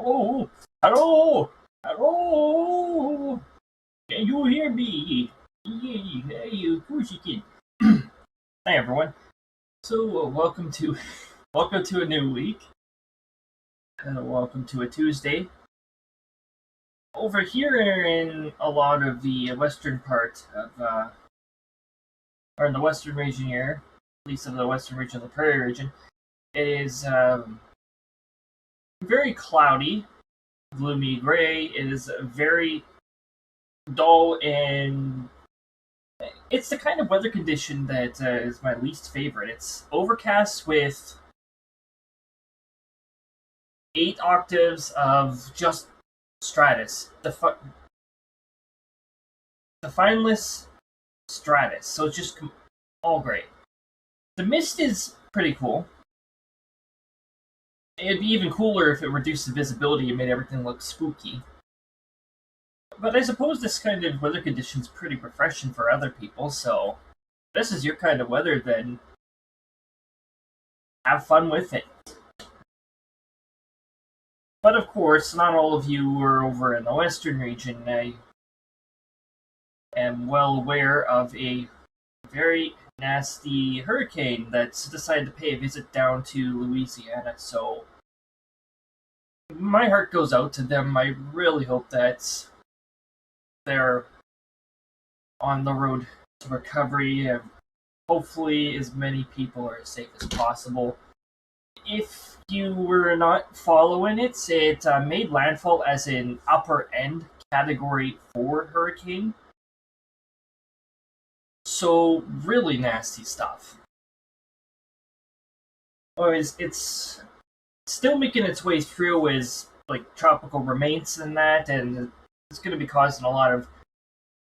Hello? Hello? Hello? Can you hear me? Yeah, hey, of course you can. Hi everyone. So welcome to welcome to a new week. Welcome to a Tuesday. Over here in a lot of the western part of or in the western region here, at least of the western region of the prairie region, it is very cloudy, gloomy gray. It is very dull, and it's the kind of weather condition that is my least favorite. It's overcast with 8 octaves of just stratus, the fineless stratus. So it's just all great. The mist is pretty cool. It'd be even cooler if it reduced the visibility and made everything look spooky. But I suppose this kind of weather condition is pretty refreshing for other people, so if this is your kind of weather, then have fun with it. But of course, not all of you are over in the western region. I am well aware of a very nasty hurricane that's decided to pay a visit down to Louisiana, so my heart goes out to them. I really hope that they're on the road to recovery, and hopefully as many people are as safe as possible. If you were not following it, it made landfall as an upper end Category 4 hurricane. So, really nasty stuff. It's still making its way through as like tropical remains and that, and it's going to be causing a lot of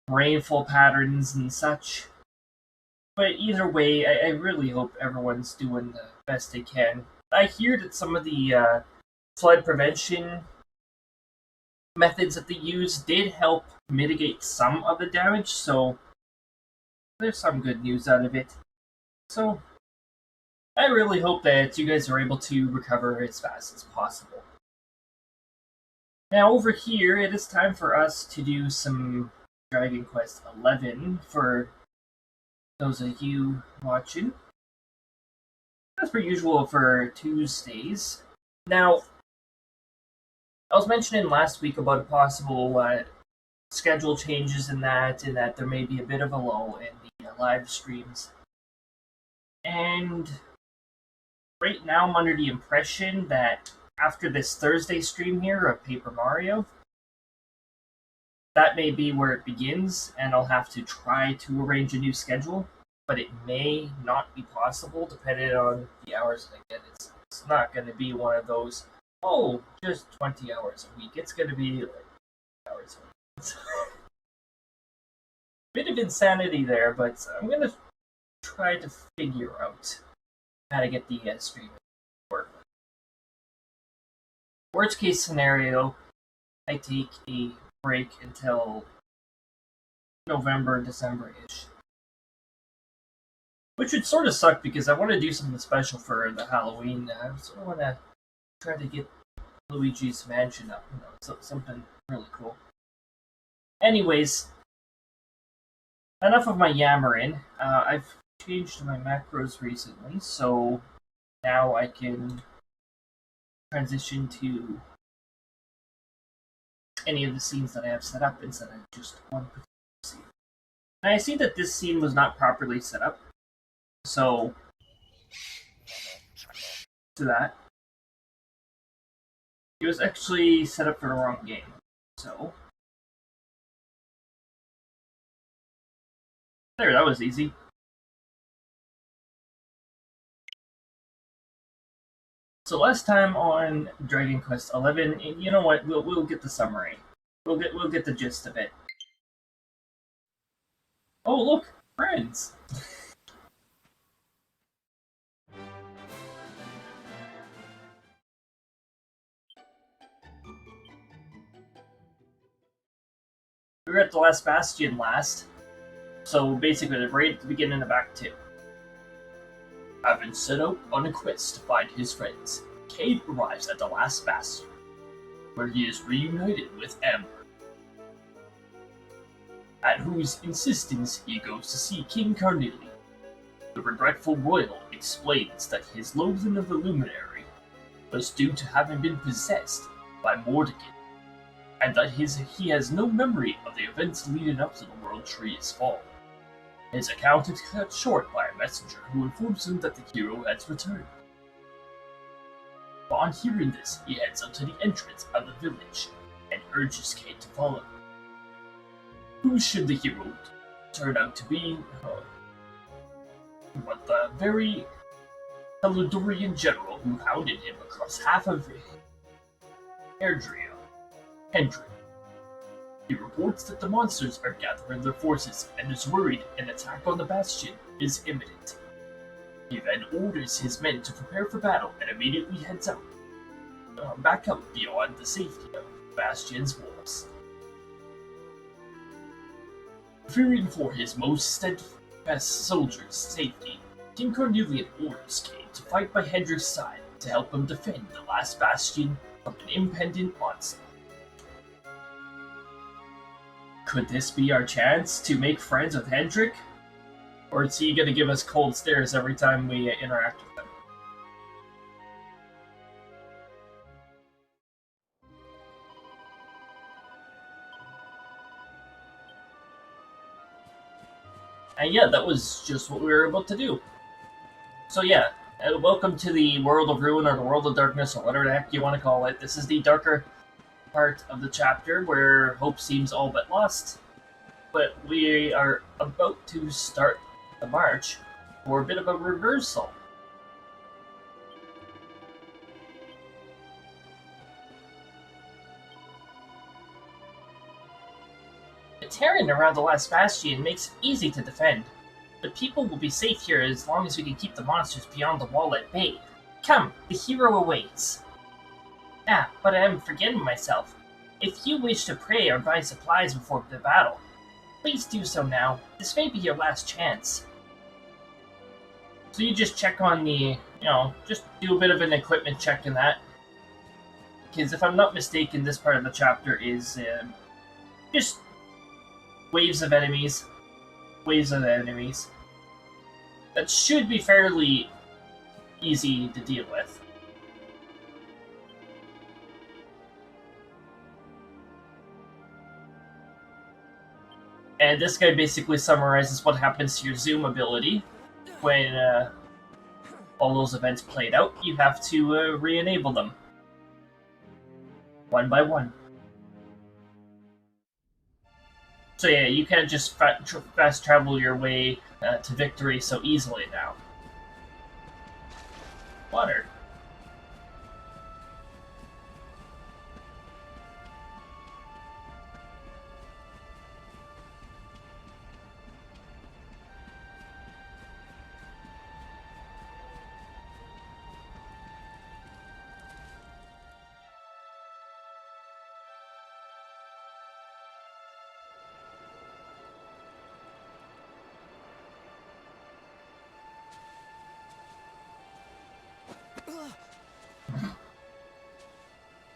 rainfall patterns and such. But either way, I really hope everyone's doing the best they can. I hear that some of the flood prevention methods that they use did help mitigate some of the damage, so there's some good news out of it. So I really hope that you guys are able to recover as fast as possible. Now over here, it is time for us to do some Dragon Quest XI for those of you watching. As per usual for Tuesdays. Now, I was mentioning last week about a possible schedule changes and that there may be a bit of a lull in the live streams. And right now I'm under the impression that after this Thursday stream here of Paper Mario, that may be where it begins, and I'll have to try to arrange a new schedule, but it may not be possible depending on the hours I get. It's not going to be one of those, oh, just 20 hours a week. It's going to be like hours a week. Bit of insanity there, but I'm going to try to figure out how to get the stream to work. Worst case scenario, I take a break until November, December-ish. Which would sort of suck because I want to do something special for the Halloween. I sort of want to try to get Luigi's Mansion up, something really cool. Anyways, enough of my yammering. I've changed my macros recently, so now I can transition to any of the scenes that I have set up instead of just one particular scene. And I see that this scene was not properly set up, so to that, it was actually set up for the wrong game. So there, that was easy. So last time on Dragon Quest XI, you know what? We'll get the summary. We'll get the gist of it. Oh look, friends. We were at the last bastion last, so basically right at the beginning of Act 2. Having set out on a quest to find his friends, Cade arrives at the last bastion. where he is reunited with Amber, at whose insistence he goes to see King Carnelian. The regretful royal explains that his loathing of the luminary was due to having been possessed by Mordekin, and that he has no memory of the events leading up to the World Tree's fall. His account is cut short by a messenger who informs him that the hero has returned. Upon hearing this, he heads up to the entrance of the village and urges Kate to follow. Who should the hero turn out to be? But the very Eldorian general who hounded him across half of Erdrea, Hendrik. He reports that the monsters are gathering their forces and is worried an attack on the bastion is imminent. He then orders his men to prepare for battle and immediately heads out, back up beyond the safety of the bastion's walls. Fearing for his most steadfast soldiers' safety, King Carnelian orders Kate to fight by Hendrik's side to help him defend the last bastion from an impending onslaught. Could this be our chance to make friends with Hendrik? Or is he going to give us cold stares every time we interact with him? And yeah, that was just what we were about to do. So yeah, welcome to the World of Ruin, or the World of Darkness, or whatever the heck you want to call it. This is the darker part of the chapter where hope seems all but lost. But we are about to start the march for a bit of a reversal. The terrain around the last bastion makes it easy to defend. The people will be safe here as long as we can keep the monsters beyond the wall at bay. Come, the hero awaits. Ah, but I am forgetting myself. If you wish to pray or buy supplies before the battle, please do so now. This may be your last chance. So you just check on the, just do a bit of an equipment check in that. Because if I'm not mistaken, this part of the chapter is just waves of enemies. Waves of enemies. That should be fairly easy to deal with. And this guy basically summarizes what happens to your zoom ability when all those events played out. You have to re-enable them. One by one. So yeah, you can't just fast travel your way to victory so easily now. Water.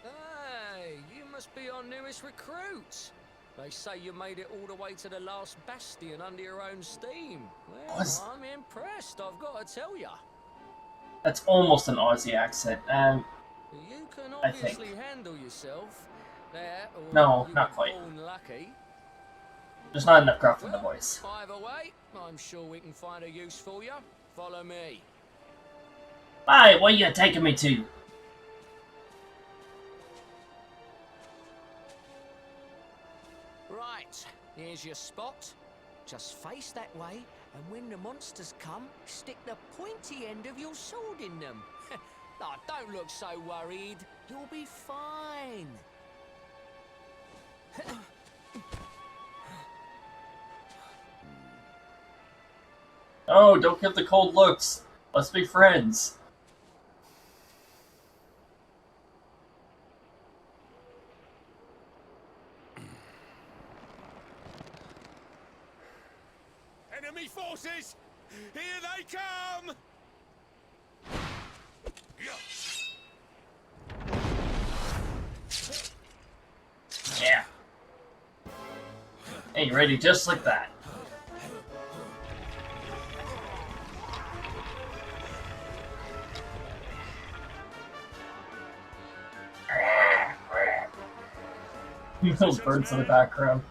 Hey, you must be our newest recruits. They say you made it all the way to the last bastion under your own steam. Well, I'm impressed, I've got to tell you. That's almost an Aussie accent. You can obviously handle yourself. There, or no, not quite. Lucky. There's not enough gruff in the voice. Either way, I'm sure we can find a use for you. Follow me. Hey, where you taking me to? Right, here's your spot. Just face that way, and when the monsters come, stick the pointy end of your sword in them. Oh, don't look so worried. You'll be fine. Oh, don't give the cold looks. Let's be friends. Enemy forces! Here they come! Hey, ready just like that. Those birds in the background.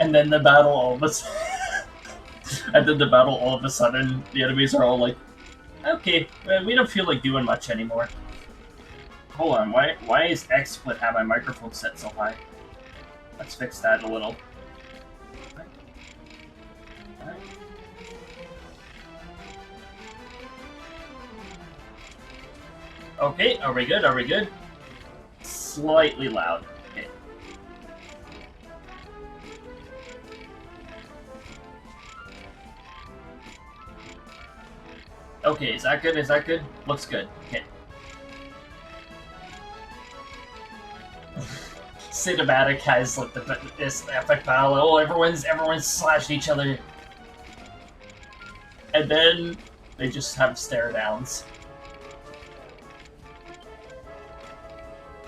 And then the battle all of a sudden, the enemies are all like, okay, we don't feel like doing much anymore. Hold on, why is XSplit have my microphone set so high? Let's fix that a little. Alright. Okay, are we good? Are we good? Slightly loud. Okay. Okay, is that good? Is that good? Looks good. Okay. Cinematic has like this epic battle. Oh, everyone's slashed each other, and then they just have stare downs.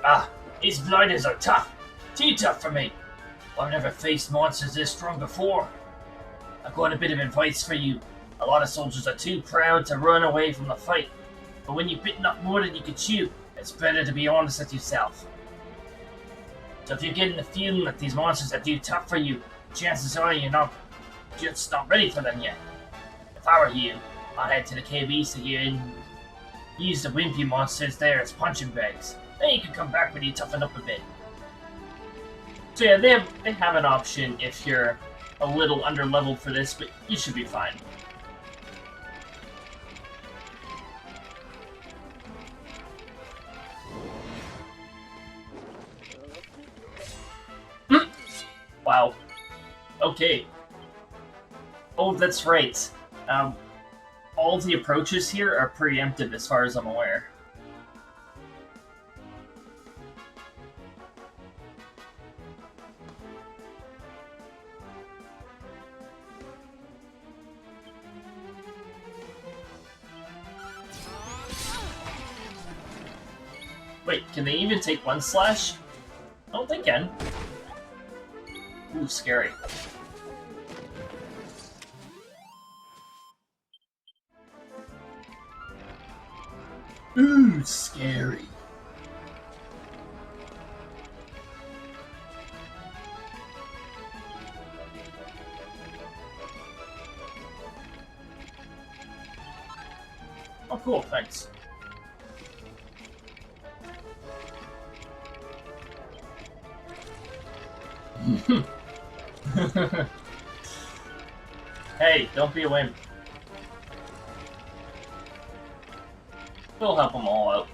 Ah, these blighters are tough. Too tough for me. I've never faced monsters this strong before. I've got a bit of advice for you. A lot of soldiers are too proud to run away from the fight. But when you've bitten off more than you can chew, it's better to be honest with yourself. So if you're getting the feeling that these monsters are too tough for you, chances are you're just not ready for them yet. If I were you, I'd head to the cave east of here and use the wimpy monsters there as punching bags. Then you can come back when you toughen up a bit. So yeah, they have an option if you're a little under-leveled for this, but you should be fine. Wow. Okay. Oh, that's right. All the approaches here are preemptive as far as I'm aware. Wait, can they even take one slash? I don't think they can. Ooh, scary. Ooh, scary. Oh, cool, thanks. Hey, don't be a wimp. We'll help them all out.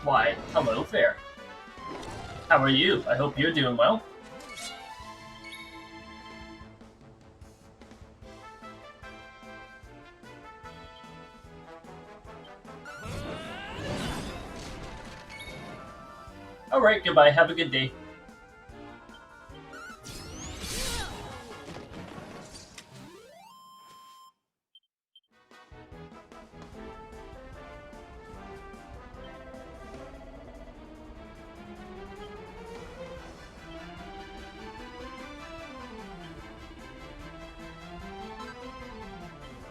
Why, hello there. How are you? I hope you're doing well. Alright, goodbye. Have a good day.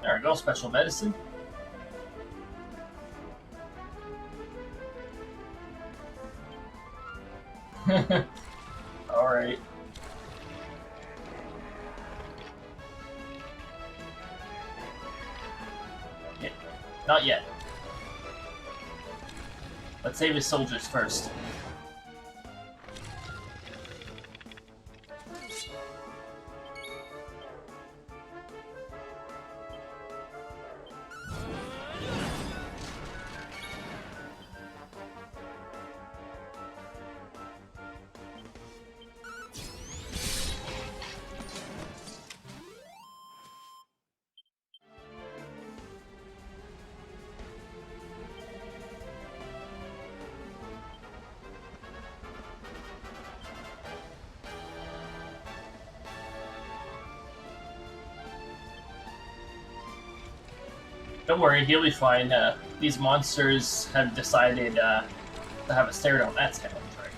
There we go, special medicine. Alright. Yeah, not yet. Let's save his soldiers first. Don't worry, he'll be fine. These monsters have decided to have a stare down that challenge, right?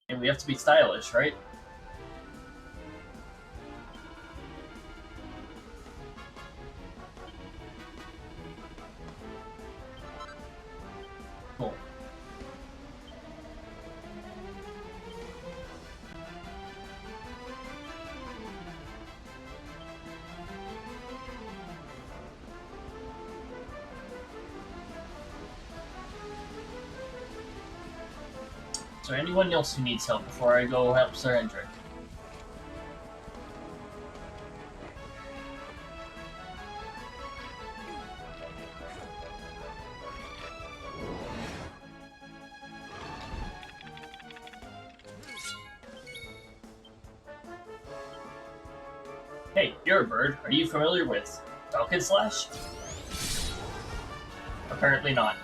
And we have to be stylish, right? Cool. Is there anyone else who needs help before I go help Sir Hendrik? Hey, you're a bird. Are you familiar with Falcon Slash? Apparently not.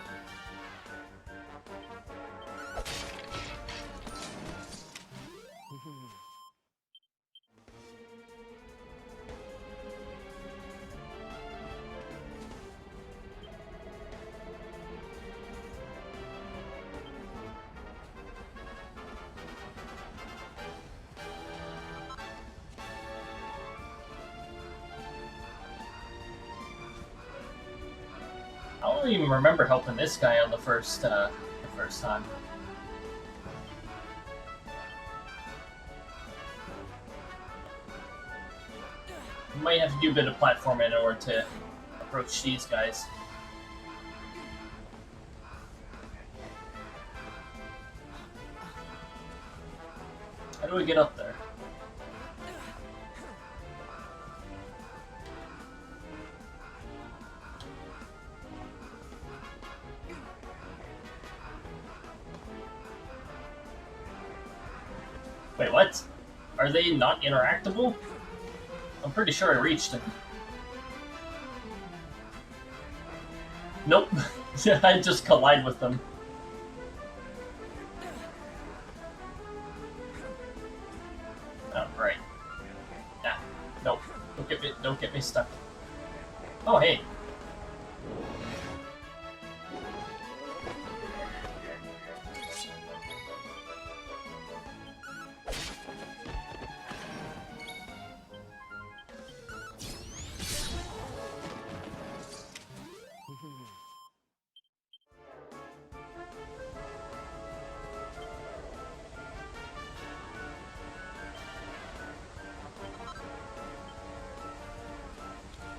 I don't even remember helping this guy on the first time. You might have to do a bit of platforming in order to approach these guys. How do we get up there? Wait, what? Are they not interactable? I'm pretty sure I reached him. Nope. I just collide with them. Oh, right. Nah. Nope. Don't get me stuck. Oh, hey.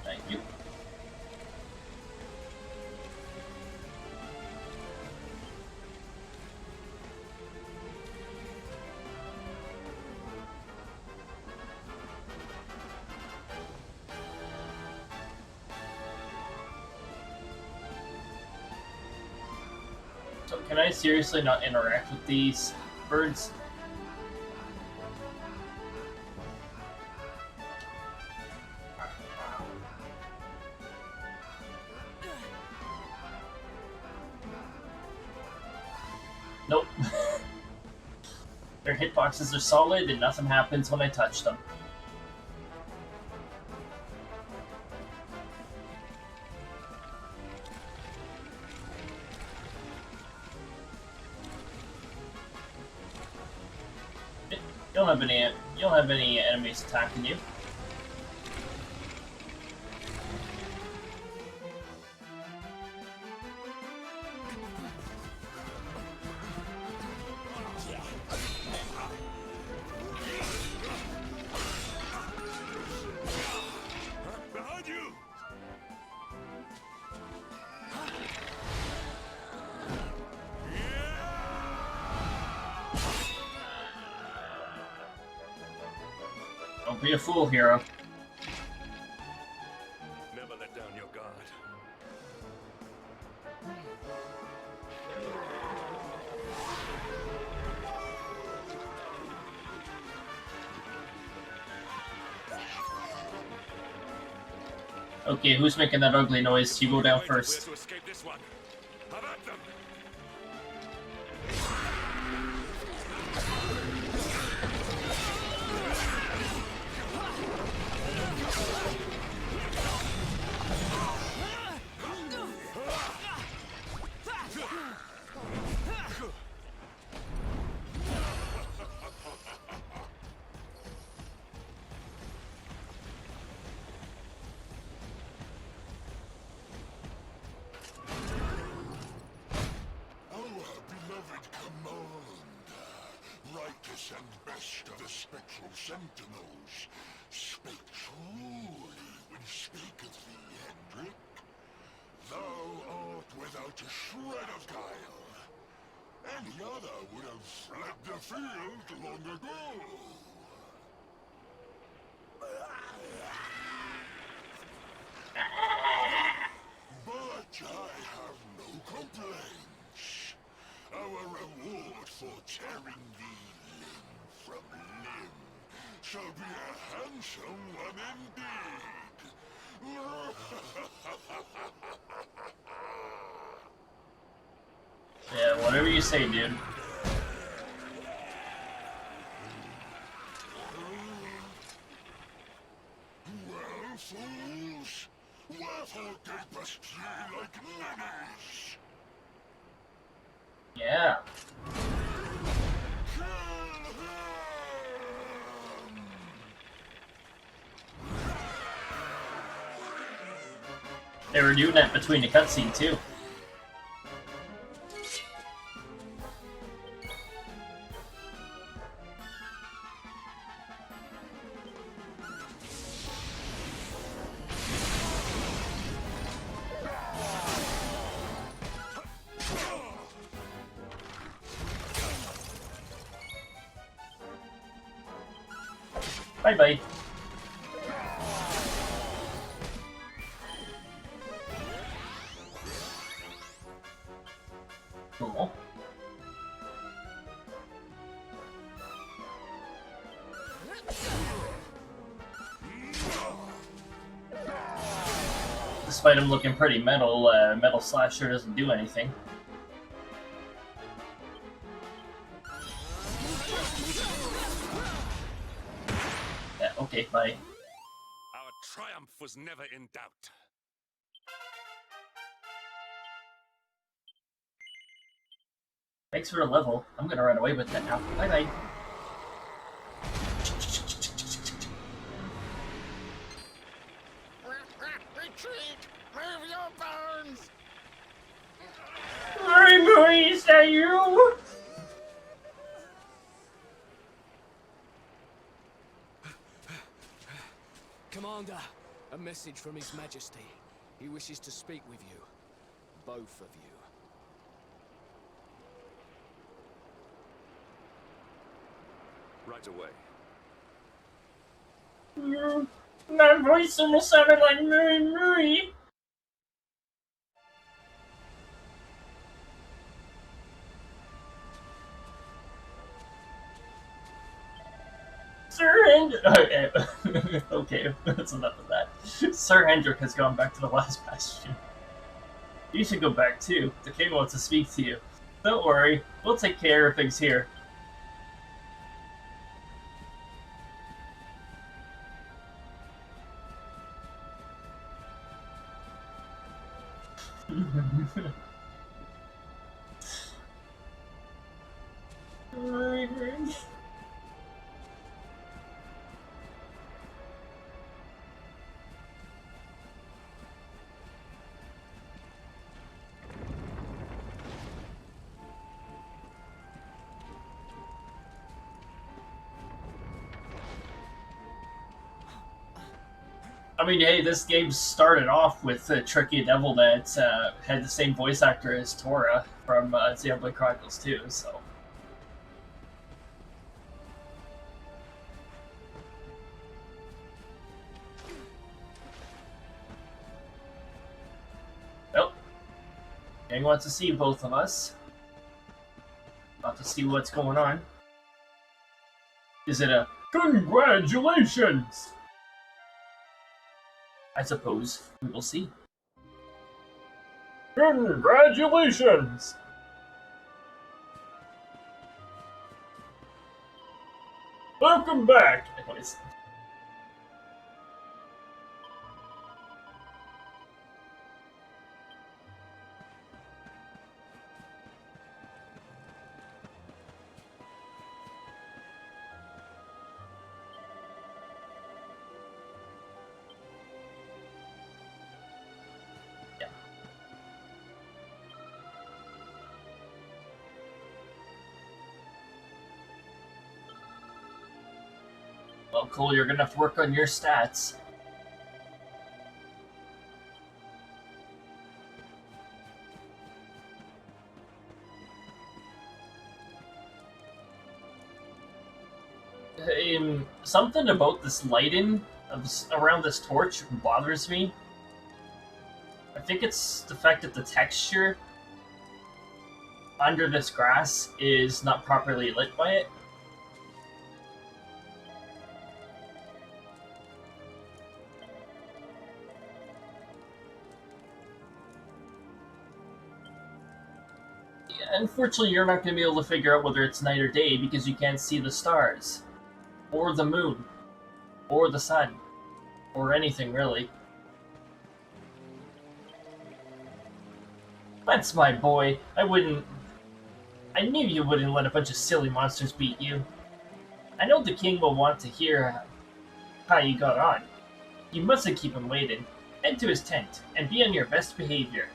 Thank you. So can I seriously not interact with these birds? Nope. Their hitboxes are solid and nothing happens when I touch them. You don't have any enemies attacking you. Behind you! Don't be a fool, hero. Never let down your guard. Okay, who's making that ugly noise? You go down first. To escape this one. Have at them. Righteous and best of the spectral sentinels, spake truly when spaketh thee, Hendrik. Thou art without a shred of guile. Any other would have fled the field long ago. But I have no complaints. Our reward for tearing thee limb from limb shall be a handsome one indeed. Yeah, whatever you say, dude. Well, fools, wherefore gapest ye like ninnies? Yeah. They were doing that between the cutscene, too. Bye-bye. Cool. Despite him looking pretty metal, Metal Slasher doesn't do anything. Yeah, okay, bye. Our triumph was never in doubt. Thanks for the level. I'm gonna run away with that now. Bye-bye. Retreat! Move your bones! Marie, is that you? Commander, a message from His Majesty. He wishes to speak with you. Both of you. Right away. That voice almost sounded like Marie. Sir Hendrik. Okay, okay, that's enough of that. Sir Hendrik has gone back to the last bastion. You should go back too. The king wants to speak to you. Don't worry, we'll take care of things here. I mean, hey, this game started off with a tricky devil that had the same voice actor as Tora from Xenoblade Chronicles 2, so. Well, Gang wants to see both of us. About to see what's going on. Is it a congratulations? I suppose we will see. Congratulations! Welcome back! Anyways. Well, Cole, you're gonna have to work on your stats. Something about this lighting around this torch bothers me. I think it's the fact that the texture under this grass is not properly lit by it. Unfortunately, you're not going to be able to figure out whether it's night or day because you can't see the stars, or the moon, or the sun, or anything really. That's my boy. I knew you wouldn't let a bunch of silly monsters beat you. I know the king will want to hear how you got on. You mustn't keep him waiting. Head to his tent, and be on your best behavior.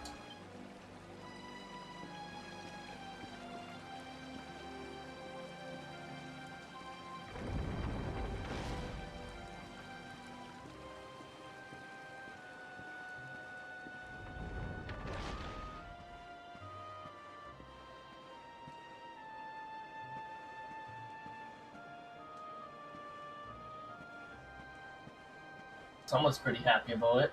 Someone's pretty happy about it.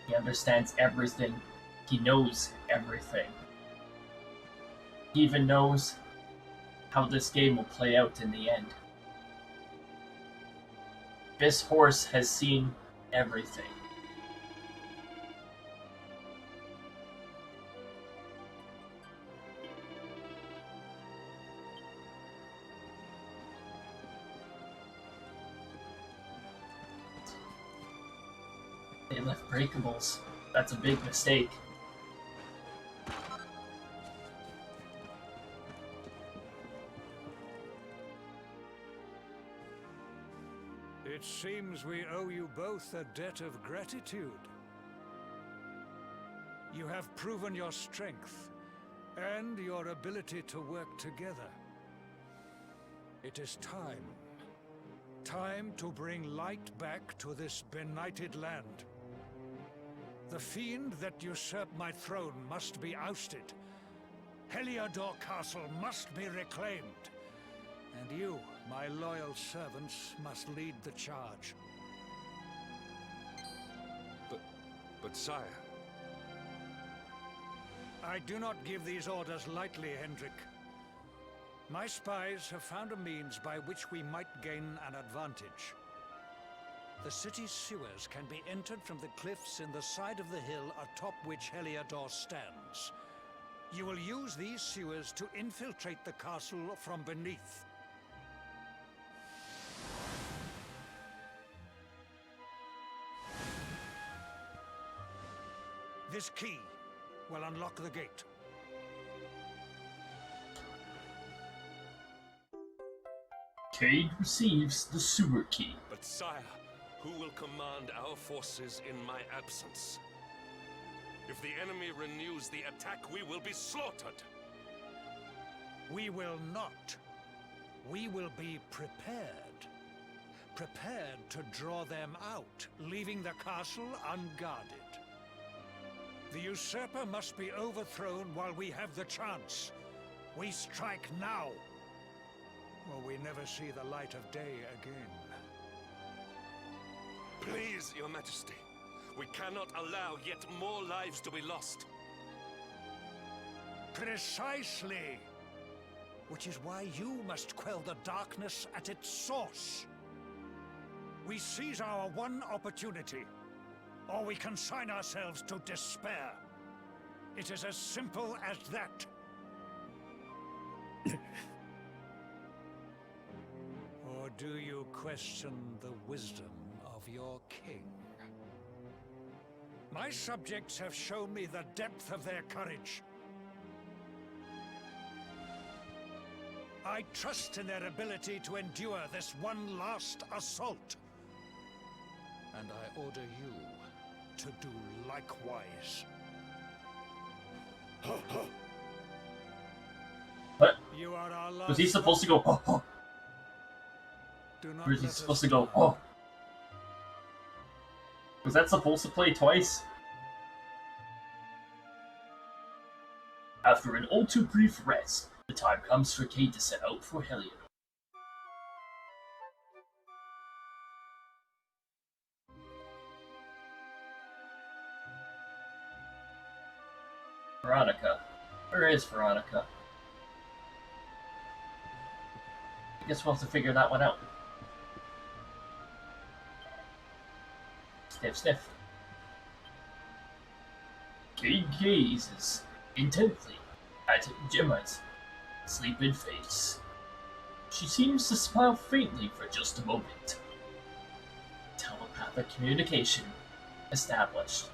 He understands everything. He knows everything. He even knows how this game will play out in the end. This horse has seen everything. They left breakables. That's a big mistake. It seems we owe you both a debt of gratitude. You have proven your strength and your ability to work together. It is time. Time to bring light back to this benighted land. The fiend that usurped my throne must be ousted. SLdr Castle must be reclaimed. And you, my loyal servants, must lead the charge. But sire... I do not give these orders lightly, Hendrik. My spies have found a means by which we might gain an advantage. The city's sewers can be entered from the cliffs in the side of the hill atop which SLdr stands. You will use these sewers to infiltrate the castle from beneath. This key will unlock the gate. Cade receives the sewer key. But sire, who will command our forces in my absence? If the enemy renews the attack, we will be slaughtered. We will not. We will be prepared. Prepared to draw them out, leaving the castle unguarded. The usurper must be overthrown while we have the chance. We strike now, or we never see the light of day again. Please, Your Majesty. We cannot allow yet more lives to be lost. Precisely. Which is why you must quell the darkness at its source. We seize our one opportunity, or we consign ourselves to despair. It is as simple as that. Or do you question the wisdom of your king? My subjects have shown me the depth of their courage. I trust in their ability to endure this one last assault. And I order you to do likewise. What? You are our last. Was he supposed to go, oh, oh? Do not Or is he let us supposed to go, down. oh? Was that supposed to play twice? After an all too brief rest, the time comes for Cade to set out for Helion. Veronica. Where is Veronica? I guess we'll have to figure that one out. Sniff, sniff. Cade gazes intently at Gemma's sleeping face. She seems to smile faintly for just a moment. Telepathic communication established.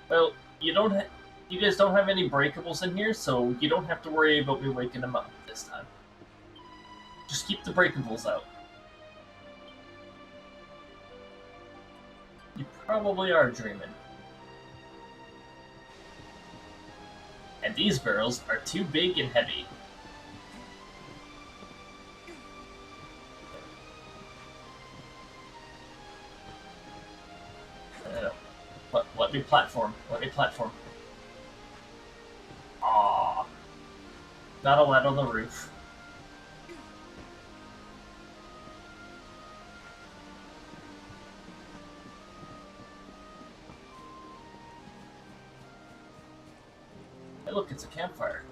Well, you guys don't have any breakables in here, so you don't have to worry about me waking them up this time. Just keep the breakables out. You probably are dreaming. And these barrels are too big and heavy. Let me platform. Let me platform. Aww. Not allowed on the roof. Hey look, it's a campfire.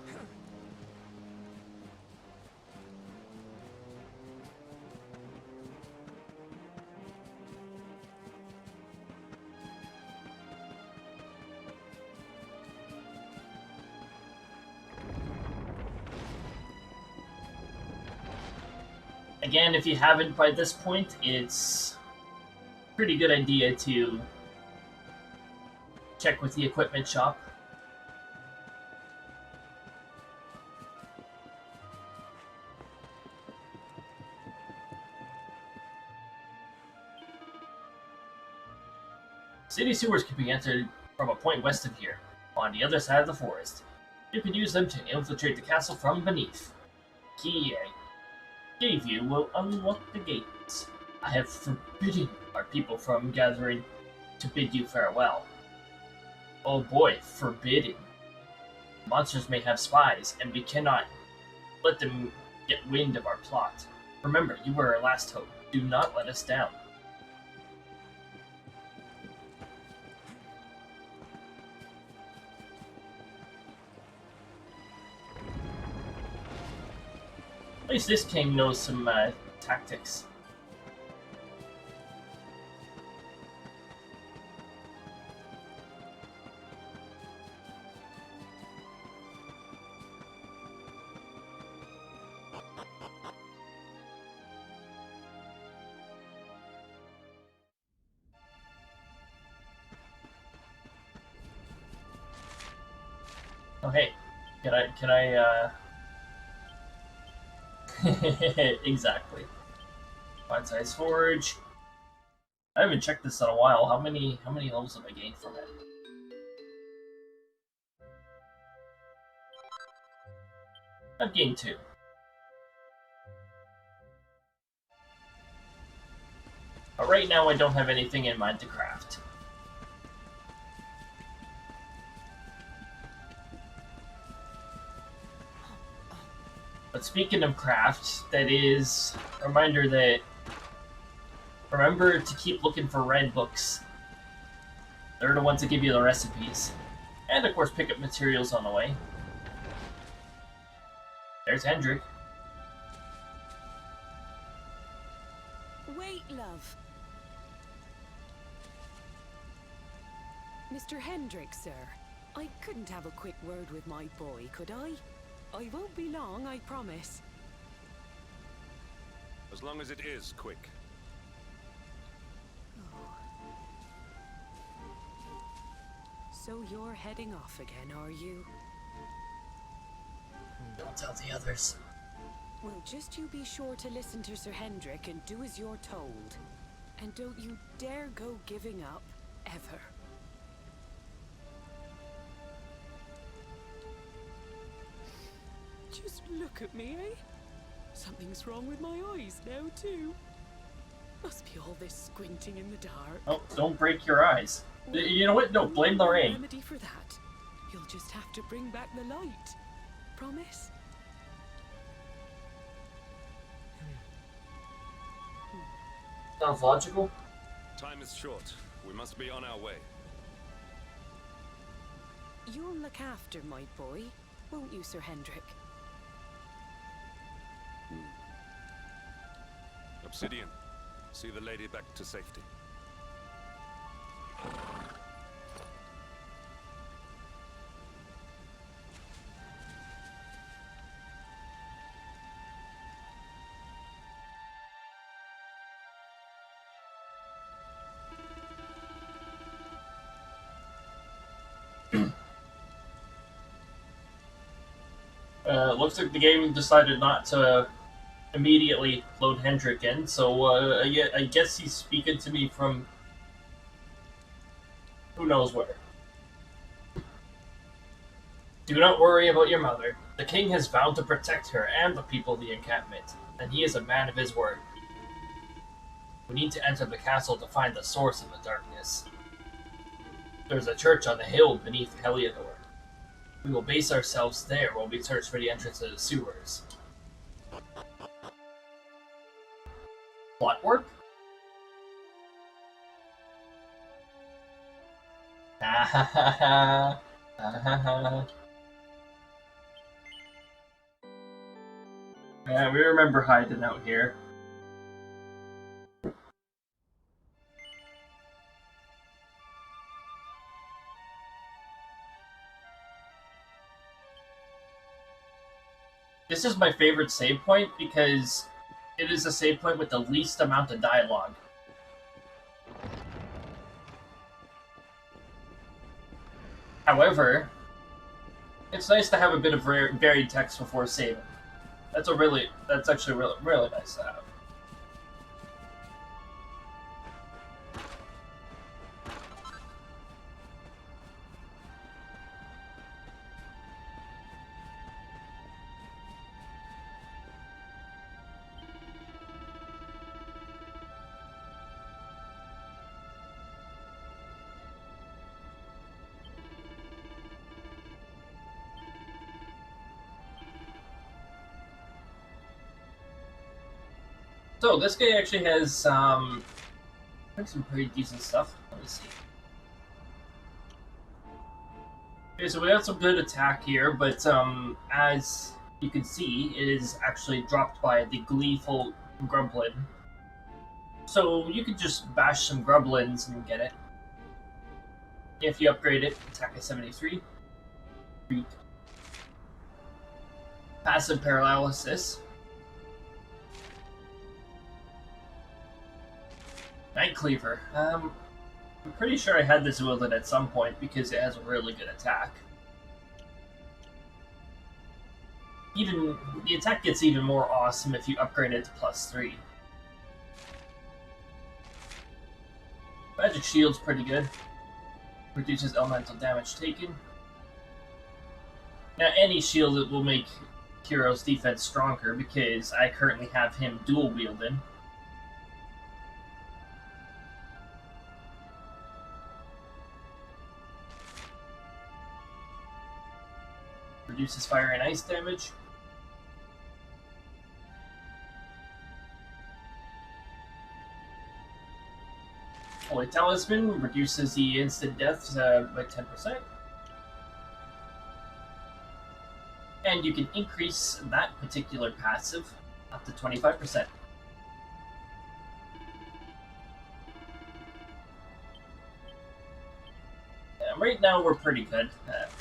Again, if you haven't by this point, it's a pretty good idea to check with the equipment shop. City sewers can be entered from a point west of here, on the other side of the forest. You can use them to infiltrate the castle from beneath. Key I gave you will unlock the gates. I have forbidden our people from gathering to bid you farewell. Oh boy, forbidden. Monsters may have spies, and we cannot let them get wind of our plot. Remember, you were our last hope. Do not let us down. At least this king knows some tactics. Oh hey, can I exactly. Fine size forge. I haven't checked this in a while. How many levels have I gained from it? I've gained 2. But right now I don't have anything in mind to craft. But speaking of craft, that is a reminder that remember to keep looking for red books. They're the ones that give you the recipes. And of course pick up materials on the way. There's Hendrik. Wait, love. Mr. Hendrik, sir. I couldn't have a quick word with my boy, could I? I won't be long, I promise. As long as it is quick. So you're heading off again, are you? Don't tell the others. Well, just you be sure to listen to Sir Hendrik and do as you're told. And don't you dare go giving up, ever. Just look at me, eh? Something's wrong with my eyes now, too. Must be all this squinting in the dark. Oh, don't break your eyes. You know what? No, blame the rain. Remedy for that. You'll just have to bring back the light. Promise? Sounds logical. Time is short. We must be on our way. You'll look after my boy, won't you, Sir Hendrik? Obsidian, see the lady back to safety. Looks like the game decided not to immediately load Hendrik in, so I guess he's speaking to me from who knows where. Do not worry about your mother. The king has vowed to protect her and the people of the encampment, and he is a man of his word. We need to enter the castle to find the source of the darkness. There's a church on the hill beneath SLdr. We will base ourselves there while we search for the entrance to the sewers. Plot work? Ha ha ha ha. Ha ha ha. Yeah, we remember hiding out here. This is my favorite save point because it is a save point with the least amount of dialogue. However, it's nice to have a bit of varied text before saving. That's actually really nice to have. So this guy actually has some pretty decent stuff. Let me see. Okay, so we have some good attack here, but as you can see it is actually dropped by the gleeful Grublin. So you could just bash some Grublins and get it. If you upgrade it, attack at 73. Passive paralysis. Night Cleaver. I'm pretty sure I had this wielded at some point because it has a really good attack. Even the attack gets even more awesome if you upgrade it to +3. Magic Shield's pretty good. Reduces elemental damage taken. Now any shield that will make Hero's defense stronger because I currently have him dual wielded. Reduces fire and ice damage. Holy Talisman reduces the instant deaths by 10%. And you can increase that particular passive up to 25%. Right now we're pretty good.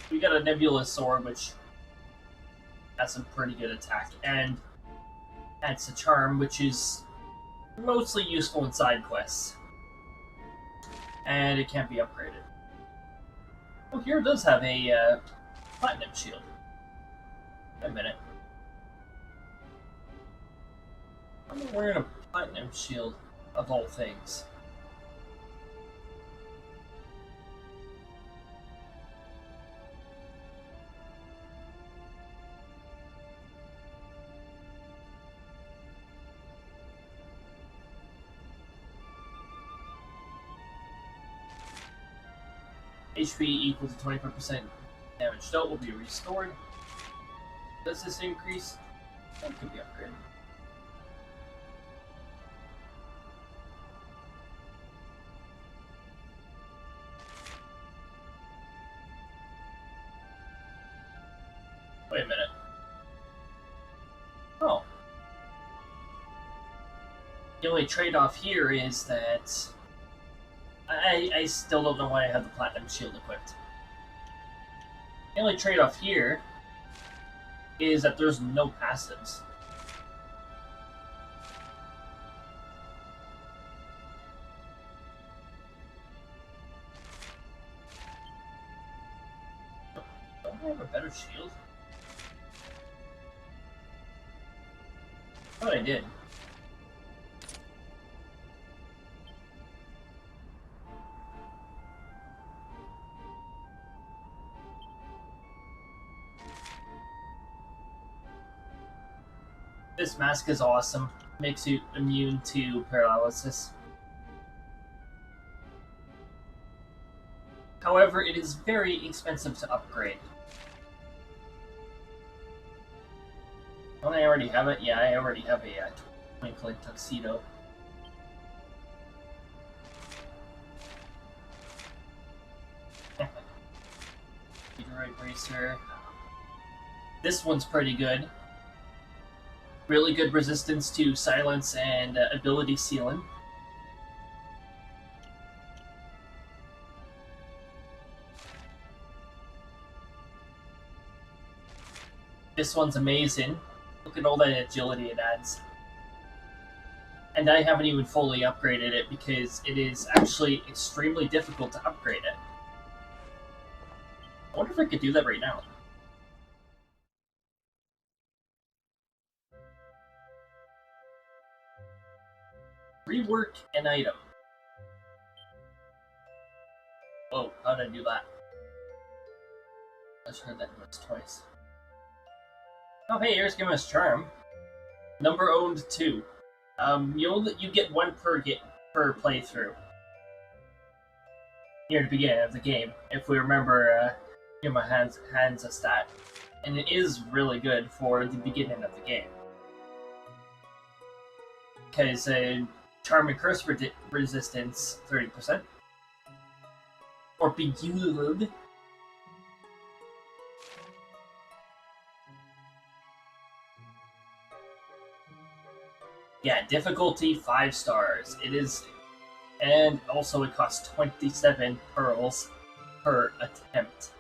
We got a Nebula Sword, which has some pretty good attack, and adds a Charm, which is mostly useful in side quests. And it can't be upgraded. Oh, here it does have a Platinum Shield. Wait a minute. I'm wearing a Platinum Shield, of all things. HP equal to 25% damage dealt will be restored. Does this increase? That could be upgraded. Wait a minute. Oh. The only trade-off here is that I still don't know why I have the Platinum Shield equipped. The only trade-off here is that there's no passives. Don't I have a better shield? I thought I did. This mask is awesome. Makes you immune to paralysis. However, it is very expensive to upgrade. Don't I already have it? Yeah, I already have a Twinkling Tuxedo. Meteorite Bracer. This one's pretty good. Really good resistance to silence and ability sealing. This one's amazing. Look at all that agility it adds. And I haven't even fully upgraded it because it is actually extremely difficult to upgrade it. I wonder if I could do that right now. Rework an item. Oh, how did I do that? I just heard that once, twice. Oh, hey, here's Gima's Charm. Number owned 2. You get 1 per playthrough. Near the beginning of the game, if we remember, Gima hands a stat, and it is really good for the beginning of the game. Because Charm and Curse resistance 30%, or Beguiled. Yeah, difficulty 5 stars. It is, and also it costs 27 pearls per attempt.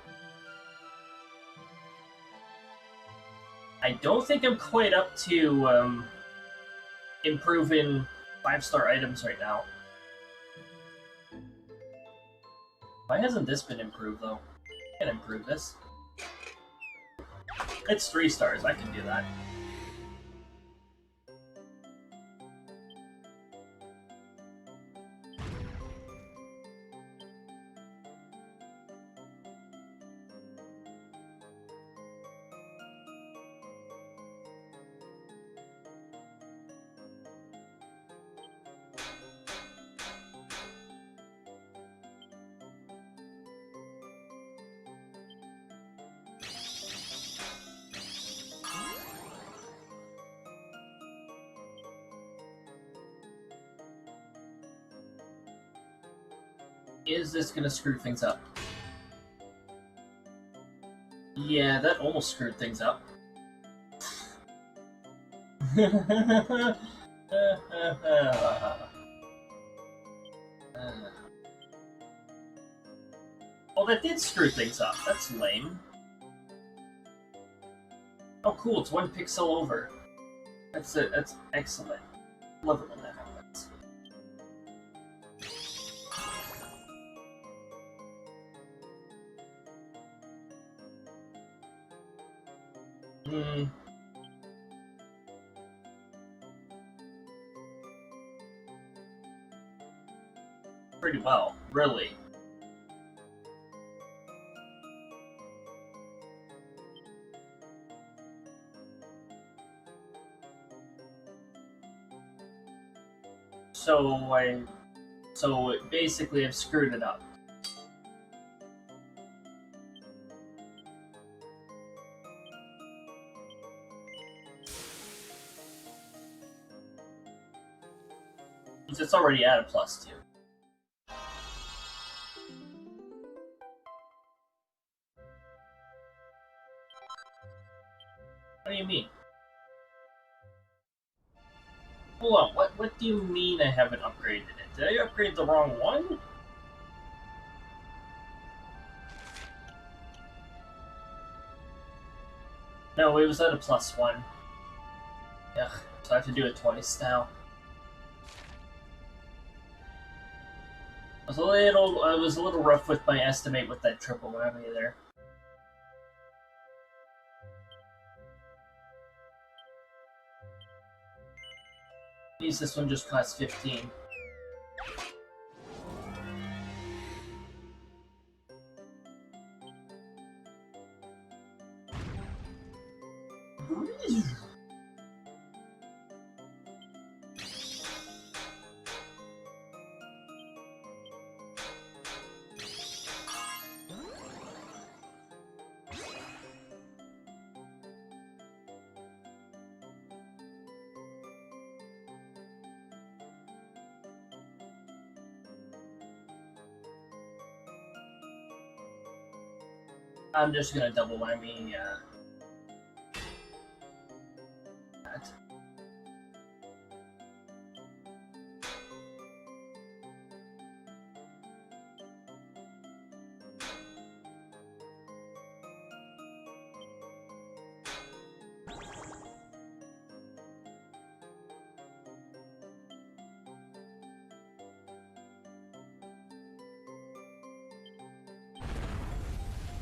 I don't think I'm quite up to improving 5-star items right now. Why hasn't this been improved though? I can improve this. It's 3 stars, I can do that. Is this gonna screw things up? Yeah, that almost screwed things up. Well, that did screw things up. That's lame. Oh, cool! It's 1 pixel over. That's it. That's excellent. Love it when that happens. Hmm. Pretty well, really. So basically I've screwed it up. It's already at a +2. What do you mean? Hold on, what do you mean I haven't upgraded it? Did I upgrade the wrong one? No, it was at a +1. Yeah, so I have to do it twice now. I was a little rough with my estimate with that triple whammy there. This one just costs 15. I'm just gonna double whammy that.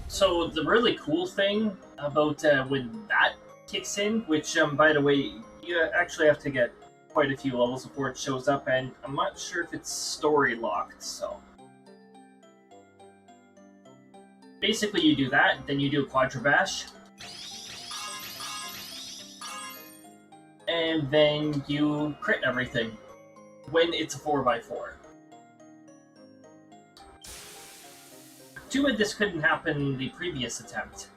So the really cool thing about when that kicks in, which by the way, you actually have to get quite a few levels before it shows up, and I'm not sure if it's story locked. So basically, you do that, then you do a Quadra Bash, and then you crit everything when it's a 4x4. Too bad this couldn't happen the previous attempt.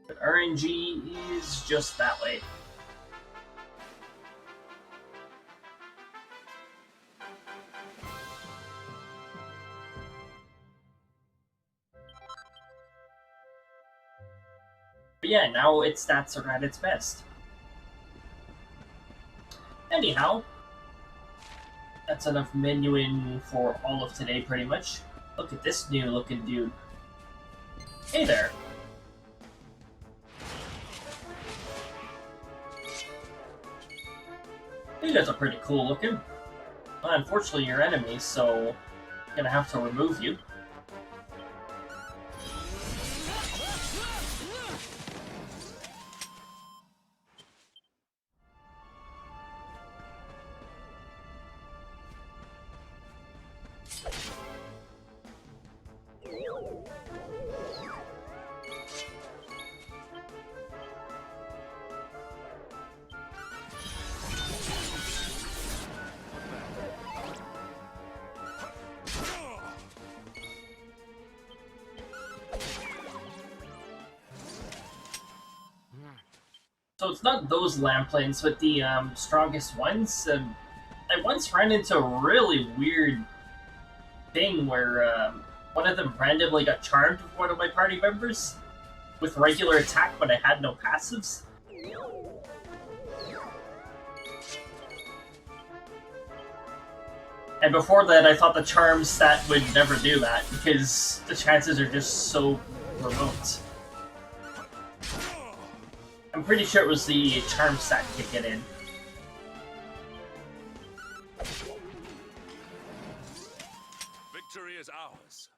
But RNG is just that way. But yeah, now its stats are at its best. Anyhow, that's enough menuing for all of today, pretty much. Look at this new looking dude. Hey there. You guys are pretty cool looking. Well, unfortunately, you're enemies, so I'm gonna have to remove you. So it's not those lamplanes, but the strongest ones. I once ran into a really weird thing where one of them randomly got charmed with one of my party members with regular attack, but I had no passives. And before that, I thought the charm stat would never do that, because the chances are just so remote. I'm pretty sure it was the charm stat kicking in. Victory is ours.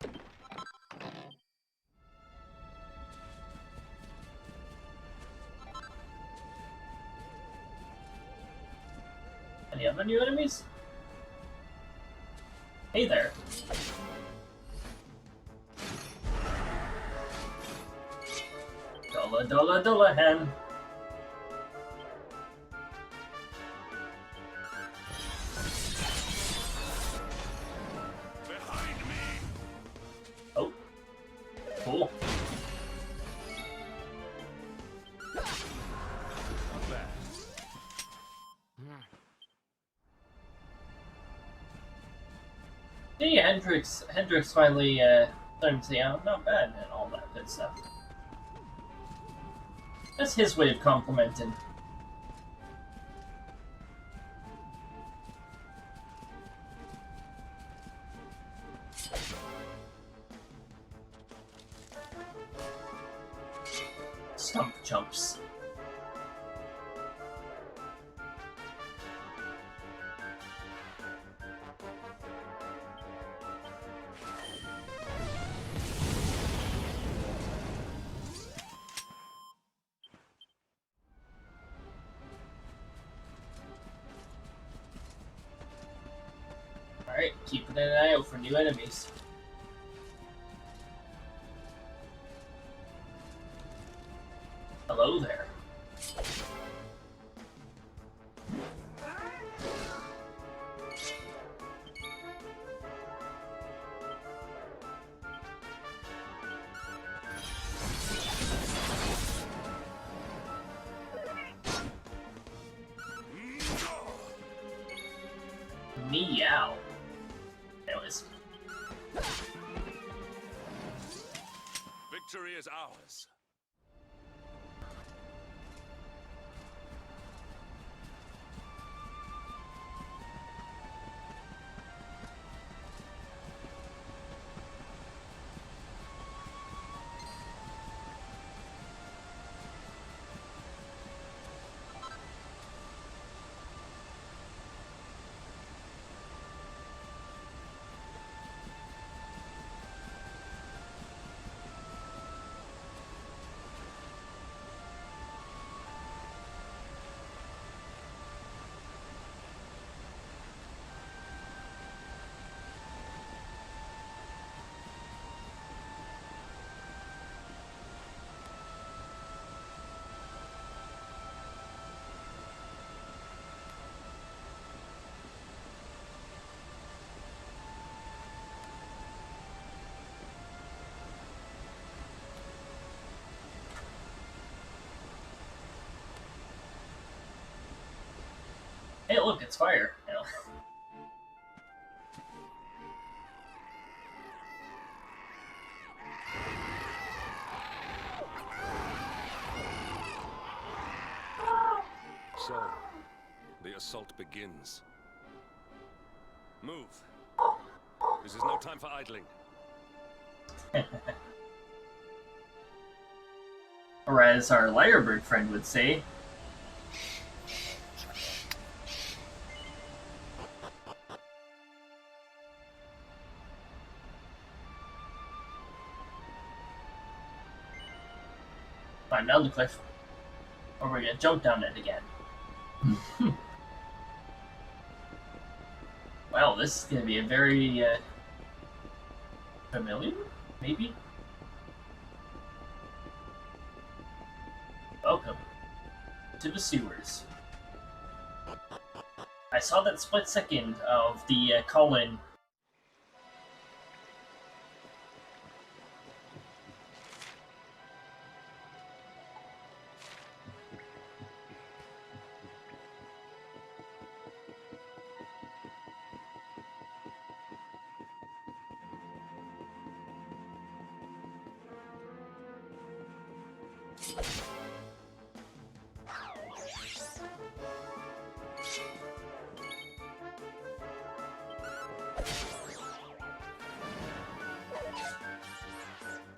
Any other new enemies? Hey there. Dullahan. Behind me. Oh. Cool. Not bad. Hey, Hendrix finally learned to say, oh, not bad, and all that good stuff. That's his way of complimenting. Stump jumps. Alright, keeping an eye out for new enemies. Hello there. Meow. Anyways. Victory is ours. Hey, look, it's fire. You know. So, the assault begins. Move. This is no time for idling. Or as our lyrebird friend would say, climb down the cliff, or we're gonna jump down it again. Well, this is gonna be a very familiar, maybe? Welcome to the sewers. I saw that split second of the call-in.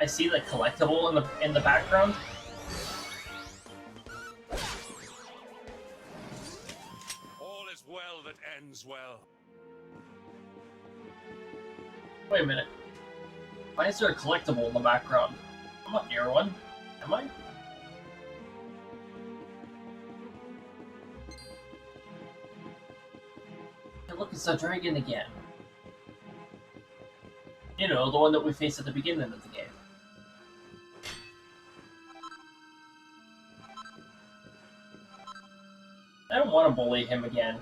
I see the collectible in the background. All is well that ends well. Wait a minute. Why is there a collectible in the background? I'm not near one. Am I? Hey, look, it's a dragon again. You know, the one that we faced at the beginning of the game. I don't want to bully him again.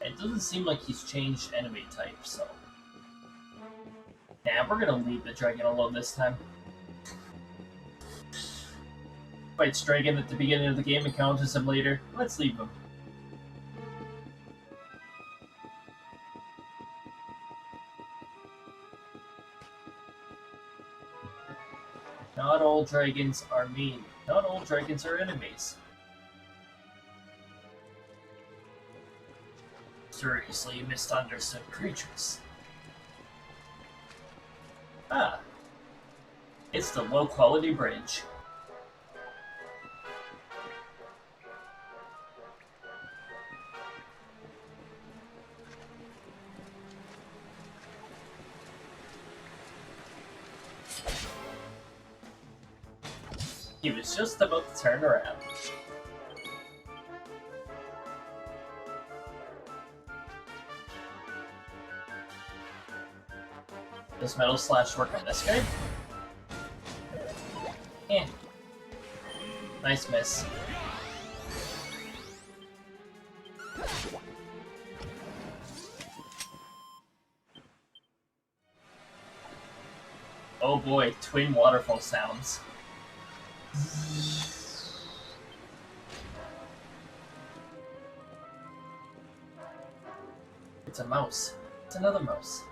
It doesn't seem like he's changed enemy type, so... Nah, we're gonna leave the dragon alone this time. Fights dragon at the beginning of the game, encounters him later. Let's leave him. Not all dragons are mean. Not all dragons are enemies. Seriously misunderstood creatures. Ah. It's the low-quality bridge. He was just about to turn around. Does Metal Slash work on this guy? Eh. Nice miss. Oh boy, twin waterfall sounds. It's a mouse. It's another mouse.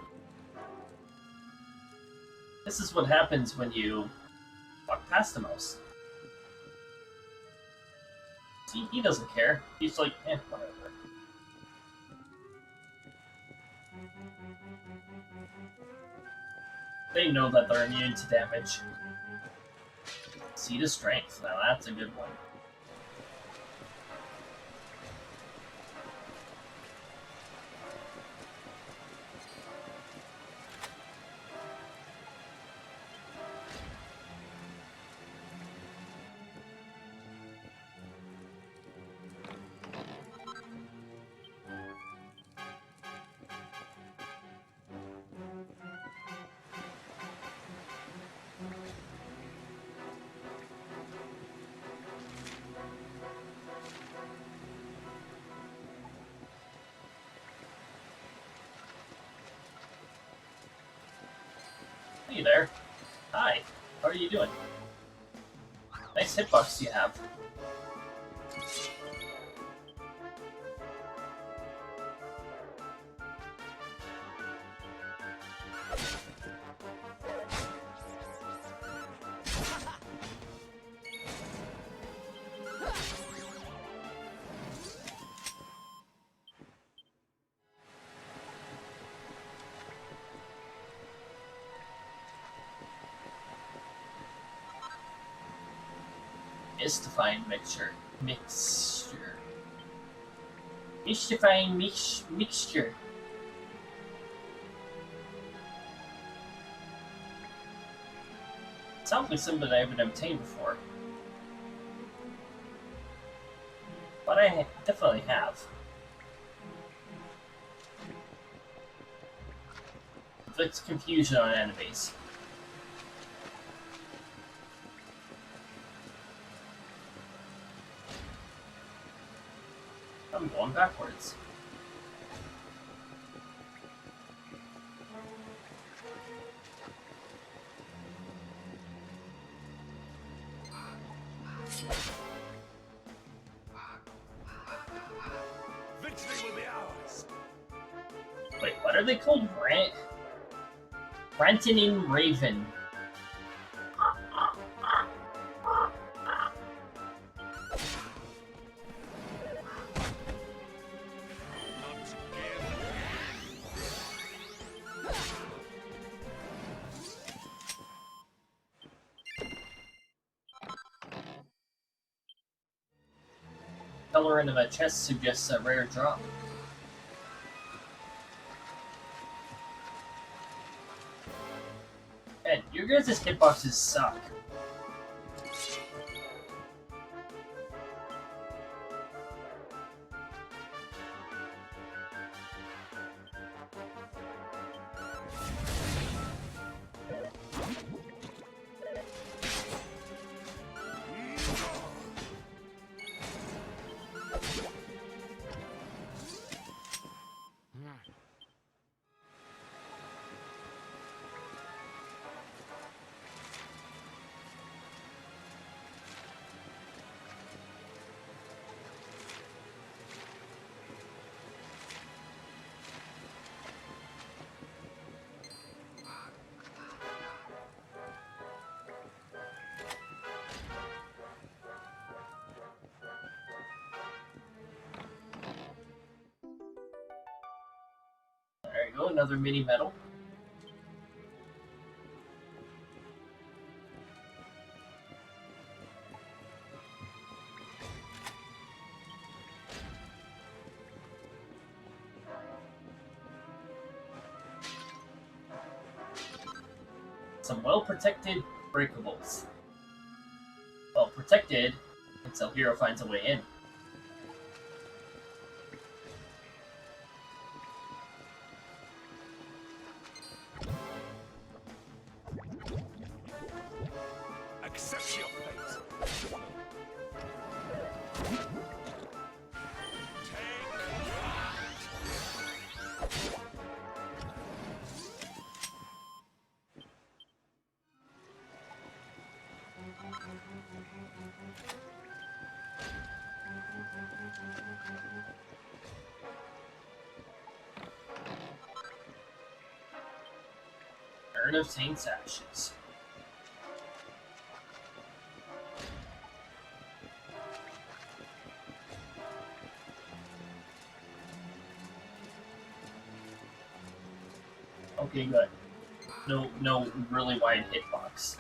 This is what happens when you walk past a mouse. See, he doesn't care. He's like, eh, whatever. They know that they're immune to damage. Seed of Strength. Now that's a good one. Hey there. Hi. How are you doing? Nice hitbox you have. Mystifying mixture. Mystifying mixture. Sounds like something I haven't obtained before. But I definitely have. Inflicts confusion on enemies. I'm going backwards. Victory will be ours. Wait, what are they called? Ranton and Raven. Coloring of a chest suggests a rare drop. And your guys' hitboxes suck. There you go, another mini medal. Some well-protected breakables. Well protected until Hero finds a way in. Accept your fate. Urn of Saint's Ashes. Okay, good. No really wide hitbox.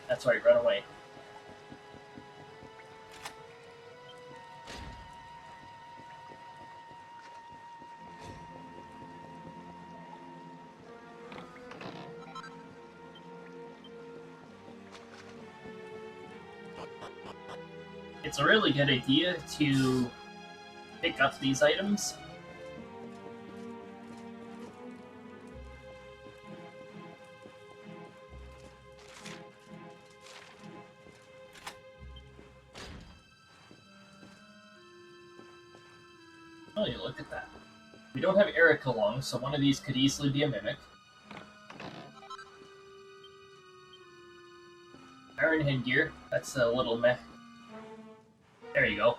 That's right, run away. It's a really good idea to pick up these items. Oh, you look at that. We don't have Eric along, so one of these could easily be a mimic. Iron headgear, that's a little meh. There you go.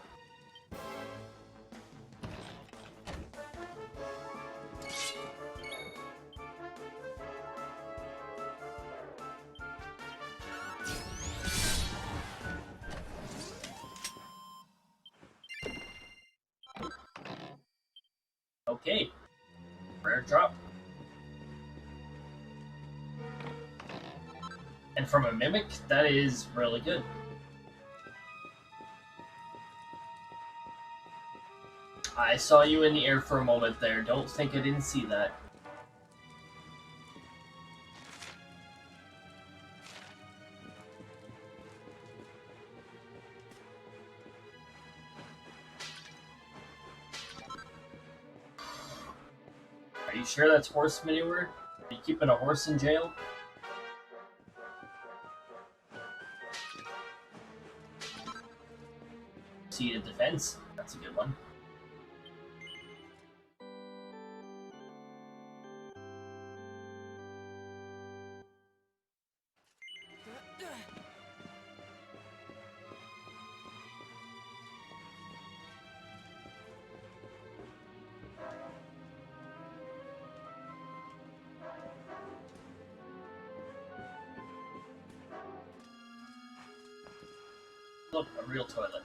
Okay. Rare drop. And from a Mimic, that is really good. I saw you in the air for a moment there. Don't think I didn't see that. Are you sure that's horse manure? Are you keeping a horse in jail? Seated defense. That's a good one. Look, a real toilet.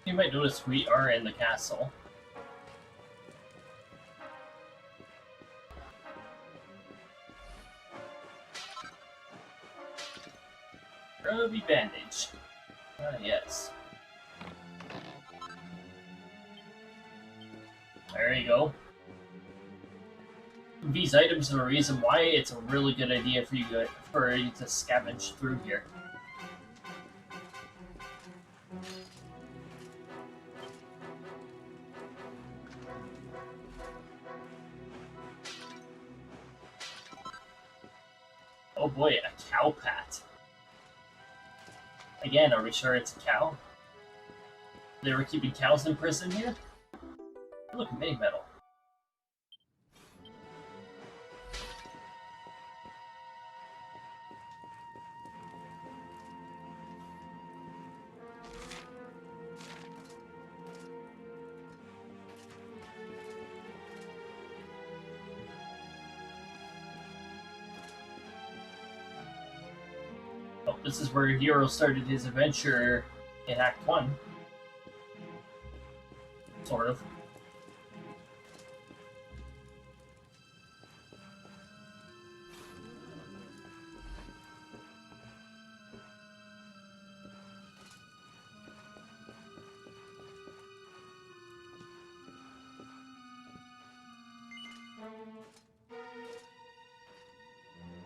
You might notice we are in the castle. Ruby bandage. Ah, yes. There you go. These items are a reason why it's a really good idea for you to scavenge through here. Oh boy, a cow pat. Again, are we sure it's a cow? They were keeping cows in prison here? Look, mini metal. Oh, this is where Hero started his adventure in Act 1. Sort of.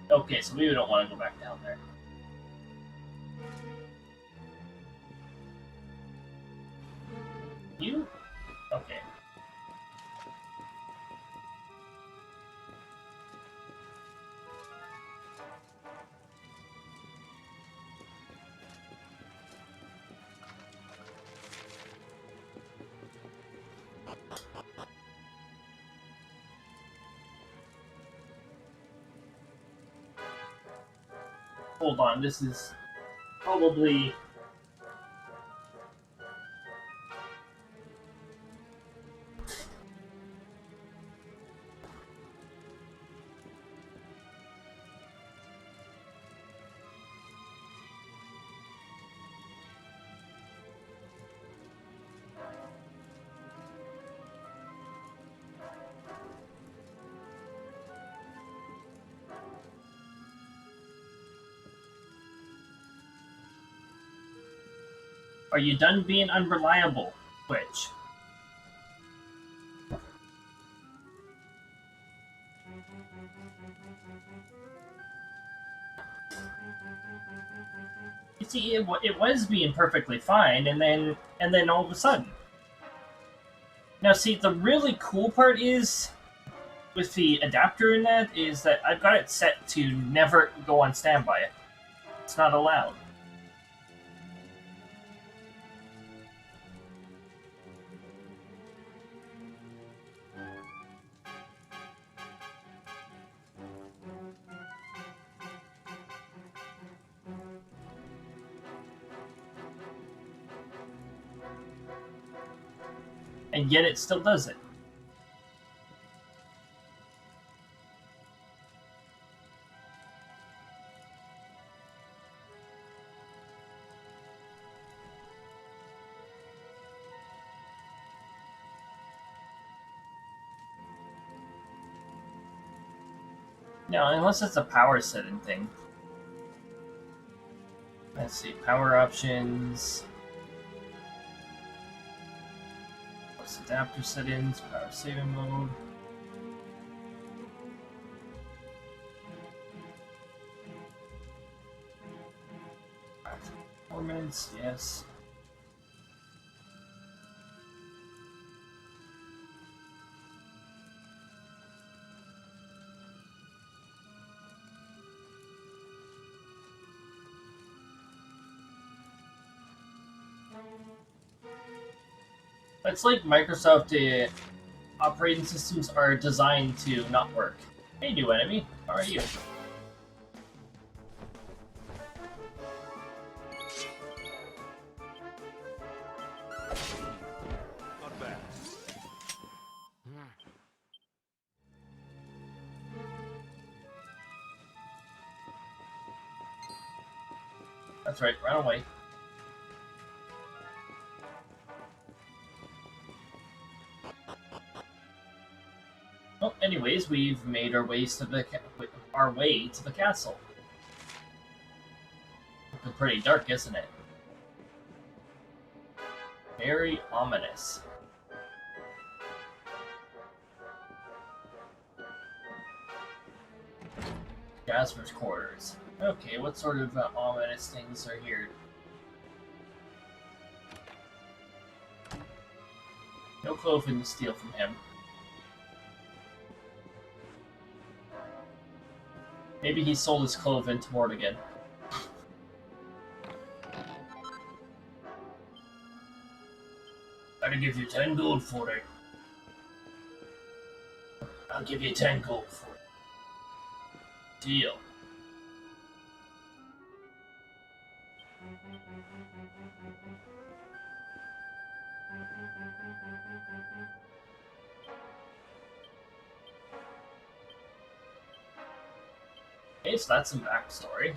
Okay, so we don't want to go back down there. You? Okay. Hold on, this is probably... Are you done being unreliable, Twitch? You see, it was being perfectly fine, and then all of a sudden. Now, see, the really cool part is with the adapter in that is that I've got it set to never go on standby. It's not allowed. And yet it still does it. No, unless it's a power setting thing. Let's see, power options. Plus adapter settings, power saving mode. Performance, yes. It's like Microsoft operating systems are designed to not work. Hey, new enemy. How are you? Not bad. That's right, run away. Well, anyways, we've made our ways to the castle. Looking pretty dark, isn't it? Very ominous. Jasper's quarters. Okay, what sort of ominous things are here? No clothing to steal from him. Maybe he sold his clothing to Mortigan. I'll give you 10 gold for it. I'll give you 10 gold for it. Deal. Okay, so that's some backstory.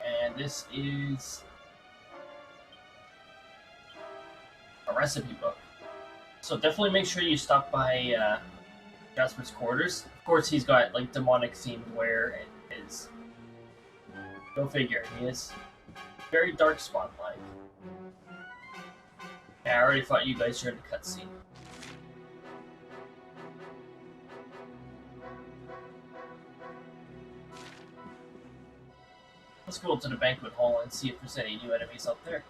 And this is a recipe book. So definitely make sure you stop by Jasper's quarters. Of course, he's got like demonic themed wear and his. Go figure, he is very dark spot like. Yeah, I already thought you guys heard the cutscene. Let's go up to the banquet hall and see if there's any new enemies up there.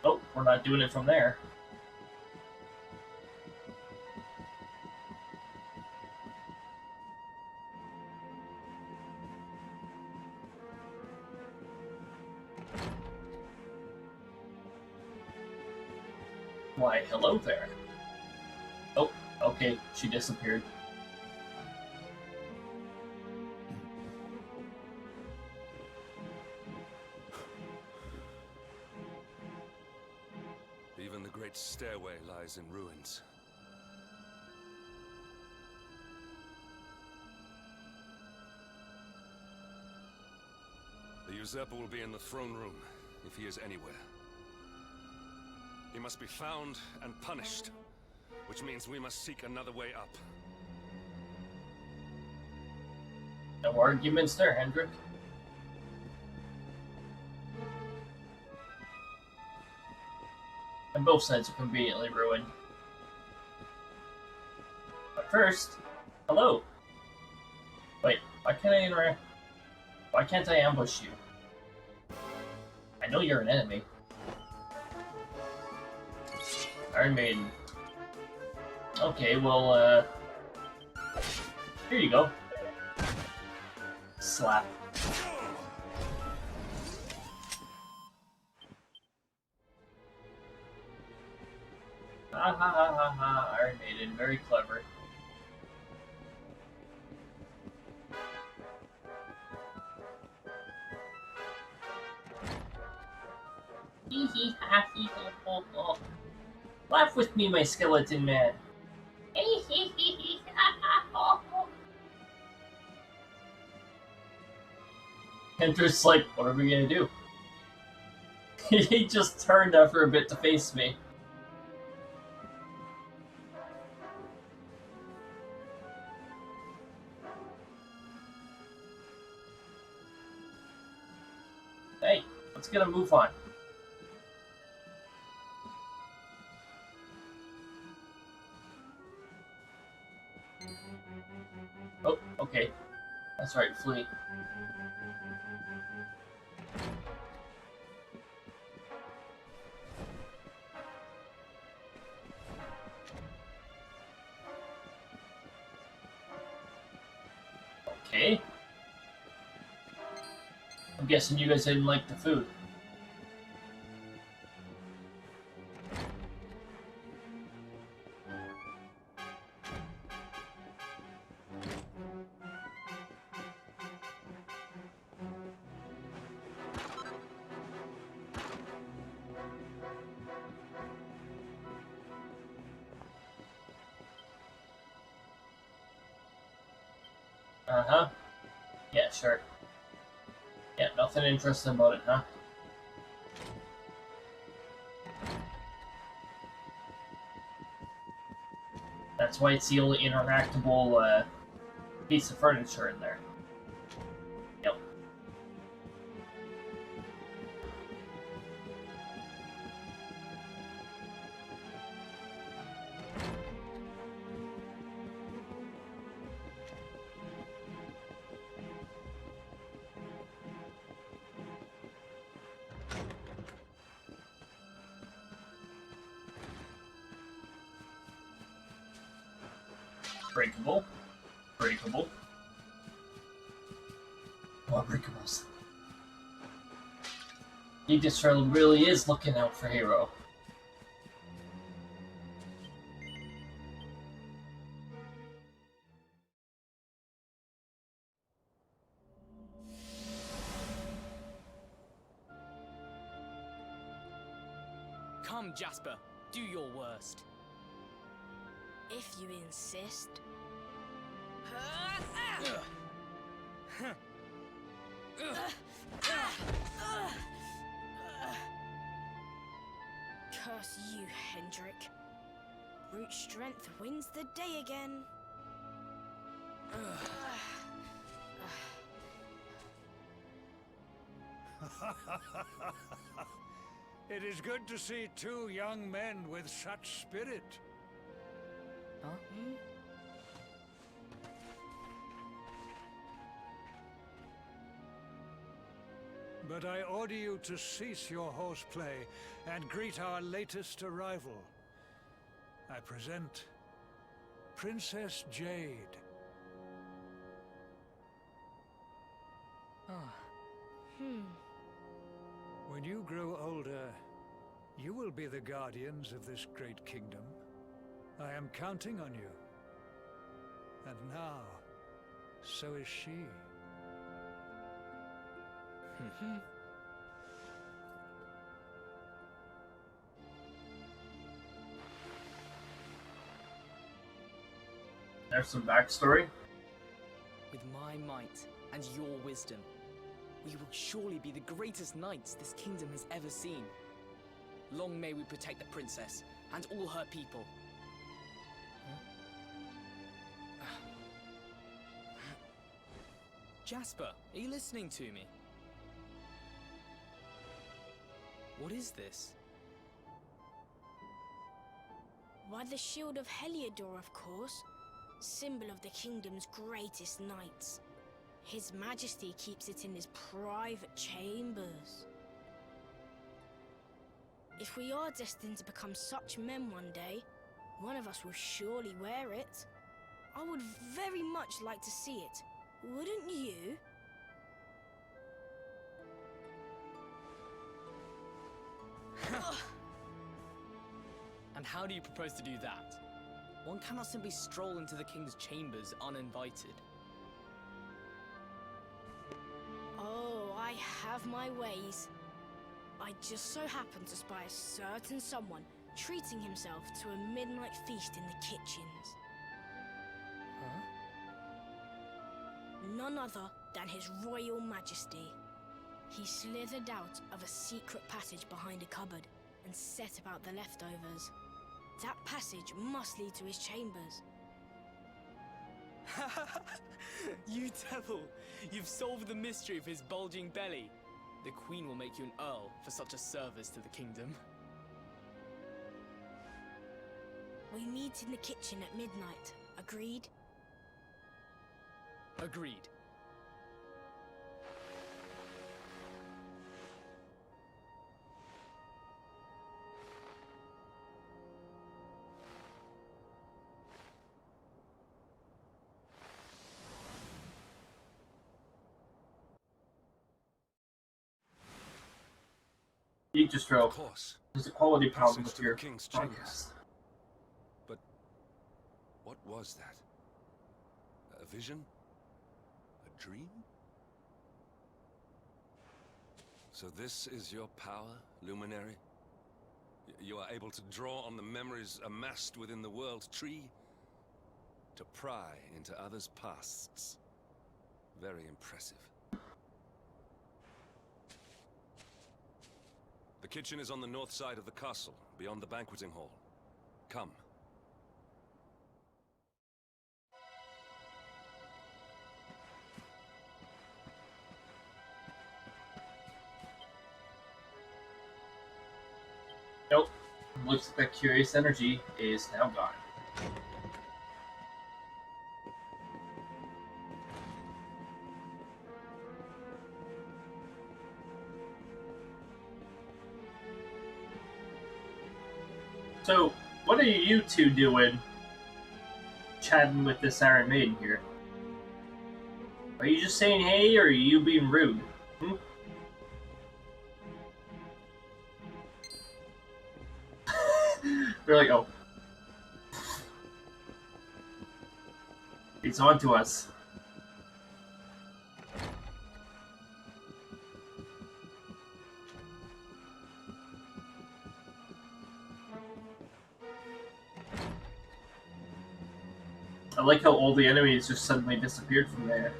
Oh, we're not doing it from there. Why, hello there. Oh, okay, she disappeared. Even the great stairway lies in ruins. The usurper will be in the throne room, if he is anywhere. He must be found and punished, which means we must seek another way up. No arguments there, Hendrik. And both sides are conveniently ruined. But first, hello. Wait, why can't I interact? Why can't I ambush you? I know you're an enemy. Iron Maiden. Okay, well, here you go. Slap. Ha ha ha ha ha, Iron Maiden, very clever. Hee hee ha hee ho ho ho. Laugh with me, my skeleton man. Hee hee hee hee ha ha ho ho. Hender's like, what are we gonna do? He just turned after a bit to face me. Hey, let's get a move on. Oh, okay. That's right, flee. Okay. I'm guessing you guys didn't like the food. Uh-huh. Yeah, sure. Yeah, nothing interesting about it, huh? That's why it's the only interactable piece of furniture in there. Yep. Breakable. Breakable. More breakables. He just really is looking out for Hero. Come, Jasper, do your worst. If you insist. Curse you, Hendrik. Brute strength wins the day again. It is good to see two young men with such spirit. Huh? But I order you to cease your horseplay and greet our latest arrival. I present Princess Jade. When you grow older, you will be the guardians of this great kingdom. I am counting on you. And now, so is she. There's some backstory. With my might and your wisdom, we will surely be the greatest knights this kingdom has ever seen. Long may we protect the princess and all her people. Jasper, are you listening to me? What is this? Why, the shield of SLdr, of course. Symbol of the kingdom's greatest knights. His Majesty keeps it in his private chambers. If we are destined to become such men one day, one of us will surely wear it. I would very much like to see it. Wouldn't you? And how do you propose to do that? One cannot simply stroll into the king's chambers uninvited. Oh, I have my ways. I just so happened to spy a certain someone treating himself to a midnight feast in the kitchens. Huh? None other than His Royal Majesty. He slithered out of a secret passage behind a cupboard and set about the leftovers. That passage must lead to his chambers. You devil! You've solved the mystery of his bulging belly. the Queen will make you an Earl for such a service to the kingdom. We meet in the kitchen at midnight. Agreed? Agreed. You just wrote. Of course. There's a quality problem Passage with to your the king's chambers. podcast. But what was that? A vision? A dream? So this is your power, Luminary? You are able to draw on the memories amassed within the world tree to pry into others' pasts. Very impressive. The kitchen is on the north side of the castle, beyond the banqueting hall. Come. Nope. Looks like that curious energy is now gone. So, what are you two doing chatting with this Iron Maiden here? Are you just saying hey, or are you being rude? Hmm? They're like, oh. He's on to us. I like how all the enemies just suddenly disappeared from there.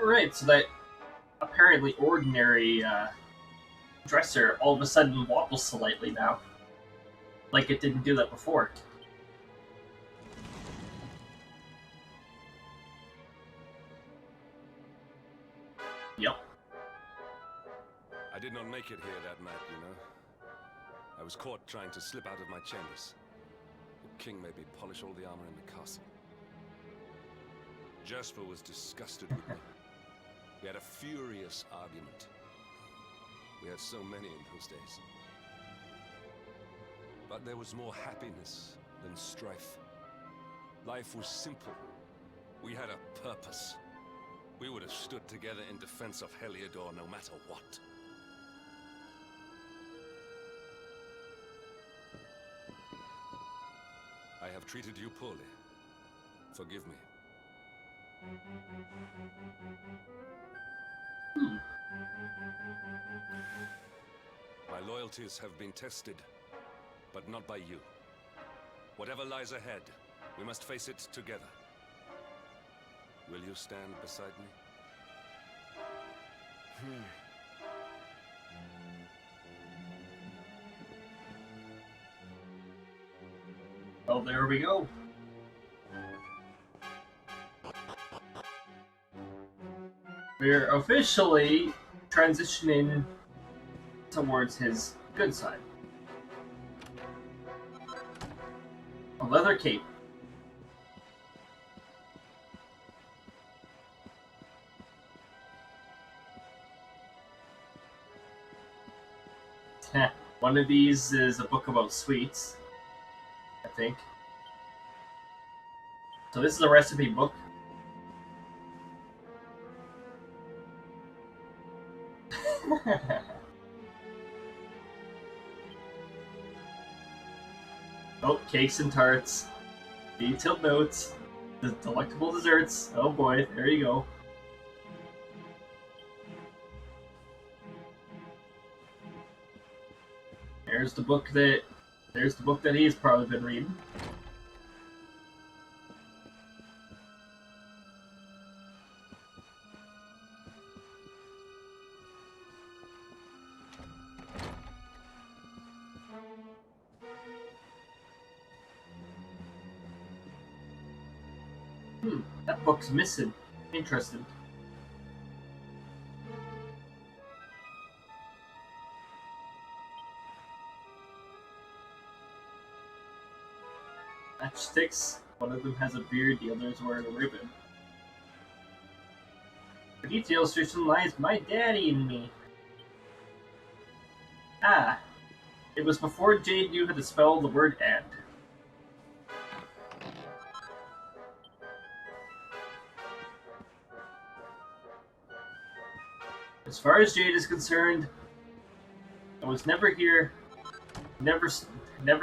Alright, so that apparently ordinary dresser all of a sudden wobbles slightly now. Like it didn't do that before. Yep. I did not make it here that night, you know. I was caught trying to slip out of my chambers. The king made me polish all the armor in the castle. Jasper was disgusted with me. We had a furious argument. We had so many in those days. But there was more happiness than strife. Life was simple. We had a purpose. We would have stood together in defense of SLdr no matter what. I have treated you poorly. Forgive me. My loyalties have been tested, but not by you. Whatever lies ahead, we must face it together. Will you stand beside me? Well, there we go. We're officially transitioning towards his good side. A leather cape. One of these is a book about sweets, I think. So this is a recipe book. Oh, cakes and tarts. Detailed notes. The delectable desserts. Oh boy, there you go. There's the book that he's probably been reading. That book's missing. Interesting. Matchsticks. One of them has a beard, the other is wearing a ribbon. For details, there's some lies my daddy and me. Ah. It was before Jade knew how to spell the word and. As far as Jade is concerned, I was never here, never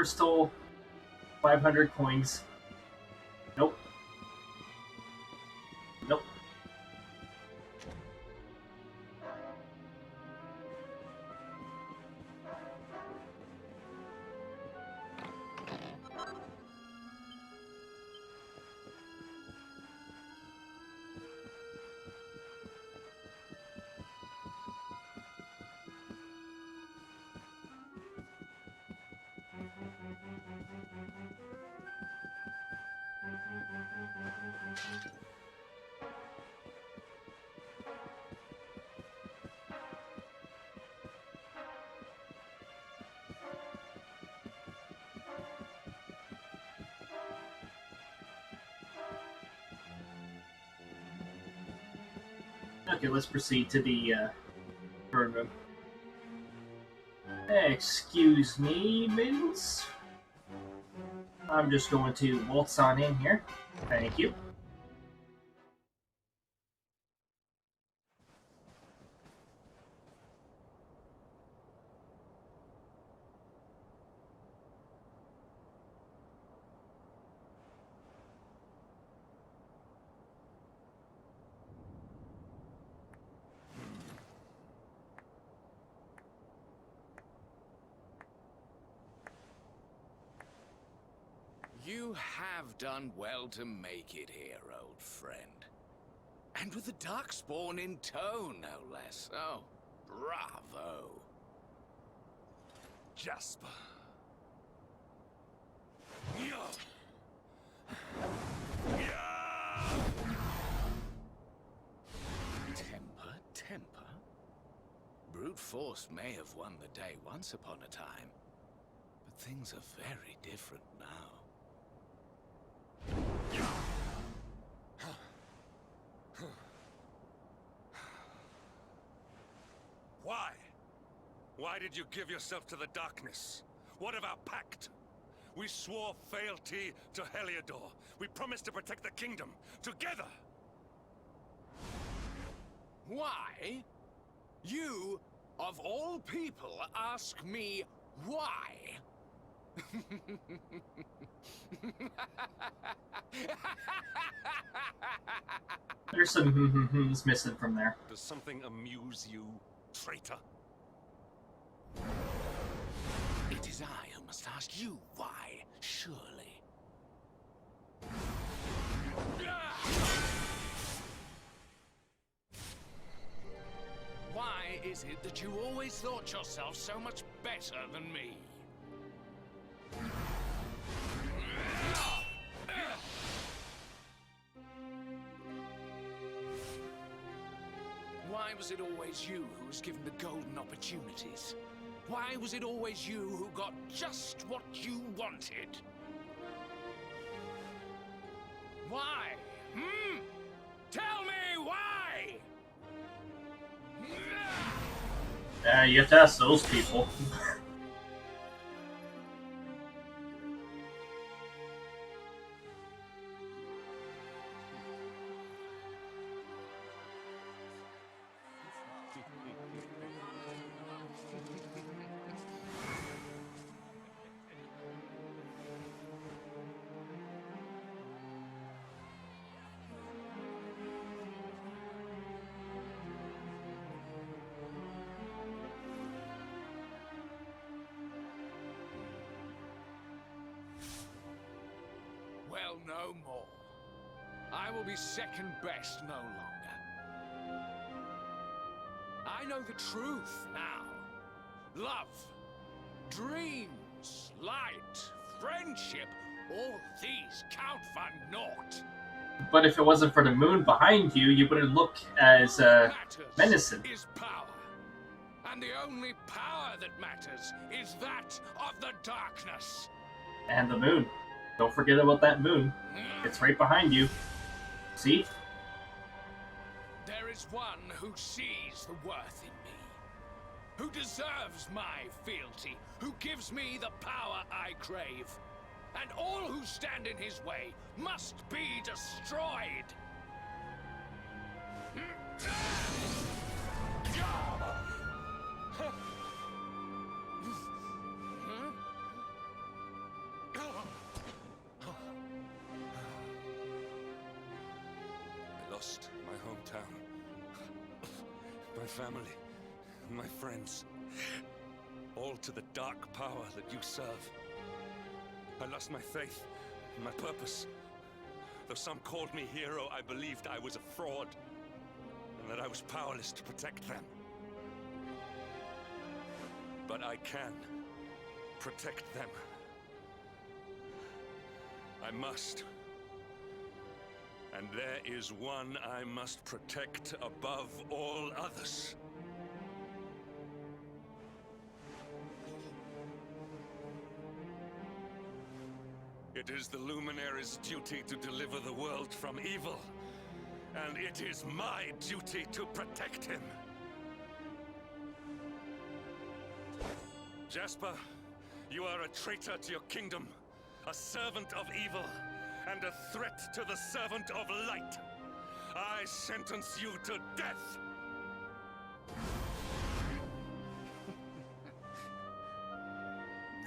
stole 500 coins. Nope. Nope. Okay, let's proceed to the burn room. Excuse me, mittens. I'm just going to waltz on in here. Thank you. You have done well to make it here, old friend. And with the Darkspawn in tow, no less. Oh, bravo. Jasper. Temper? Brute force may have won the day once upon a time, but things are very different now. Why? Why did you give yourself to the darkness? What of our pact? We swore fealty to SLdr. We promised to protect the kingdom, together! Why? You, of all people, ask me why? There's some missing from there. Does something amuse you, traitor? It is I who must ask you why, surely. Why is it that you always thought yourself so much better than me? Why was it always you who was given the golden opportunities? Why was it always you who got just what you wanted? Why? Tell me why! You have to ask those people. Well, no more. I will be second best no longer. I know the truth now. Love, dreams, light, friendship, all these count for naught. But if it wasn't for the moon behind you, you wouldn't look as menacing. Is power. And the only power that matters is that of the darkness. And the moon. Don't forget about that moon. It's right behind you. See? There is one who sees the worth in me, who deserves my fealty, who gives me the power I crave. And all who stand in his way must be destroyed. I lost my hometown, my family, my friends, all to the dark power that you serve. I lost my faith, my purpose. Though some called me hero, I believed I was a fraud, and that I was powerless to protect them. But I can protect them. I must. And there is one I must protect above all others. It is the Luminary's duty to deliver the world from evil, and it is my duty to protect him. Jasper, you are a traitor to your kingdom, a servant of evil, and a threat to the servant of light. I sentence you to death!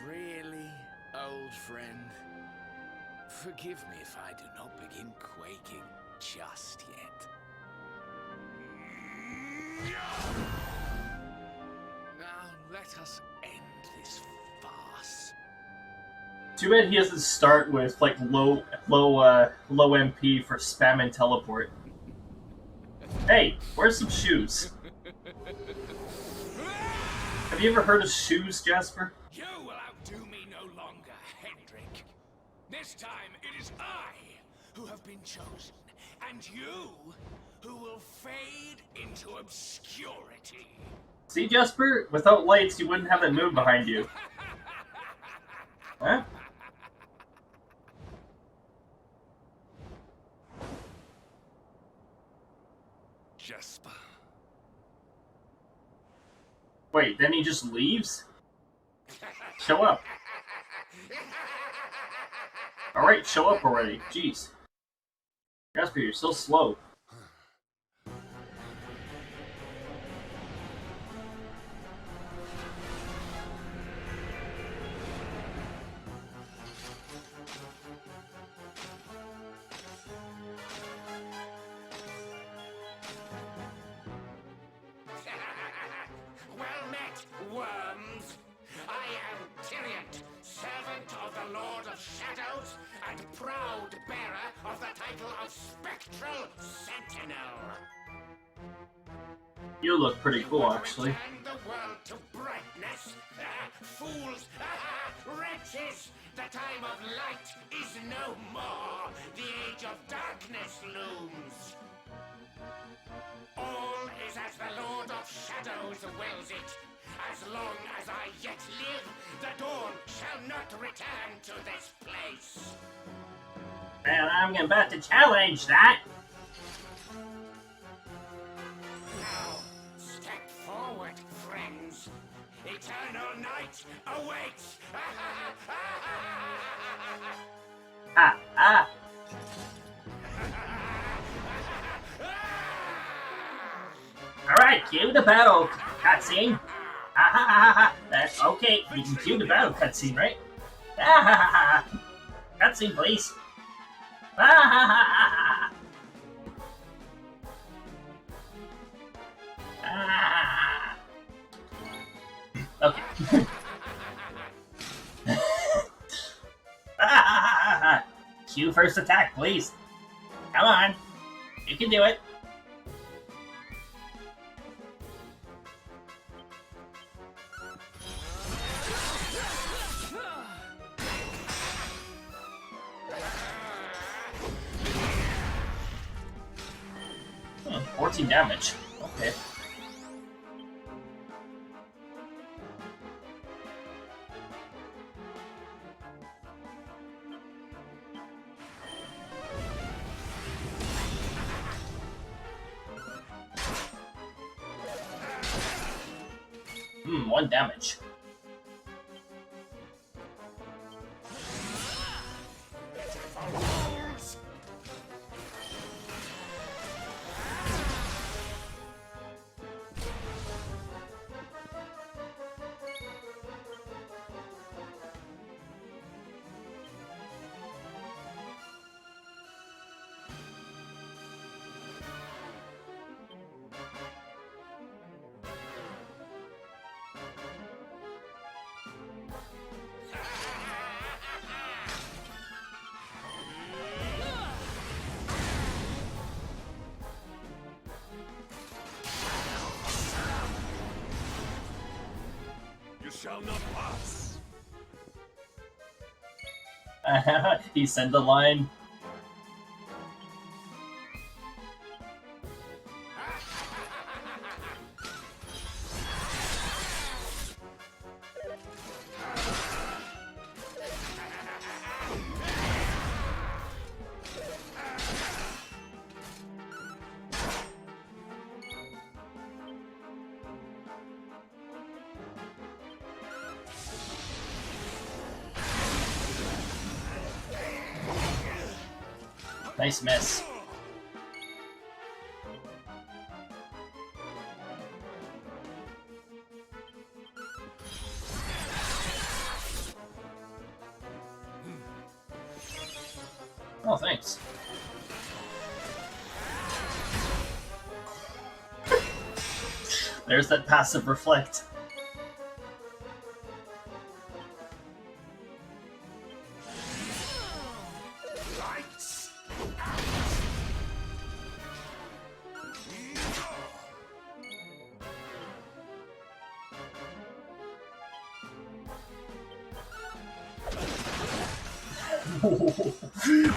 Really, old friend? Forgive me if I do not begin quaking just yet. Now, let us end this farce. Too bad he doesn't start with like low MP for spam and teleport. Hey, where's some shoes? Have you ever heard of shoes, Jasper? You will outdo me no longer, Hendrik. This time it is I who have been chosen, and you who will fade into obscurity. See, Jasper? Without lights, you wouldn't have that moon behind you. Huh? Jasper. Wait, then he just leaves? Show up. Alright, show up already. Jeez. Jasper, you're so slow. Well met, worms. I am Tyriant, servant of the Lord of Shadows, and proud bearer of the title of Spectral Sentinel. You look pretty cool, actually. Turn the world to brightness. Fools, wretches, the time of light is no more. The age of darkness looms. All is as the Lord of Shadows wills it. As long as I yet live, the dawn shall not return to this place. And I'm about to challenge that. Now, step forward, friends. Eternal night awaits. Ah, ah. Alright, cue the battle cutscene. Ha ha ha ha. That's okay. You can cue the battle cutscene, right? Ha ha ha ha. Cutscene, please. Ha ha ha ha ha. Okay. Cue first attack, please. Come on. You can do it. 14 damage. Okay. One damage. Shall not pass. He said the line. Nice miss. Oh, thanks. There's that passive reflect.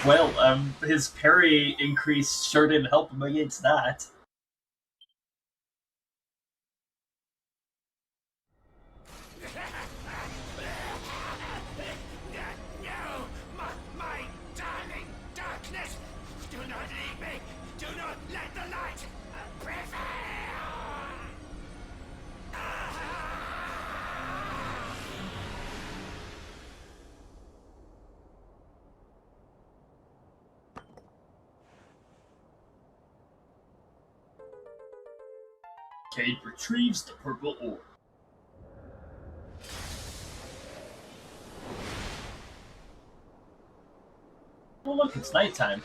Well, his parry increase sure didn't help him against that. No! My darling darkness! Do not leave me! Do not let the light prevail! Cade retrieves the purple orb. Oh look, it's nighttime.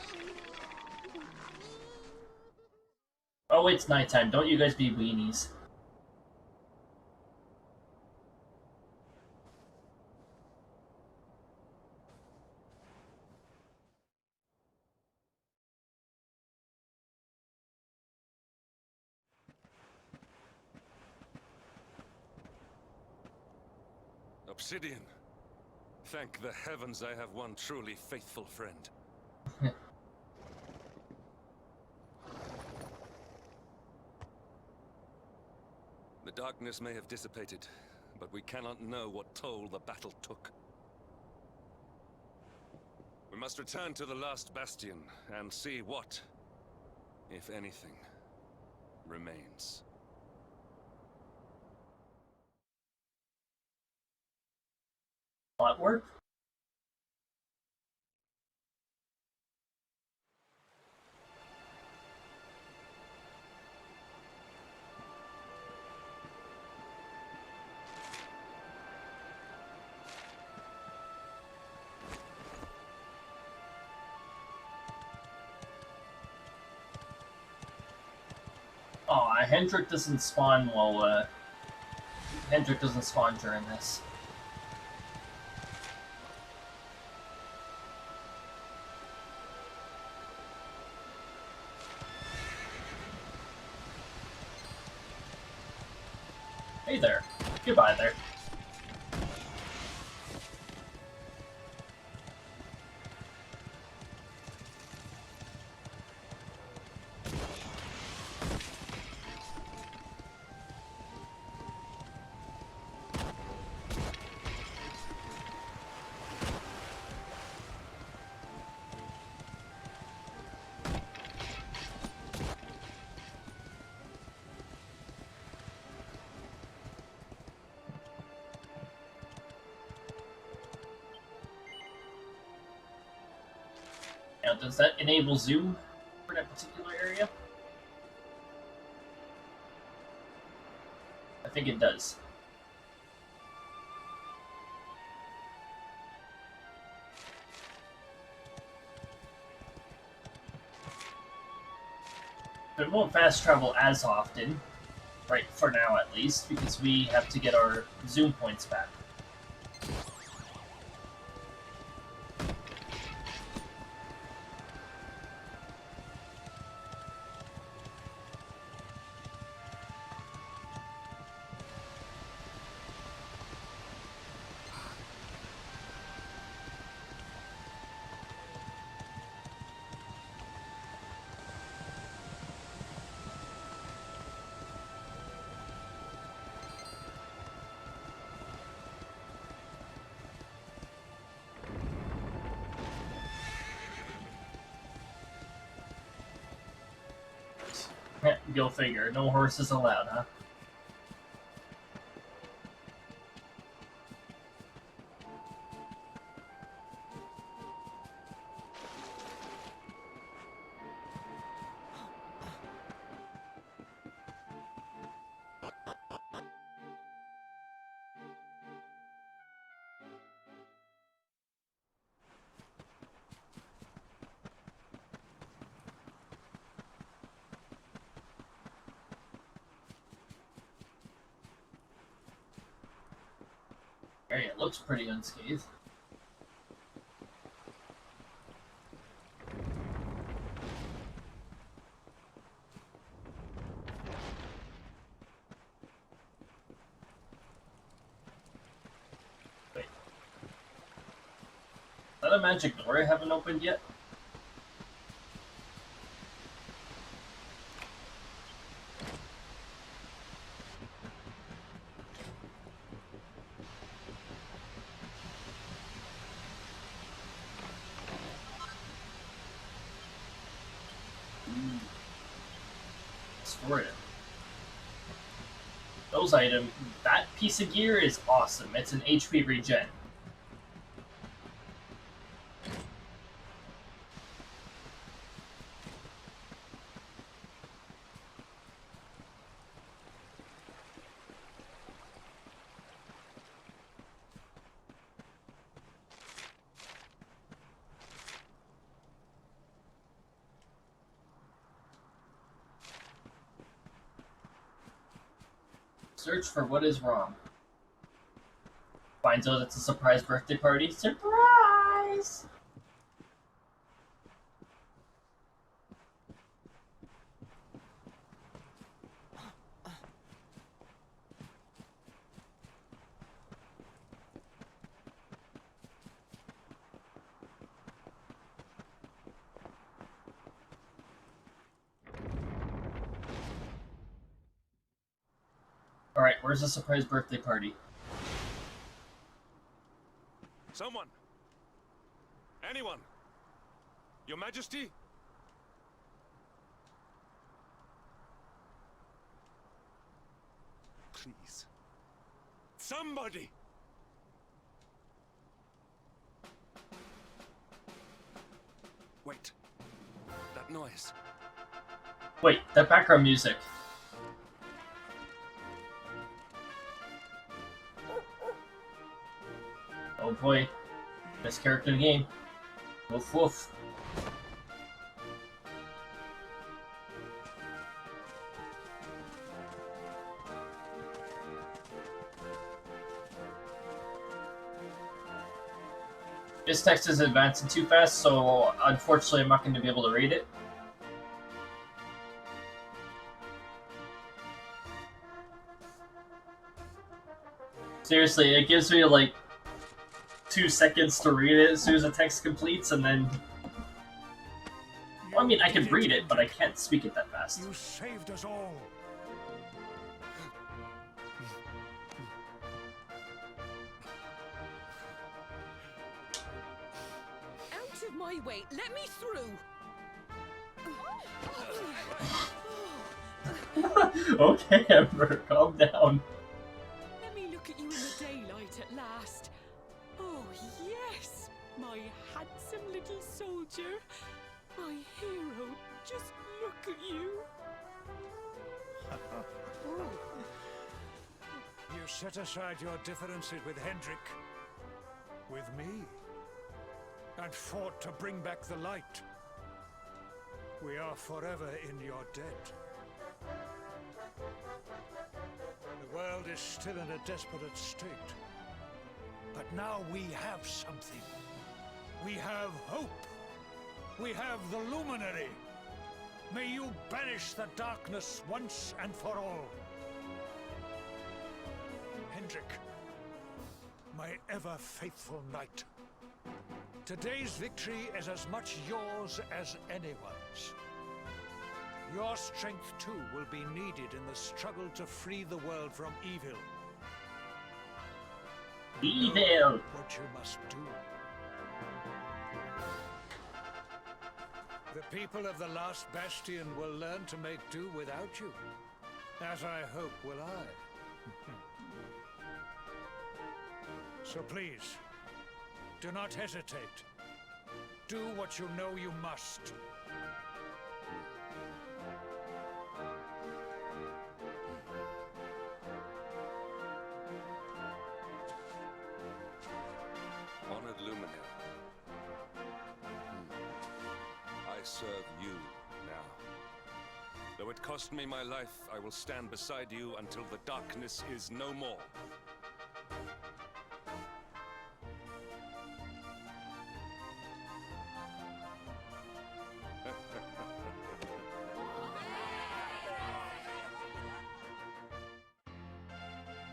Oh, it's nighttime. Don't you guys be weenies. Obsidian. Thank the heavens I have one truly faithful friend. The darkness may have dissipated, but we cannot know what toll the battle took. We must return to the last bastion and see what, if anything, remains. Plot work? Oh, Hendrik doesn't spawn while, Hendrik doesn't spawn during this. Hey there. Goodbye there. Now, does that enable zoom for that particular area? I think it does. It won't fast travel as often, right, for now at least, because we have to get our zoom points back. Go figure. No horses allowed, huh? Hey, it looks pretty unscathed. Wait. Is that a magic door I haven't opened yet? Store it. Those items, that piece of gear is awesome. It's an HP regen. Search for what is wrong. Finds out it's a surprise birthday party. Surprise! Alright, where's the surprise birthday party? Someone! Anyone! Your Majesty? Please. Somebody! Wait. That noise. Wait, that background music. Oh boy. Best character in the game. Woof woof. This text is advancing too fast, so unfortunately I'm not going to be able to read it. Seriously, it gives me like 2 seconds to read it as soon as the text completes, and then... Well, I mean, I can read it, but I can't speak it that fast. You saved us all. Out of my way! Let me through! Okay, Ember, calm down. Let me look at you in the daylight at last. Oh, yes, my handsome little soldier. My hero, just look at you. You set aside your differences with Hendrik, with me, and fought to bring back the light. We are forever in your debt. The world is still in a desperate state. But now we have something. We have hope. We have the Luminary. May you banish the darkness once and for all. Hendrik, my ever-faithful knight. Today's victory is as much yours as anyone's. Your strength, too, will be needed in the struggle to free the world from evil. Evil! Know what you must do. The people of the last bastion will learn to make do without you, as I hope will I. So please, do not hesitate. Do what you know you must. Honored Luminary. I serve you now. Though it cost me my life, I will stand beside you until the darkness is no more.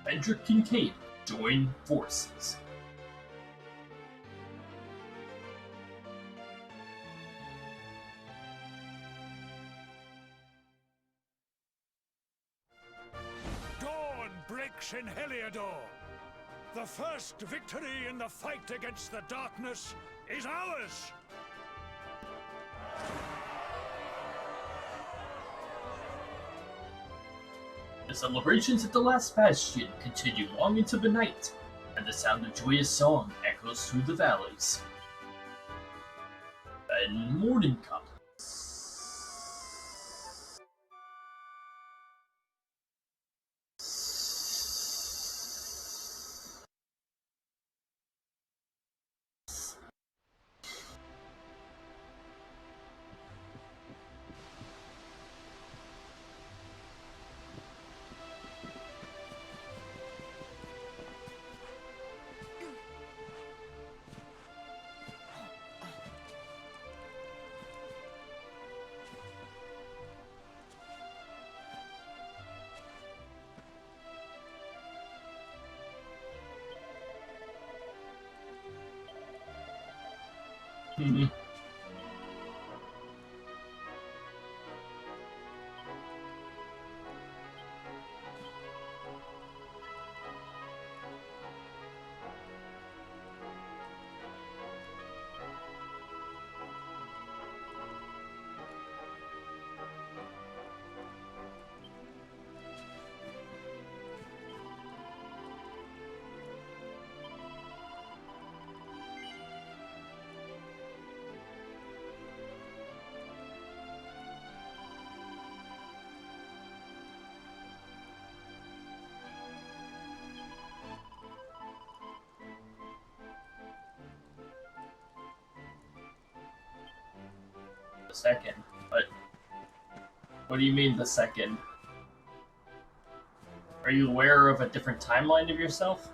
Hendrik Kincaid join forces. Dawn breaks in SLdr. The first victory in the fight against the darkness is ours! The celebrations at the last bastion continue long into the night, and the sound of joyous song echoes through the valleys. And morning comes. The second, but what do you mean the second? Are you aware of a different timeline of yourself?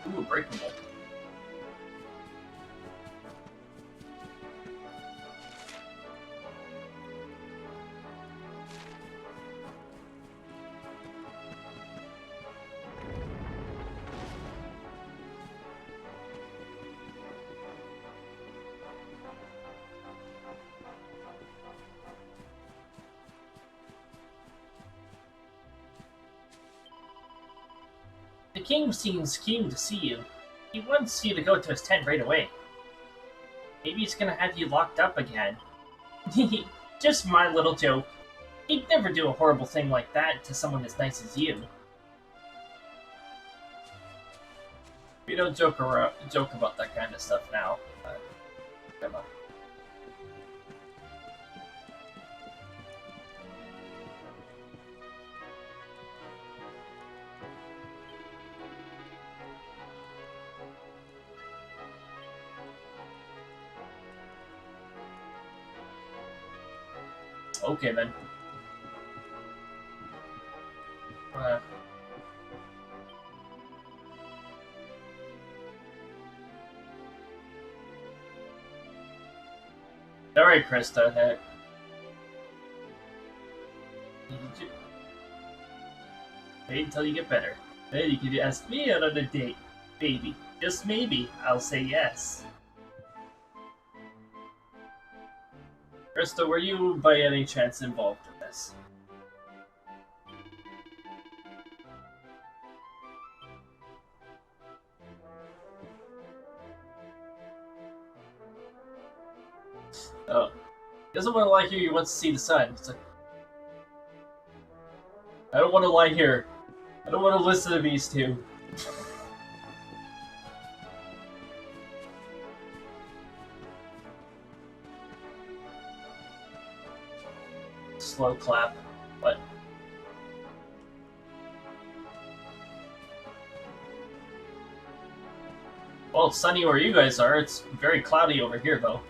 Ooh, breakable. The king seems keen to see you. He wants you to go to his tent right away. Maybe he's gonna have you locked up again. Just my little joke. He'd never do a horrible thing like that to someone as nice as you. We don't joke about that kind of stuff now. Come on. Okay then. Alright, Krista. Wait until you get better. Then you can ask me out on a date. Maybe. Just maybe. I'll say yes. Krista, were you by any chance involved in this? Oh. He doesn't want to lie here, he wants to see the sun. It's like, I don't want to lie here. I don't want to listen to these two. Slow clap. What? Well, it's sunny where you guys are. It's very cloudy over here, though.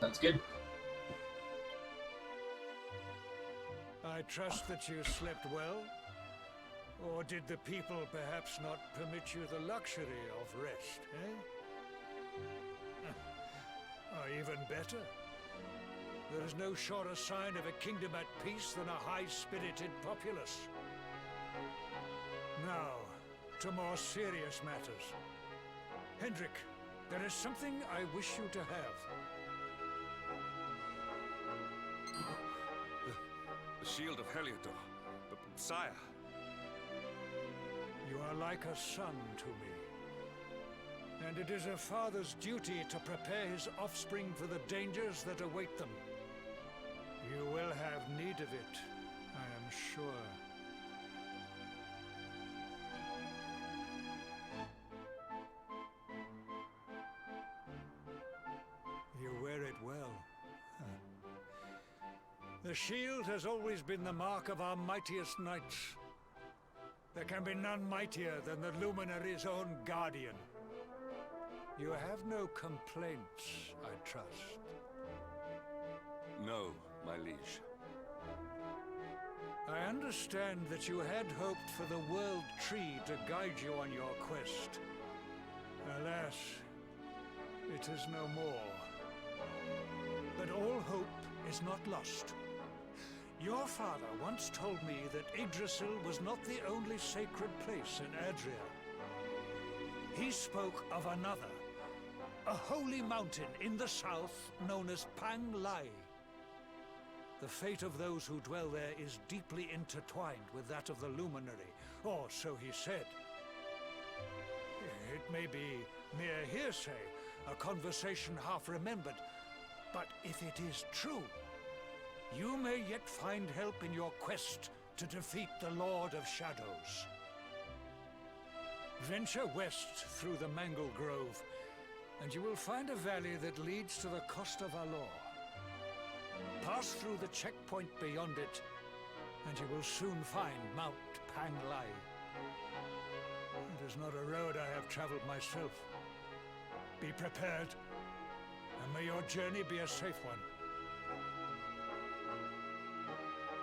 That's good. I trust that you slept well? Or did the people perhaps not permit you the luxury of rest, eh? Or even better, there is no surer sign of a kingdom at peace than a high-spirited populace. Now, to more serious matters. Hendrik, there is something I wish you to have. The shield of Heliodor. But, sire. You are like a son to me. And it is a father's duty to prepare his offspring for the dangers that await them. You will have need of it, I am sure. You wear it well. The shield has always been the mark of our mightiest knights. There can be none mightier than the Luminary's own guardian. You have no complaints, I trust. No, my liege. I understand that you had hoped for the World Tree to guide you on your quest. Alas, it is no more. But all hope is not lost. Your father once told me that Yggdrasil was not the only sacred place in Adria. He spoke of another, a holy mountain in the south known as Panglai. The fate of those who dwell there is deeply intertwined with that of the Luminary, or so he said. It may be mere hearsay, a conversation half remembered, but if it is true, you may yet find help in your quest to defeat the Lord of Shadows. Venture west through the Mangle Grove, and you will find a valley that leads to the coast of Alor. Pass through the checkpoint beyond it, and you will soon find Mount Panglai. It is not a road I have traveled myself. Be prepared, and may your journey be a safe one.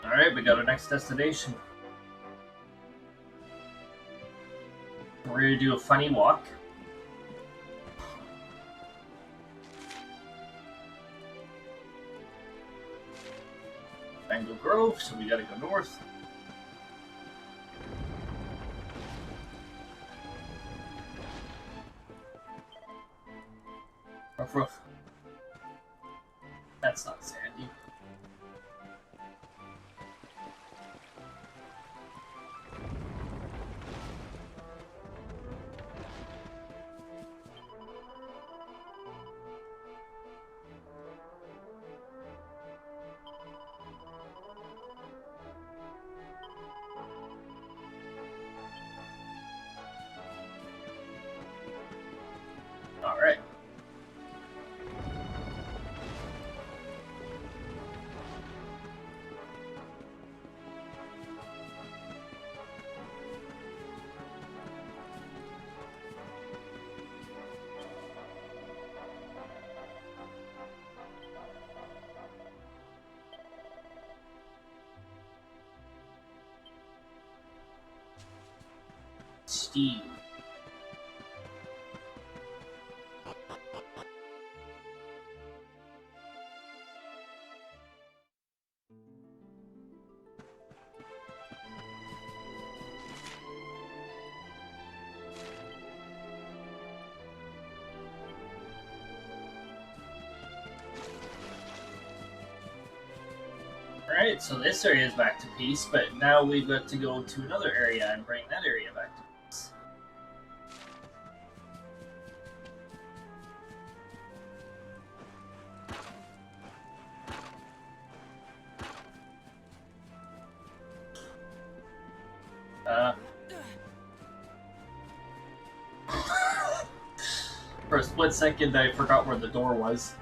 Alright, we got our next destination. We're gonna do a funny walk. Mangle Grove, so we gotta go north. Ruff, ruff. That's not Sandy. Alright. Steve. Alright, so this area is back to peace, but now we've got to go to another area and bring that area back to peace. For a split second, I forgot where the door was.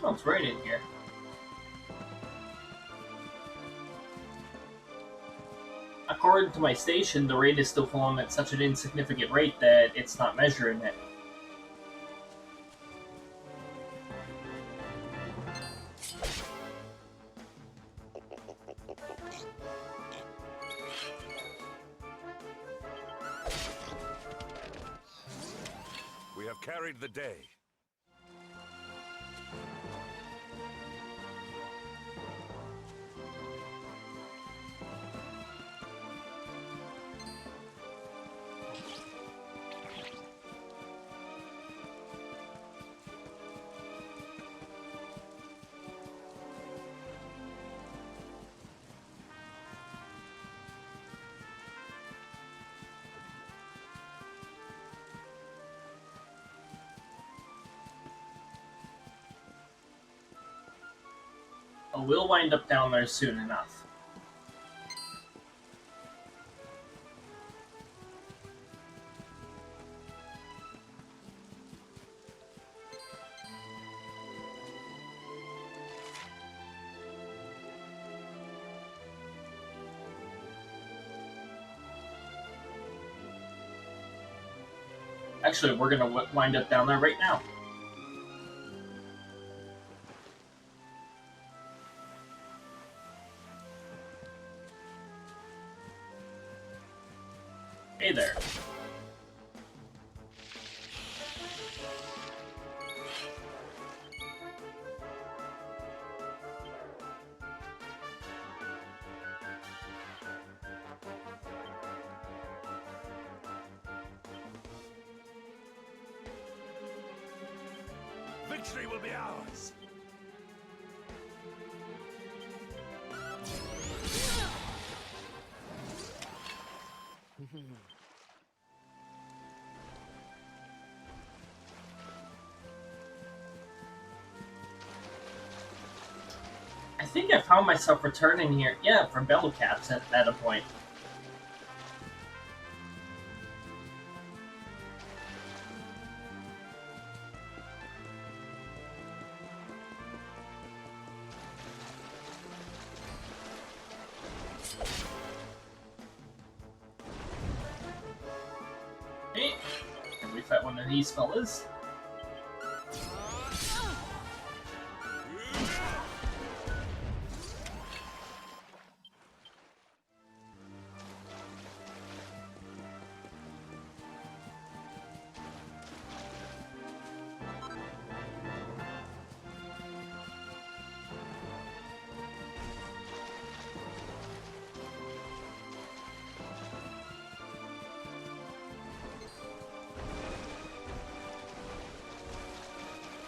Oh, it's right in here. According to my station, the rate is still falling at such an insignificant rate that it's not measuring it. We have carried the day. We'll wind up down there soon enough. Actually, we're gonna wind up down there right now. Hey there. Victory will be ours. I think I found myself returning here. Yeah, for bell caps at a point. Hey, can we fight one of these fellas?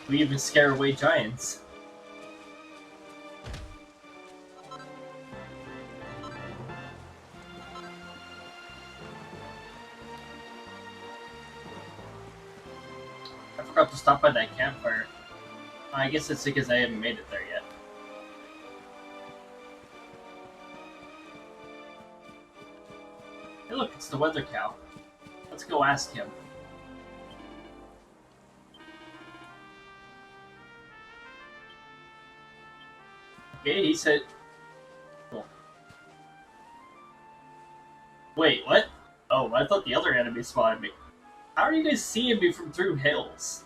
We even scare away giants. I forgot to stop by that campfire. I guess it's because I haven't made it there yet. Hey look, it's the weather cow. Let's go ask him. Okay, he said... Cool. Wait, what? Oh, I thought the other enemy spotted me. How are you guys seeing me from through hills?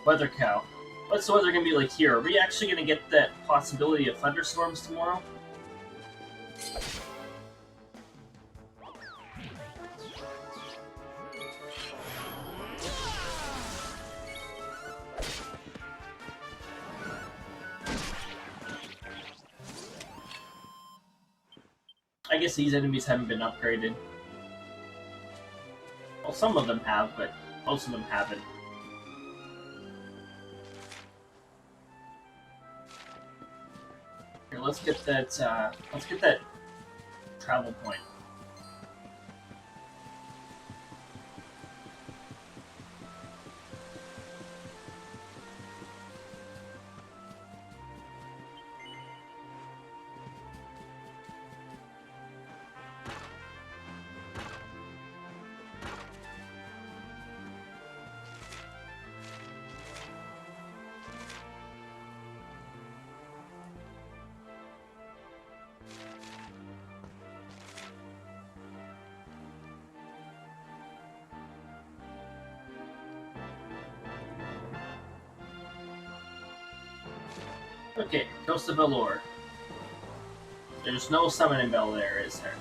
Weather cow. What's the weather gonna be like here? Are we actually gonna get that possibility of thunderstorms tomorrow? I guess these enemies haven't been upgraded. Well, some of them have, but most of them haven't. Here, let's get that travel point. Okay, Coast of Valor. There's no summoning bell there, is there?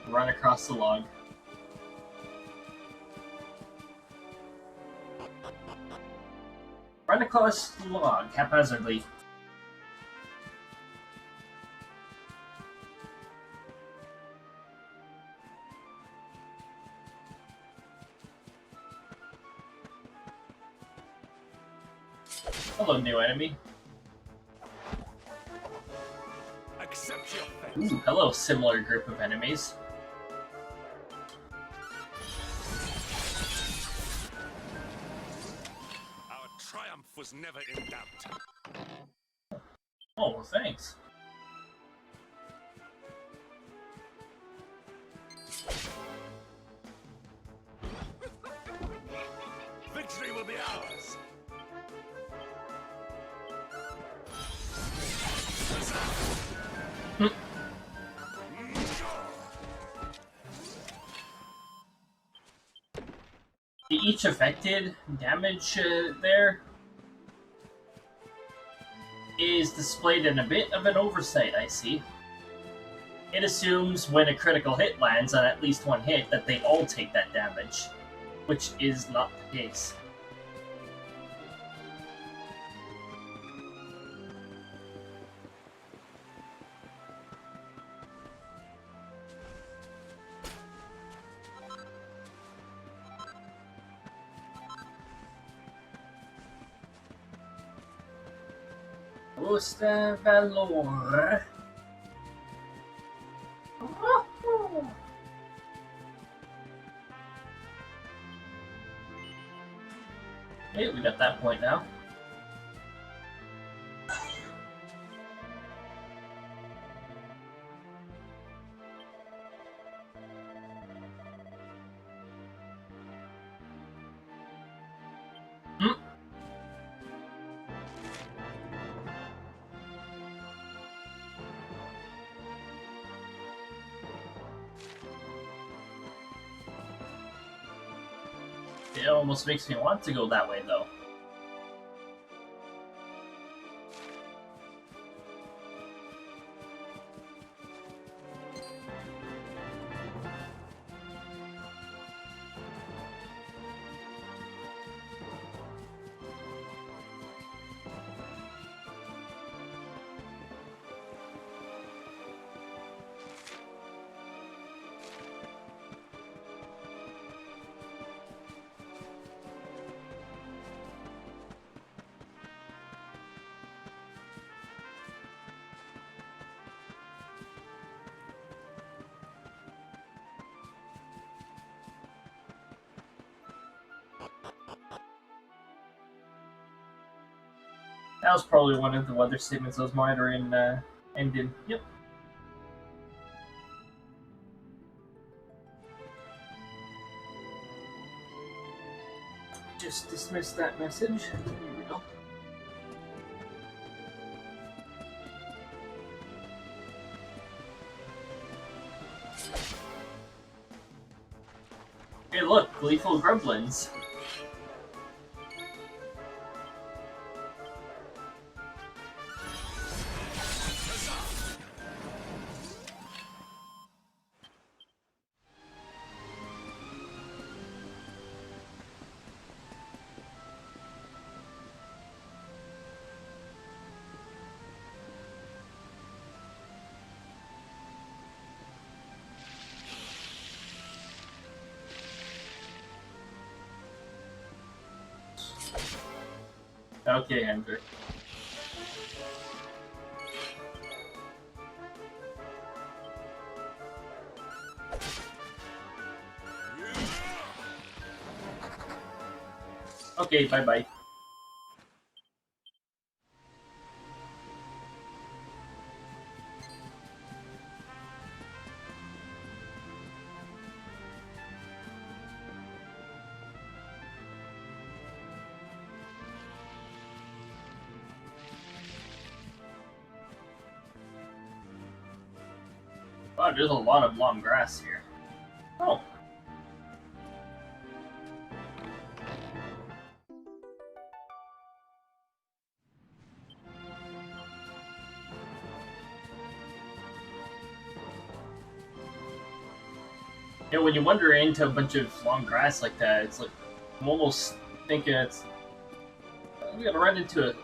Run across the log. Run across the log, haphazardly. Hello, new enemy. Accept your fate. Ooh, hello, similar group of enemies. Our triumph was never in doubt. Oh, well, thanks. Victory will be ours. The each affected damage there is displayed in a bit of an oversight, I see. It assumes when a critical hit lands on at least one hit that they all take that damage, which is not the case. Coast of Valor. Hey, we got that point now. It almost makes me want to go that way, though. That was probably one of the weather statements I was monitoring ended. Yep. Just dismiss that message. Here we go. Hey look, gleeful gremlins. Okay, Hendrik. Okay, bye-bye. Wow, there's a lot of long grass here. Oh. Yeah, when you wander into a bunch of long grass like that, it's like I'm almost thinking it's I'm gonna run into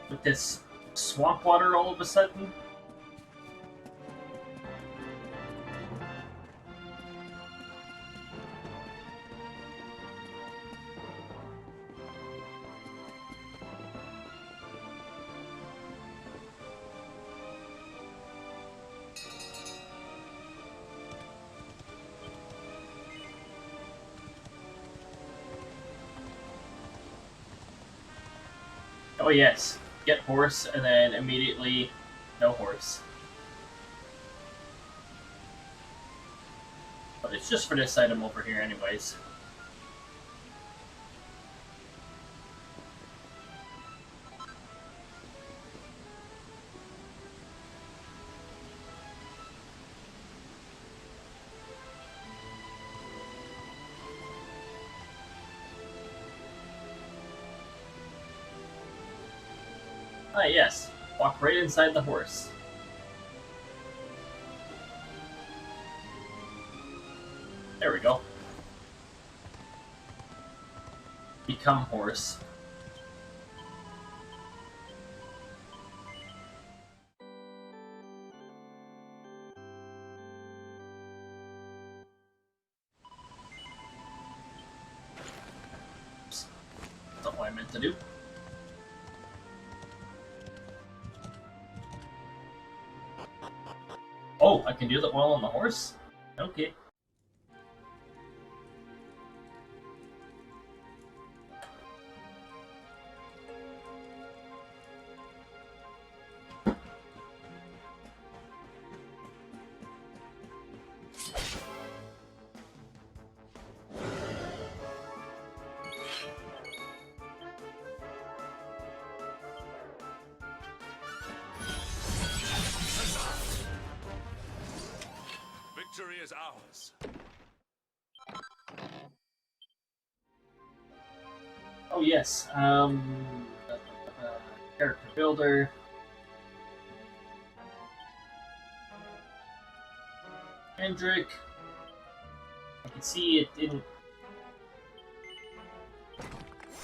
with this swamp water all of a sudden. Oh yes, get horse and then immediately no horse. But it's just for this item over here anyways. Ah yes, walk right inside the horse. There we go. Become horse. Oops. That's not what I meant to do. Oh, I can do that while on the horse? Okay. Victory is ours. Oh yes. Character builder. Hendrik. I can see it didn't.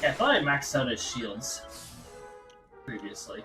Yeah, I thought I maxed out his shields previously.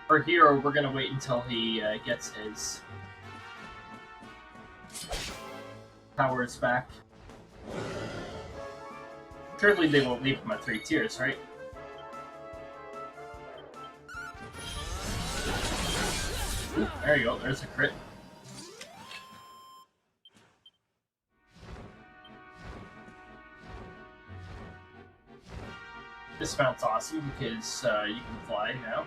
For Hero, we're gonna wait until he gets his powers back. Surely they won't leave him at 3 tiers, right? Ooh, there you go, there's a crit. This mount's awesome because you can fly now.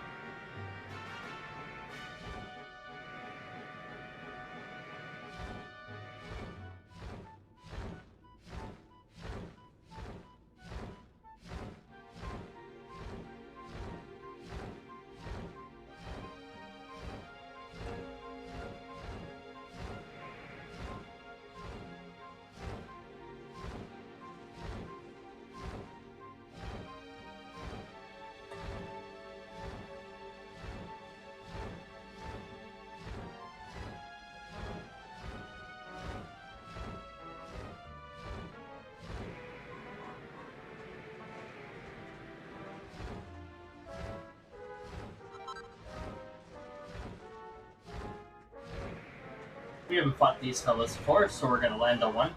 We haven't fought these fellas before, so we're gonna land on one.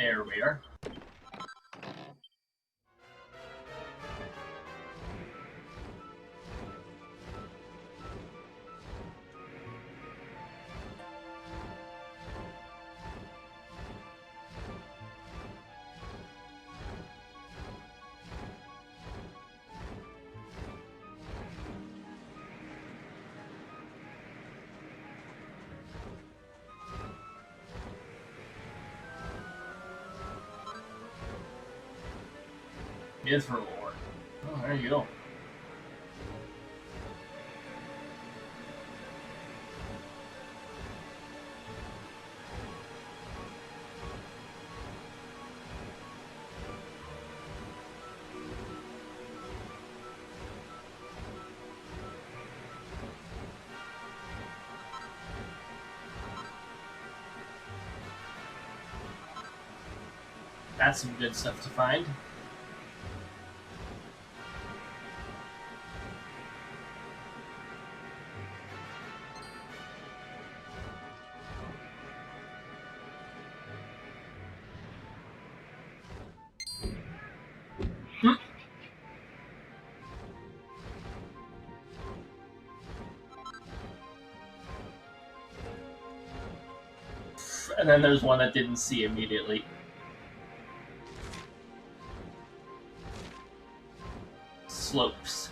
There we are. Mithril ore. Oh, there you go. That's some good stuff to find. And then there's one that didn't see immediately. Slopes.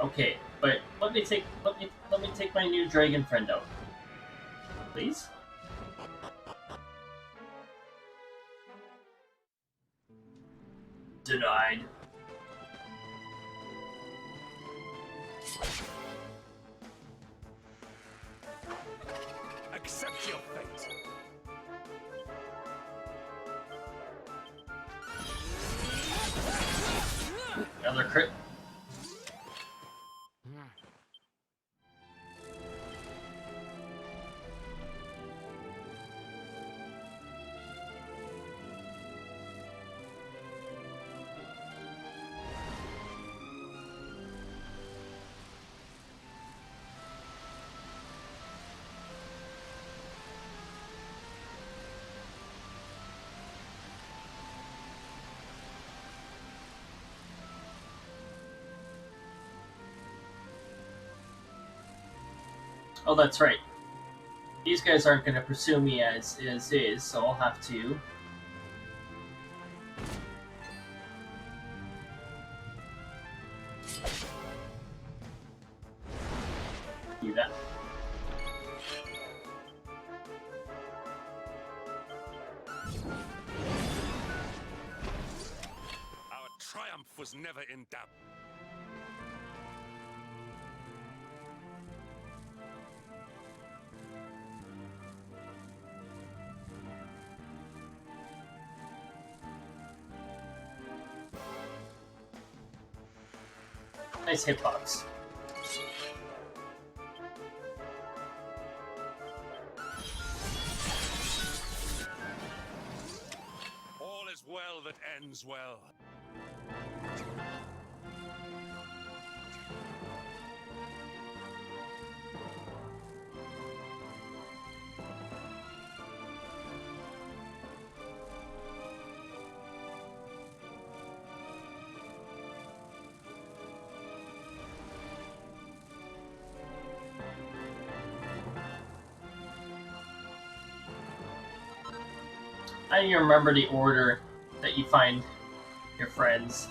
Okay, but let me take my new dragon friend out. Please? Denied. Accept your fate. Another crit. Oh, that's right. These guys aren't going to pursue me as is, so I'll have to... do that. Our triumph was never in doubt. Nice hitbox. All is well that ends well. I don't even remember the order that you find your friends.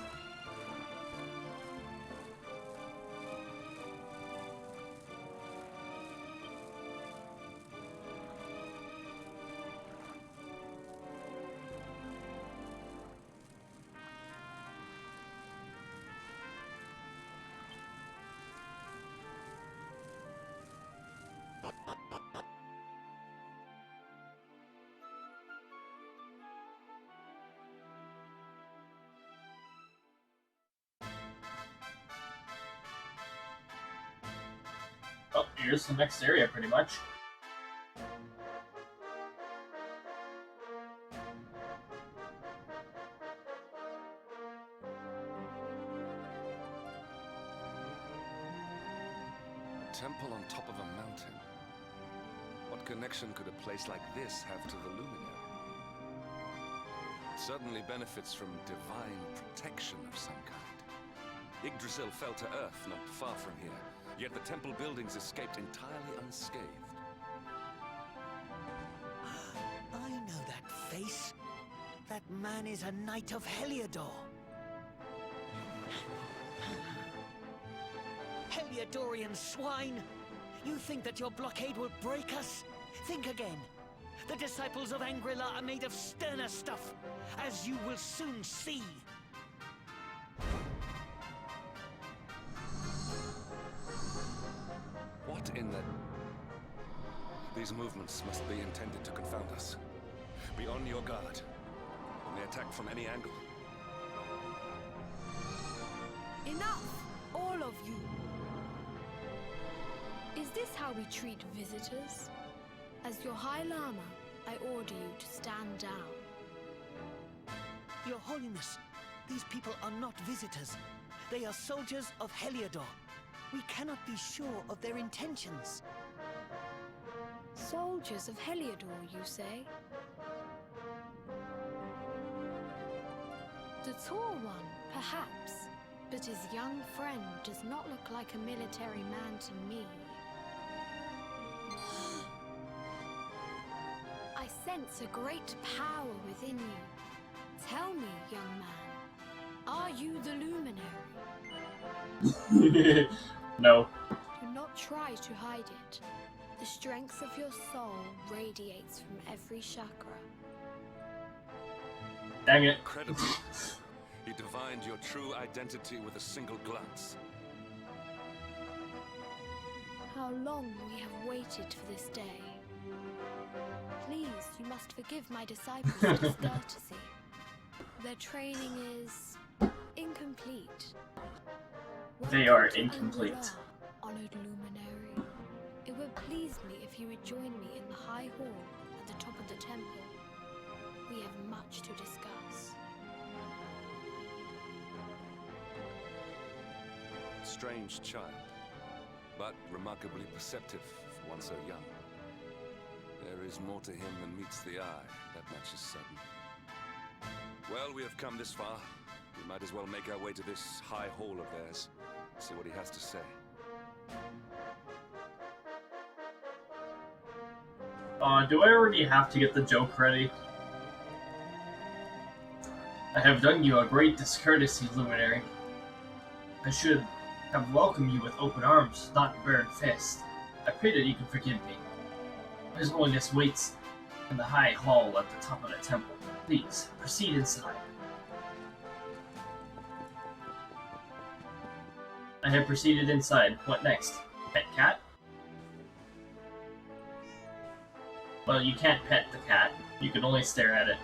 Oh, here's the next area, pretty much. A temple on top of a mountain. What connection could a place like this have to the Luminary? It certainly benefits from divine protection of some kind. Yggdrasil fell to earth not far from here, yet the temple buildings escaped entirely unscathed. I know that face. That man is a knight of Heliodor. Heliodorian swine! You think that your blockade will break us? Think again. The disciples of Angrila are made of sterner stuff, as you will soon see. What in the... These movements must be intended to confound us. Be on your guard. When they attack from any angle. Enough! All of you! Is this how we treat visitors? As your High Lama, I order you to stand down. Your Holiness, these people are not visitors. They are soldiers of Heliodor. We cannot be sure of their intentions. Soldiers of Heliodor, you say? The tall one, perhaps, but his young friend does not look like a military man to me. I sense a great power within you. Tell me, young man, are you the Luminary? No. Do not try to hide it. The strength of your soul radiates from every chakra. Dang it. Incredible. You divined your true identity with a single glance. How long we have waited for this day. Please, you must forgive my disciples' discourtesy. Their training is incomplete. They are Welcome to incomplete. Angrila, honored luminary. It would please me if you would join me in the high hall at the top of the temple. We have much to discuss. Strange child, but remarkably perceptive for one so young. There is more to him than meets the eye, that much is certain. Well, we have come this far. We might as well make our way to this high hall of theirs, see what he has to say. Do I already have to get the joke ready? I have done you a great discourtesy, Luminary. I should have welcomed you with open arms, not bared fist. I pray that you can forgive me. His Holiness waits in the high hall at the top of the temple. Please, proceed inside. I have proceeded inside. What next? Pet cat? Well, you can't pet the cat. You can only stare at it.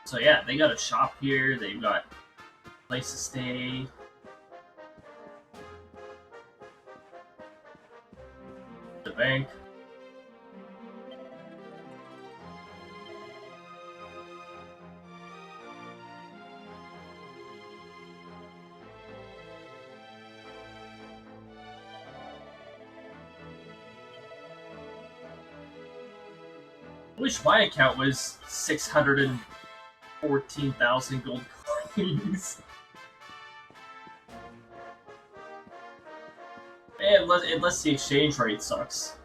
So yeah, they got a shop here, they've got a place to stay. The bank. I wish my account was 614,000 gold coins. Man, unless the exchange rate sucks.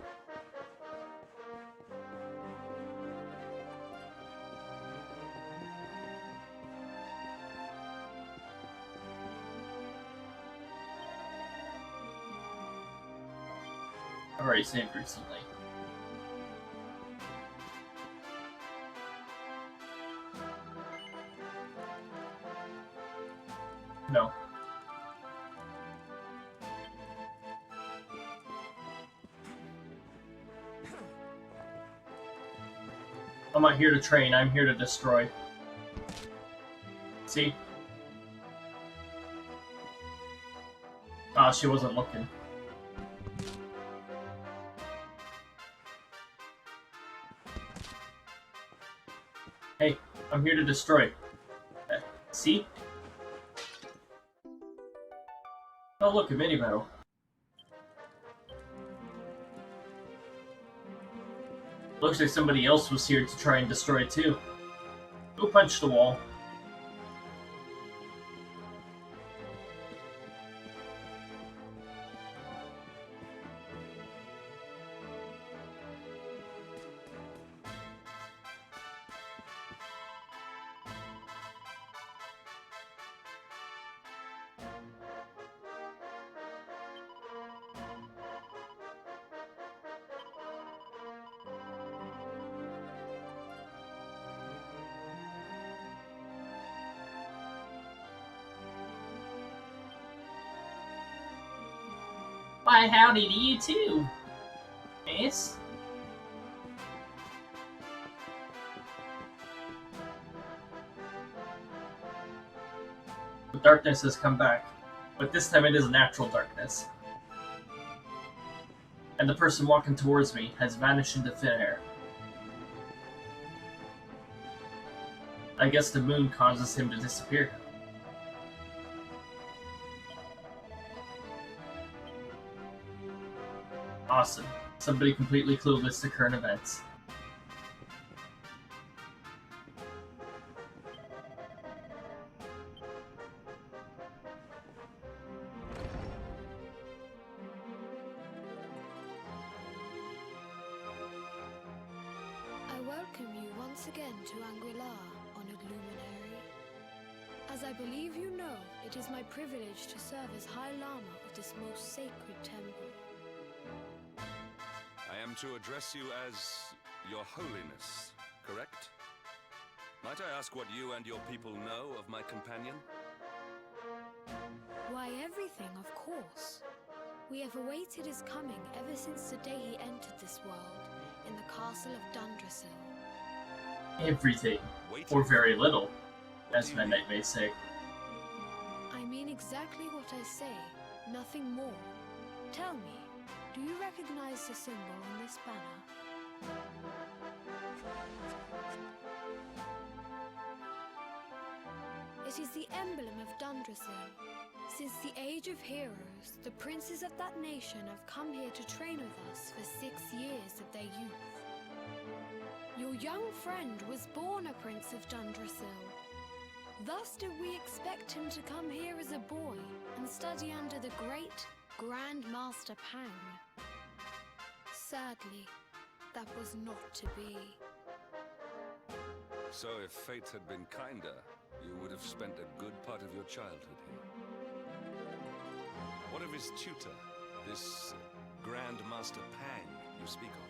I've already saved recently. No. I'm not here to train, I'm here to destroy. See? Ah, she wasn't looking. Hey, I'm here to destroy. See? Oh look, a mini battle. Looks like somebody else was here to try and destroy it too. Who punched the wall? Why, howdy to you too, miss. The darkness has come back, but this time it is natural darkness. And the person walking towards me has vanished into thin air. I guess the moon causes him to disappear. Awesome. Somebody completely clueless to current events. I welcome you once again to Anguilla, honored luminary. As I believe you know, it is my privilege to serve as High Lama of this most sacred temple. I am to address you as Your Holiness, correct? Might I ask what you and your people know of my companion? Why, everything, of course. We have awaited his coming ever since the day he entered this world, in the castle of Dundrasil. Everything. Or very little, as my knight may say. I mean exactly what I say, nothing more. Tell me, do you recognize the symbol on this banner? It is the emblem of Dundrasil. Since the age of heroes, the princes of that nation have come here to train with us for 6 years of their youth. Your young friend was born a prince of Dundrasil. Thus did we expect him to come here as a boy and study under the great Grand Master Pang. Sadly, that was not to be. So if fate had been kinder, you would have spent a good part of your childhood here. What of his tutor, this Grand Master Pang you speak of?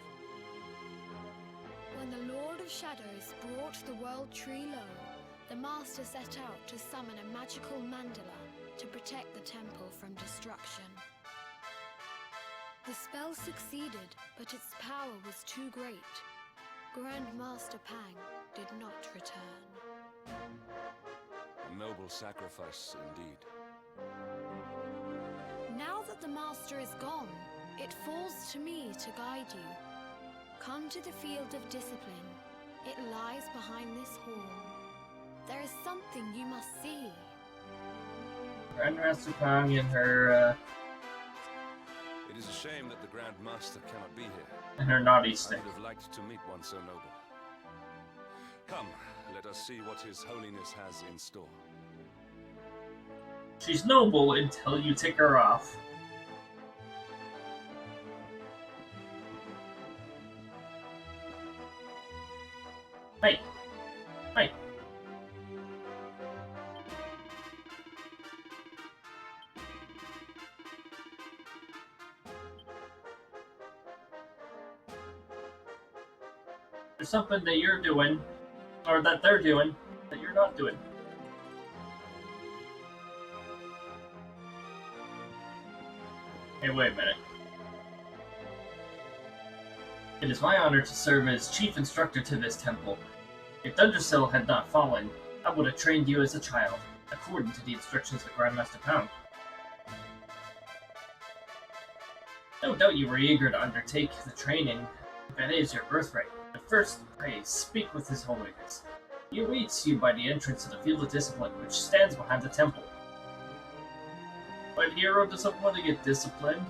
When the Lord of Shadows brought the World Tree low, the Master set out to summon a magical mandala to protect the temple from destruction. The spell succeeded, but its power was too great. Grand Master Pang did not return. A noble sacrifice indeed. Now that the Master is gone, it falls to me to guide you. Come to the field of discipline. It lies behind this hall. There is something you must see. Grandmaster Pang and her, It is a shame that the Grand Master cannot be here. and her naughty I stick. would have liked to meet one so noble. Come, let us see what His Holiness has in store. She's noble until you take her off. Hey! Hey! There's something that you're doing, or that they're doing, that you're not doing. Hey, wait a minute. It is my honor to serve as chief instructor to this temple. If Dundrasil had not fallen, I would have trained you as a child, according to the instructions of Grandmaster Pound. No doubt you were eager to undertake the training. That is your birthright. But first, pray, speak with His Holiness. He awaits you by the entrance to the Field of Discipline, which stands behind the temple. But Hero doesn't want to get disciplined.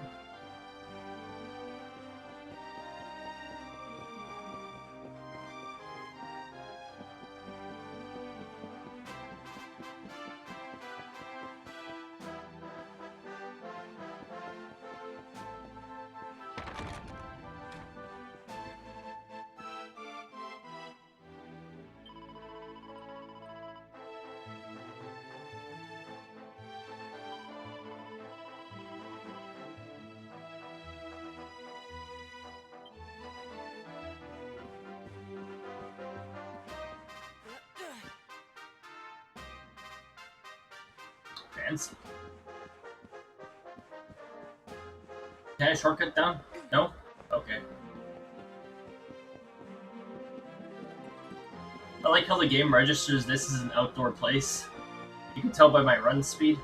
Fancy. Can I shortcut down? No? Okay. I like how the game registers this as an outdoor place. You can tell by my run speed.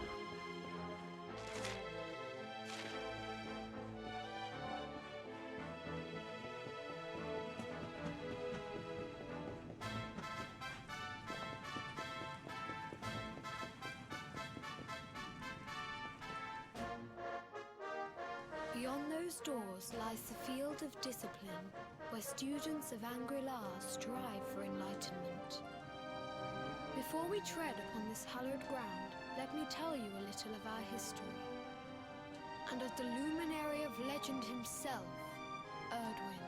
Beyond those doors lies the Field of Discipline, where students of Angri-La strive for enlightenment. Before we tread upon this hallowed ground, let me tell you a little of our history, and of the luminary of legend himself, Erdwin.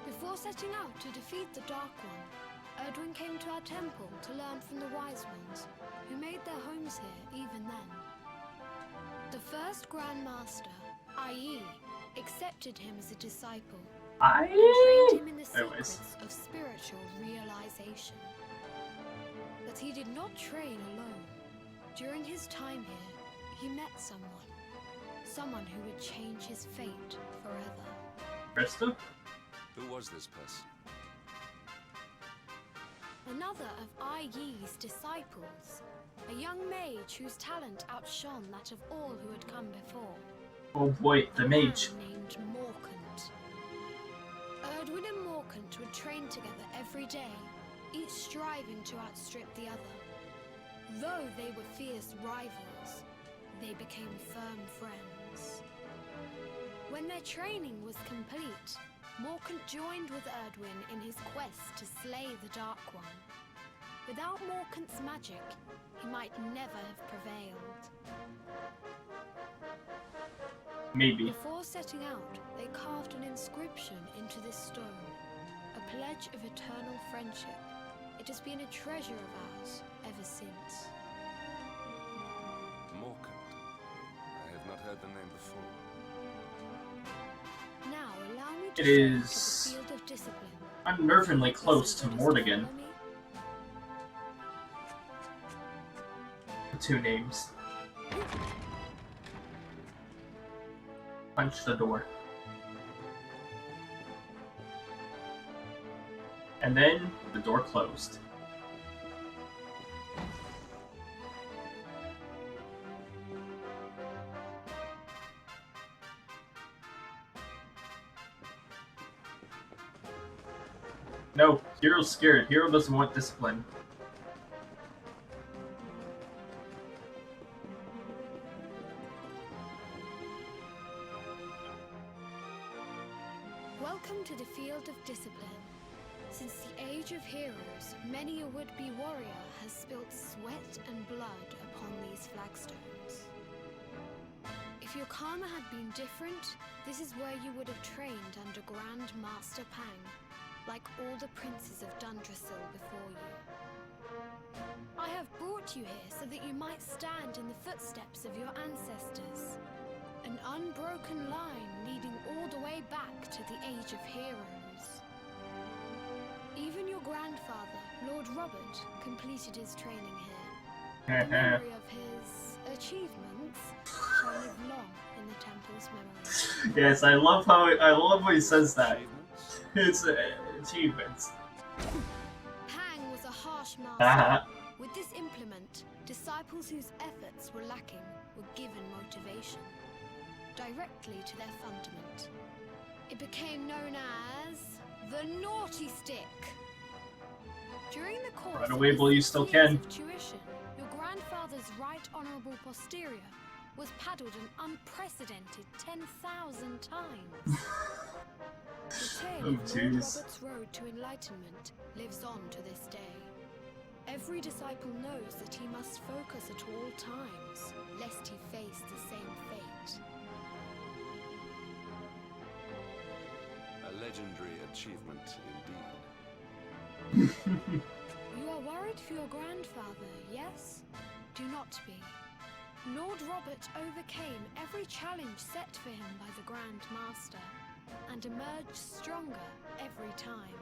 Before setting out to defeat the Dark One, Erdwin came to our temple to learn from the Wise Ones, who made their homes here even then. The first Grand Master, i.e., accepted him as a disciple and trained him in the secrets of spiritual realization. But he did not train alone. During his time here, he met someone who would change his fate forever. Krista? Who was this person? Another of Ai Yi's disciples, a young mage whose talent outshone that of all who had come before. Oh boy, the mage. A man named Morkant. Erdwin and Morkant would train together every day, each striving to outstrip the other. Though they were fierce rivals, they became firm friends. When their training was complete, Morkant joined with Erdwin in his quest to slay the Dark One. Without Morkant's magic, he might never have prevailed. Maybe. Before setting out, they carved an inscription into this stone, a pledge of eternal friendship. It has been a treasure of ours ever since. Morkant. I have not heard the name before. Now allow me to It show you to is the Field of Discipline. unnervingly close to Mortigan. The two names. Punch the door. And then the door closed. No, Hero's scared. Hero doesn't want discipline. Welcome to the Field of Discipline. Since the Age of Heroes, many a would-be warrior has spilt sweat and blood upon these flagstones. If your karma had been different, this is where you would have trained under Grand Master Pang, like all the princes of Dundrasil before you. I have brought you here so that you might stand in the footsteps of your ancestors. An unbroken line leading all the way back to the Age of Heroes. Even your grandfather, Lord Robert, completed his training here. The memory of his achievements shall live long in the temple's memory. Yes, I love how he says that. It's achievements. Pang was a harsh master. With this implement, disciples whose efforts were lacking were given motivation, directly to their fundament. It became known as the Naughty Stick. course Run away while you still years can. of tuition, your grandfather's right honourable posterior was paddled an unprecedented 10,000 times. The tale Oh, of Lord jeez. Robert's road to enlightenment lives on to this day. Every disciple knows that he must focus at all times, lest he face the same fate. A legendary achievement indeed. You are worried for your grandfather, yes? Do not be. Lord Robert overcame every challenge set for him by the Grand Master, and emerged stronger every time.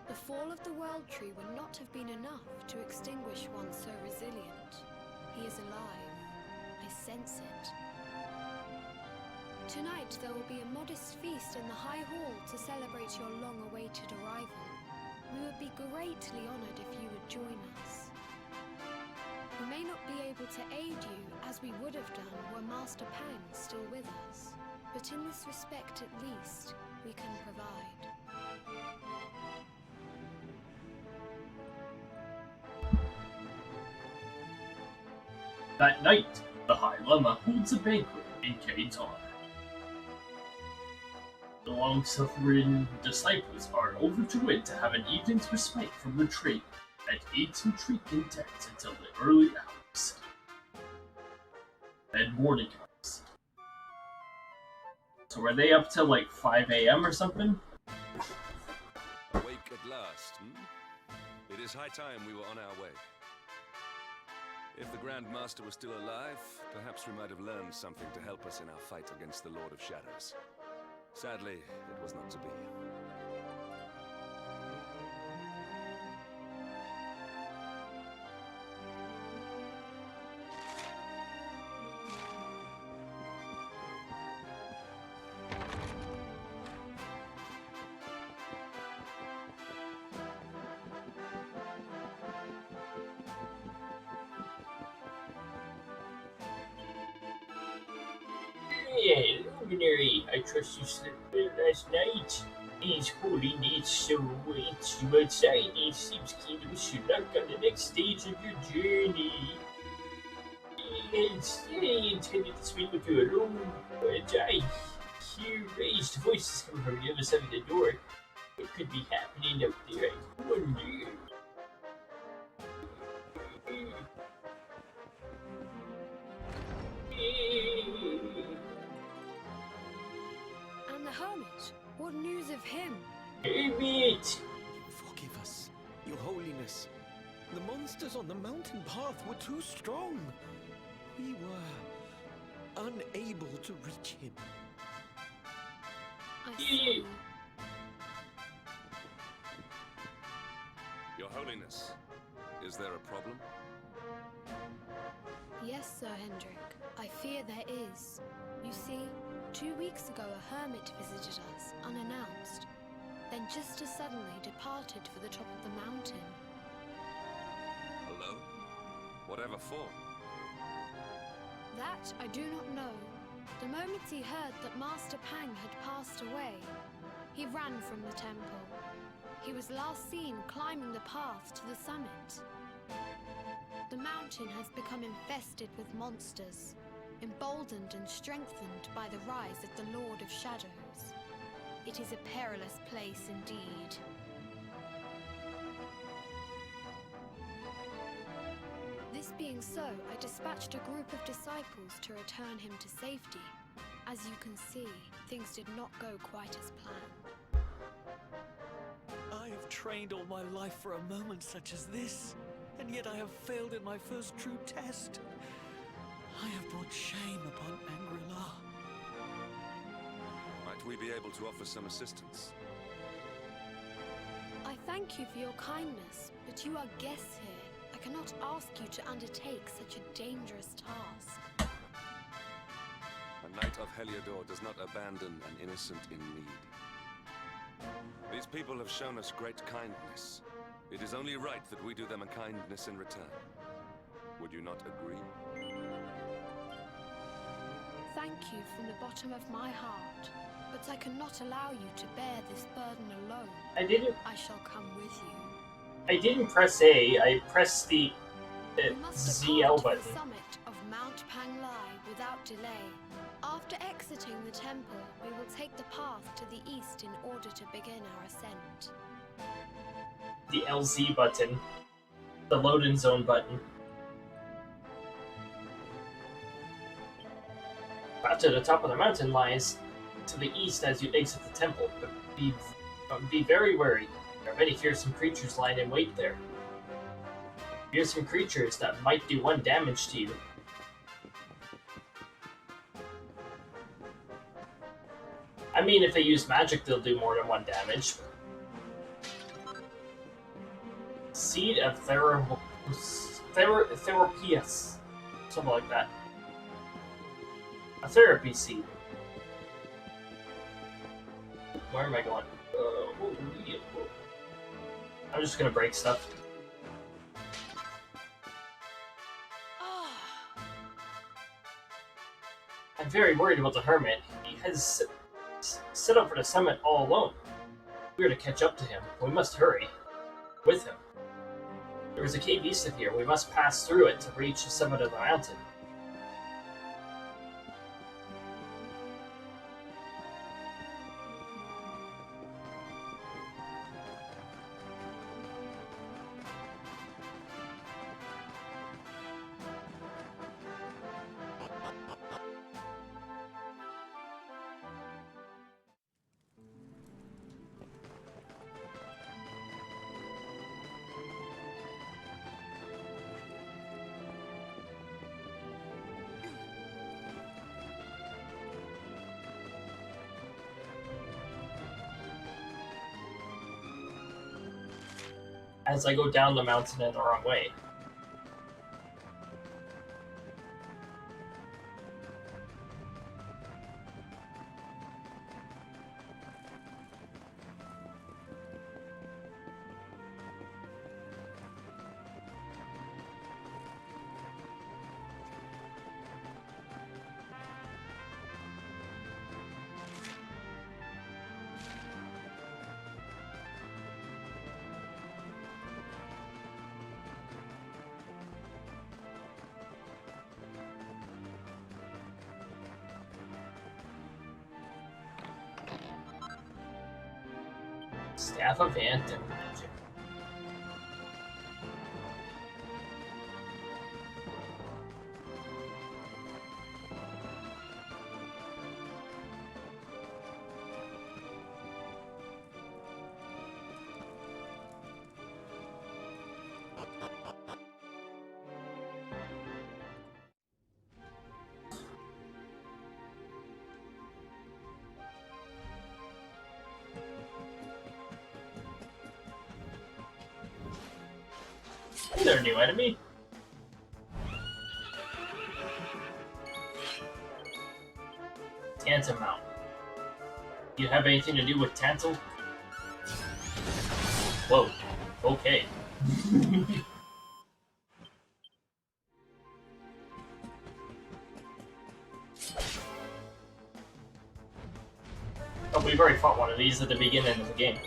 The fall of the World Tree would not have been enough to extinguish one so resilient. He is alive. I sense it. Tonight there will be a modest feast in the High Hall to celebrate your long-awaited arrival. We would be greatly honored if you would join us. We may not be able to aid you as we would have done were Master Pang still with us, but in this respect at least, we can provide. That night, the High Lama holds a banquet in Kane's honor. The long-suffering disciples are overjoyed to have an evening's respite from the trade and eat and drink in tents until the early hours. Then morning comes. So are they up till like 5 a.m. or something? Awake at last, It is high time we were on our way. If the Grand Master was still alive, perhaps we might have learned something to help us in our fight against the Lord of Shadows. Sadly, it was not to be. Yeah, Luminary, I trust you slept well last night. His Holiness, so waits you outside. It seems keen to wish you luck on the next stage of your journey. I intended to speak with you alone, but I hear raised voices coming from the other side of the door. What could be happening out there, I wonder? And the Hermit? What news of him? Hermit! Forgive us, Your Holiness. The monsters on the mountain path were too strong. We were unable to reach him. I see. Your Holiness, is there a problem? Yes, Sir Hendrik. I fear there is. You see, 2 weeks ago a hermit visited us, unannounced, then just as suddenly departed for the top of the mountain. Alone? Whatever for? That I do not know. The moment he heard that Master Pang had passed away, he ran from the temple. He was last seen climbing the path to the summit. The mountain has become infested with monsters, emboldened and strengthened by the rise of the Lord of Shadows. It is a perilous place indeed. This being so, I dispatched a group of disciples to return him to safety. As you can see, things did not go quite as planned. I have trained all my life for a moment such as this, and yet I have failed in my first true test. I have brought shame upon Angri-La. Might we be able to offer some assistance? I thank you for your kindness, but you are guests here. I cannot ask you to undertake such a dangerous task. A knight of SLdr does not abandon an innocent in need. These people have shown us great kindness. It is only right that we do them a kindness in return. Would you not agree? Thank you from the bottom of my heart, but I cannot allow you to bear this burden alone. I didn't. I shall come with you. I didn't press A, I pressed the We must ZL depart for button. the summit of Mount Panglai without delay. After exiting the temple, we will take the path to the east in order to begin our ascent. The LZ button. The load-in zone button. Path to the top of the mountain lies to the east as you exit the temple, but be very wary. There are many fearsome creatures lying in wait there. Fearsome creatures that might do 1 damage to you. I mean, if they use magic, they'll do more than 1 damage. Seed of Therapius. Something like that. A therapy seed. Where am I going? I'm just gonna break stuff. I'm very worried about the hermit. He has set up for the summit all alone. We are to catch up to him. We must hurry. With him. There is a cave east of here. We must pass through it to reach the summit of the mountain. As I go down the mountain in the wrong way. Staff of Anti-Magic. Hey there, new enemy. Tantamount. You have anything to do with Tantal? Whoa. Okay. Oh, we've already fought one of these at the beginning of the game.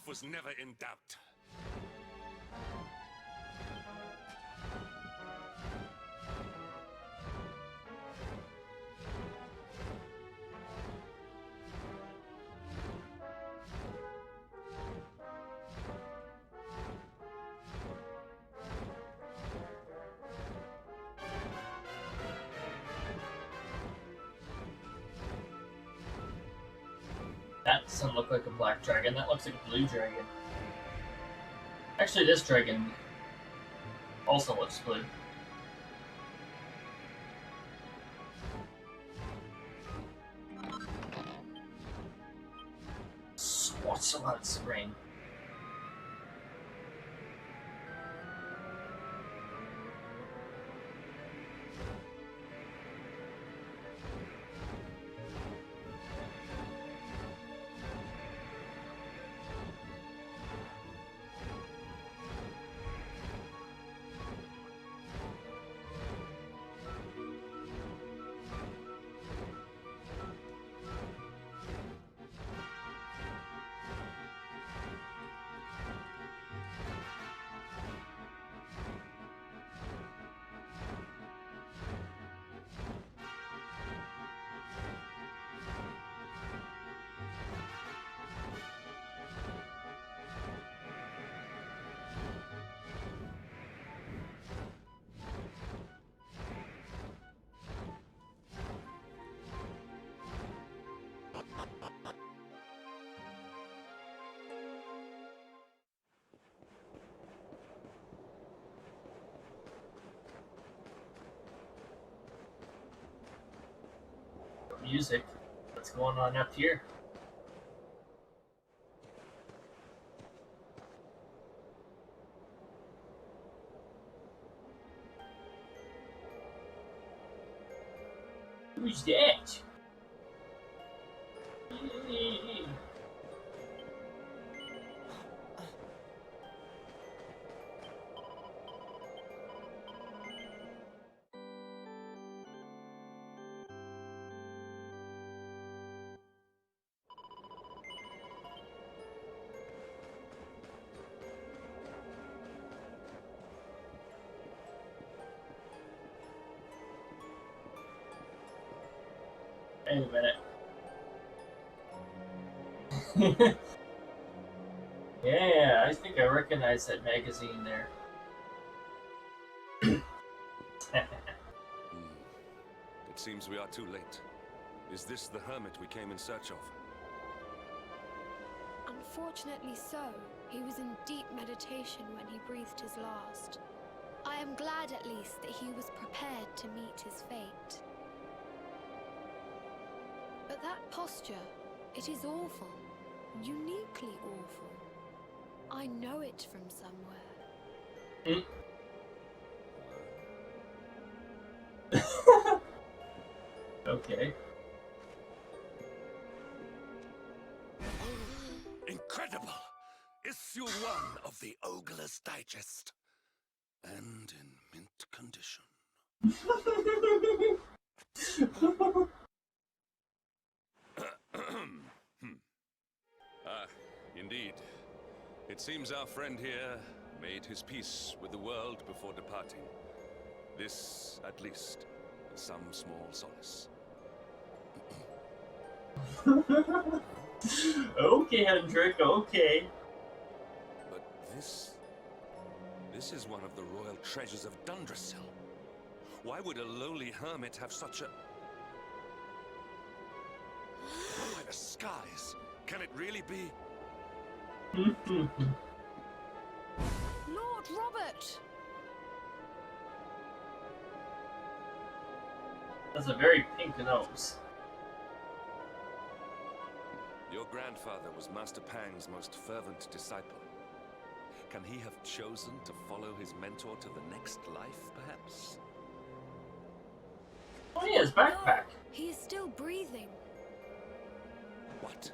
Was never in doubt. That doesn't look like a black dragon, that looks like a blue dragon. Actually, this dragon also looks blue. Swordsword's ring. music that's going on up here. Who's that? Wait a minute. Yeah, I think I recognize that magazine there. It seems we are too late. Is this the hermit we came in search of? Unfortunately so. He was in deep meditation when he breathed his last. I am glad at least that he was prepared to meet his fate. But that posture, it is awful. Uniquely awful. I know it from somewhere. Okay. Incredible! Issue 1 of the Ogler's Digest. And in mint condition. Indeed. It seems our friend here made his peace with the world before departing. This, at least, is some small solace. Okay, Hendrik, okay. But this is one of the royal treasures of Dundrasil. Why would a lowly hermit have such a... Oh, by the skies! Can it really be? Lord Robert! That's a very pink nose. Your grandfather was Master Pang's most fervent disciple. Can he have chosen to follow his mentor to the next life, perhaps? Oh yeah, his backpack. No, he is still breathing. What?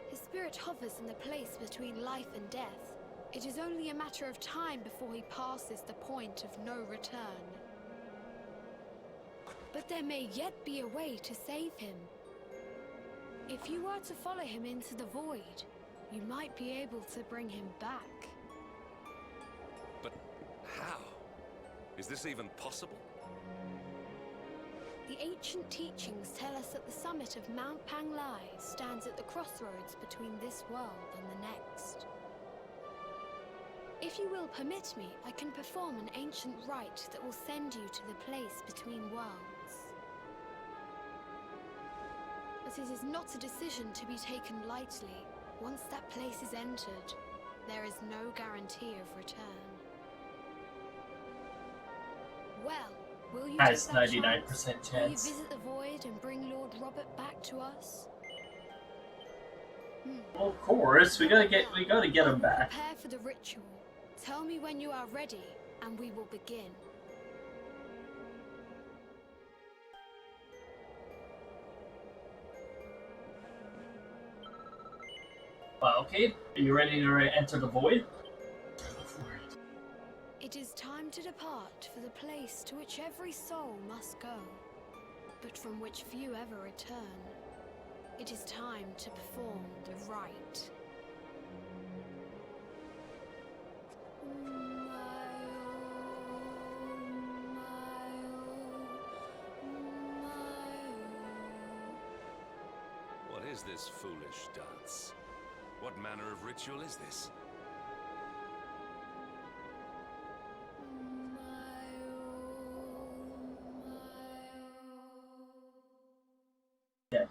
His spirit hovers in the place between life and death. It is only a matter of time before he passes the point of no return. But there may yet be a way to save him. If you were to follow him into the void, you might be able to bring him back. But how? Is this even possible? The ancient teachings tell us that the summit of Mount Panglai stands at the crossroads between this world and the next. If you will permit me, I can perform an ancient rite that will send you to the place between worlds. But it is not a decision to be taken lightly. Once that place is entered, there is no guarantee of return. Well, will you Has take that 99% chance? chance. Will you visit the void and bring Lord Robert back to us? Well, of course, we gotta get him back. Prepare for the ritual. Tell me when you are ready, and we will begin. Well, okay, are you ready to enter the void? It is time to depart for the place to which every soul must go, but from which few ever return. It is time to perform the rite. What is this foolish dance? What manner of ritual is this? Yeah.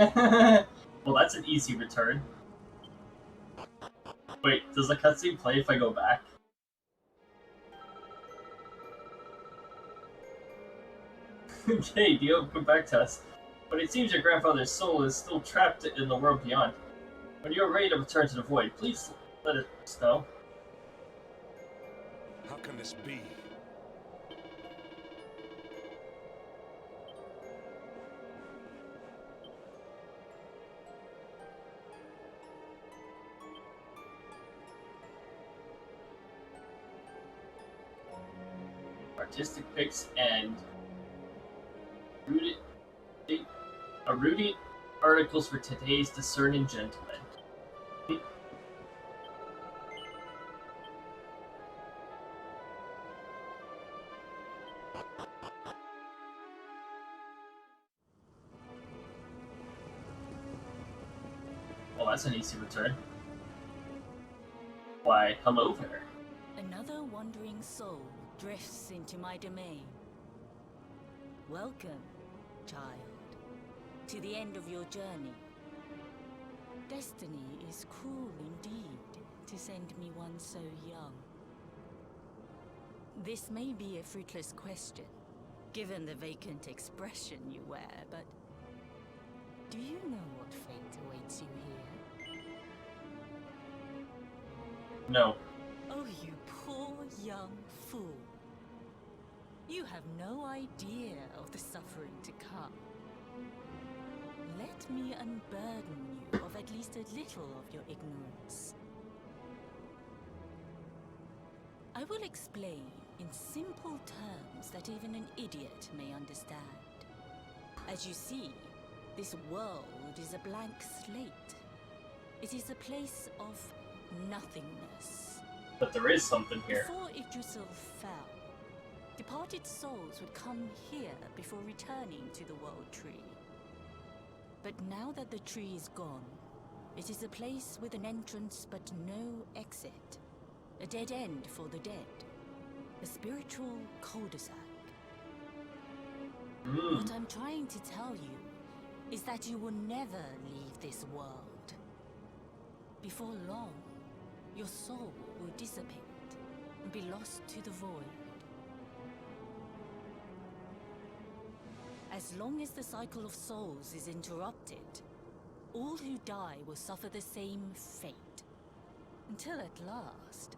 Well, that's an easy return. Wait, does the cutscene play if I go back? Okay, Dio, come back to us. But it seems your grandfather's soul is still trapped in the world beyond. When you are ready to return to the void, please let us know. How can this be? Artistic pics and rooted articles for today's discerning gentleman. Well, that's an easy return. Why, hello there. Another wandering soul drifts into my domain. Welcome, child, to the end of your journey. Destiny is cruel indeed to send me one so young. This may be a fruitless question, given the vacant expression you wear, but do you know what fate awaits you here? No. Oh, you poor young fool. You have no idea of the suffering to come. Let me unburden you of at least a little of your ignorance. I will explain in simple terms that even an idiot may understand. As you see, this world is a blank slate. It is a place of nothingness. But there is something here. Before Yggdrasil fell, departed souls would come here before returning to the World Tree. But now that the tree is gone, it is a place with an entrance but no exit. A dead end for the dead. A spiritual cul-de-sac. What I'm trying to tell you is that you will never leave this world. Before long, your soul will dissipate and be lost to the void. As long as the cycle of souls is interrupted, all who die will suffer the same fate. Until at last,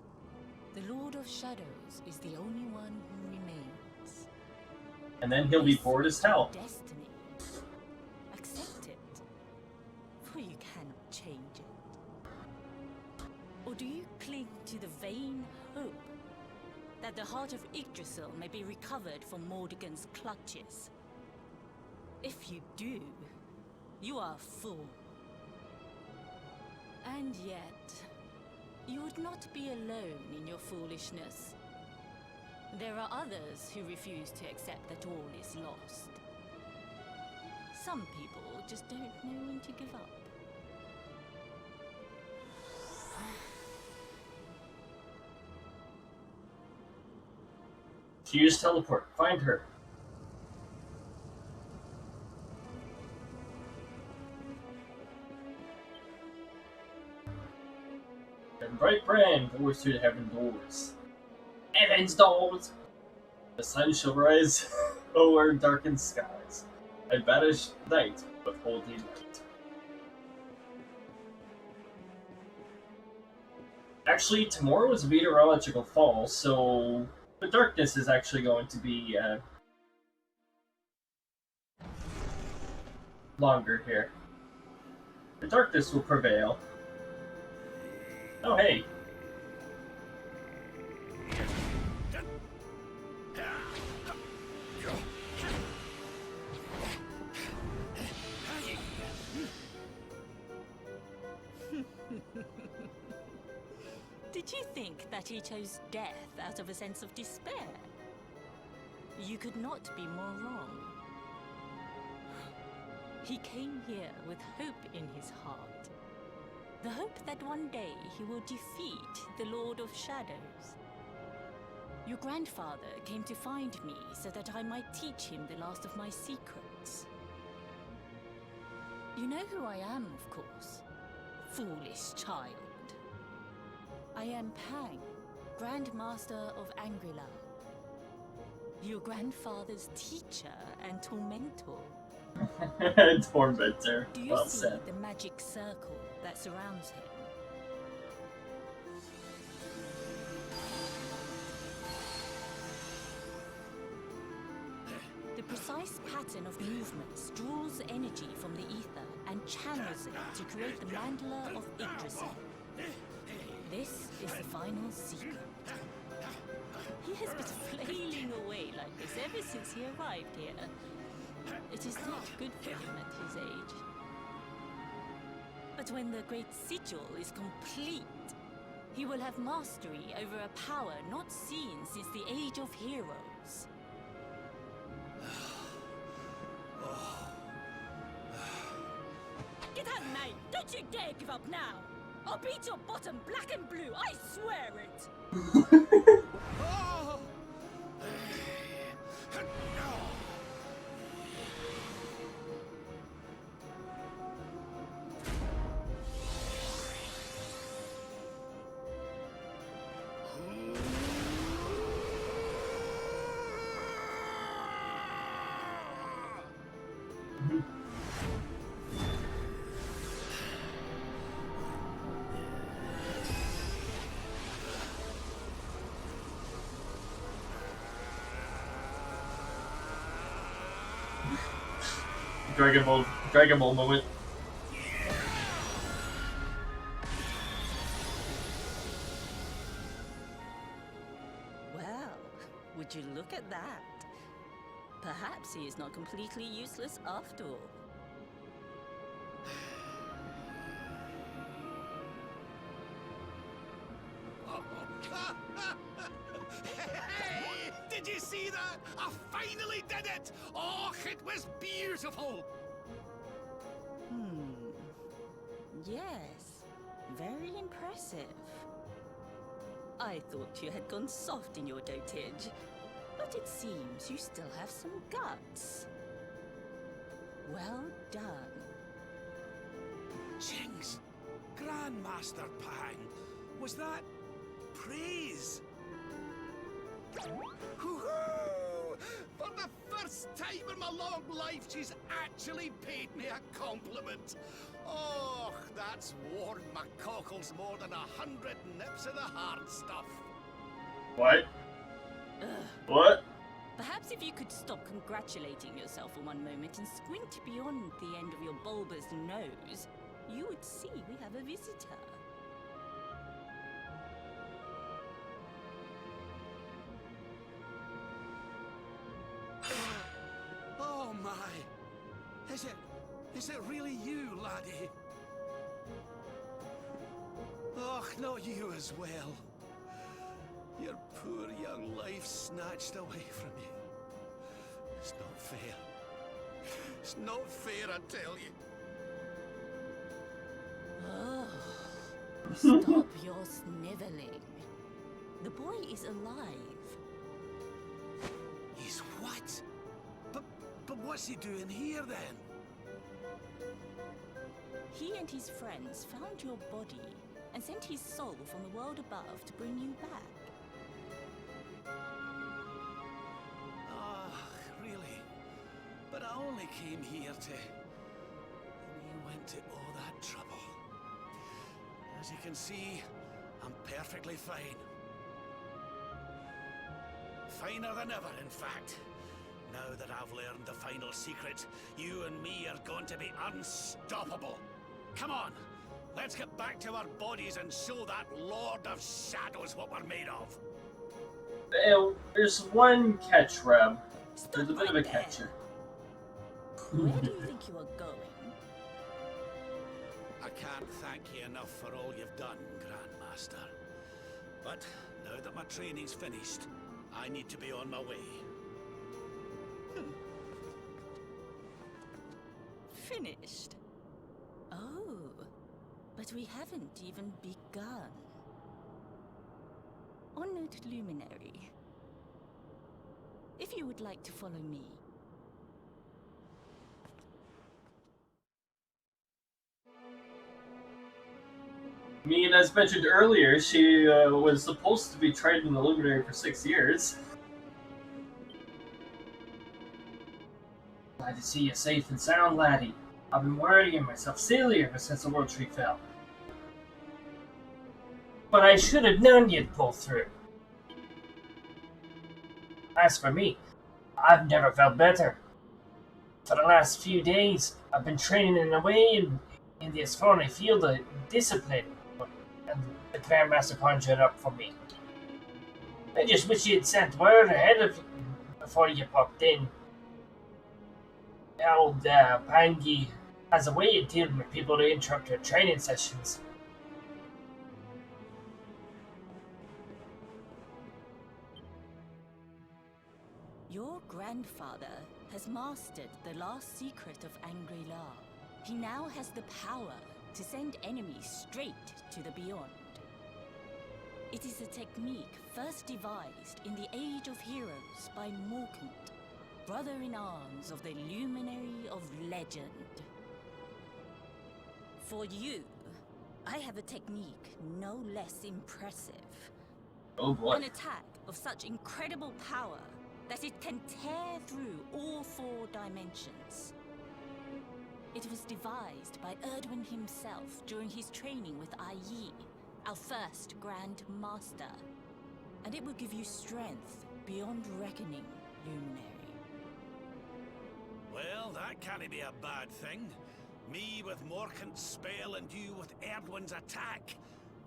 the Lord of Shadows is the only one who remains. And then he'll be bored as hell. Destiny. Accept it, for you cannot change it. Or do you cling to the vain hope that the heart of Yggdrasil may be recovered from Mordegon's clutches? If you do, you are a fool. And yet, you would not be alone in your foolishness. There are others who refuse to accept that all is lost. Some people just don't know when to give up. So you just teleport. Find her. And bright brand doors to the heaven doors. Heaven's doors! The sun shall rise o'er darkened skies, and banish night with holy light. Actually, tomorrow is meteorological fall, so the darkness is actually going to be longer here. The darkness will prevail. Oh, hey. Did you think that he chose death out of a sense of despair? You could not be more wrong. He came here with hope in his heart. The hope that one day he will defeat the Lord of Shadows. Your grandfather came to find me so that I might teach him the last of my secrets. You know who I am, of course. Foolish child. I am Pang, Grand Master of Angrila. Your grandfather's teacher and tormentor. Tormentor. Do you Well see said. the magic circle that surrounds him? The precise pattern of movements draws energy from the ether and channels it to create the mandala of Yggdrasil. This is the final secret. He has been flailing away like this ever since he arrived here. It is not good for him at his age. But when the great sigil is complete, he will have mastery over a power not seen since the Age of Heroes. Get out, mate! Don't you dare give up now! I'll beat your bottom black and blue, I swear it! Dragon Ball moment. Well, would you look at that? Perhaps he is not completely useless after all. Hey! Did you see that? I finally did it! Oh, it was beautiful! Yes, very impressive. I thought you had gone soft in your dotage, but it seems you still have some guts. Well done. Jinx! Grandmaster Pang, was that praise? Hoo-hoo! For the first time in my long life, she's actually paid me a compliment. Oh, that's warmed my cockles more than 100 nips of the hard stuff. What? Ugh. What? Perhaps if you could stop congratulating yourself for one moment and squint beyond the end of your bulbous nose, you would see we have a visitor. Oh my! Is it really you, laddie? Och, not you as well. Your poor young life snatched away from you. It's not fair. It's not fair, I tell you. Oh, stop your sniveling. The boy is alive. He's what? But what's he doing here then? He and his friends found your body and sent his soul from the world above to bring you back. Ah, really? But I only came here to... And you went to all that trouble. As you can see, I'm perfectly fine. Finer than ever, in fact. Now that I've learned the final secret, you and me are going to be unstoppable. Come on, let's get back to our bodies and show that Lord of Shadows what we're made of. There's one catch, Reb. Stop There's a bit of a catcher. Where do you think you are going? I can't thank you enough for all you've done, Grandmaster. But now that my training's finished, I need to be on my way. Finished? Oh, but we haven't even begun. Honored Luminary, if you would like to follow me, I mean, as mentioned earlier, she was supposed to be trained in the Luminary for 6 years. Glad to see you safe and sound, laddie. I've been worrying myself silly ever since the World Tree fell. But I should have known you'd pull through. As for me, I've never felt better. For the last few days, I've been training in a way in this thorny field of discipline and the Grandmaster conjured up for me. I just wish you'd sent word ahead of before you popped in. Old Pangy has a way of dealing with people to interrupt their training sessions. Your grandfather has mastered the last secret of Angri-La. He now has the power to send enemies straight to the beyond. It is a technique first devised in the Age of Heroes by Morkant, brother-in-arms of the Luminary of Legend. For you, I have a technique no less impressive. Oh boy. An attack of such incredible power that it can tear through all 4 dimensions. It was devised by Erdwin himself during his training with Yi, our first Grand Master. And it will give you strength beyond reckoning, Luminary. Well, that can't be a bad thing. Me with Morkant's spell and you with Erdwin's attack.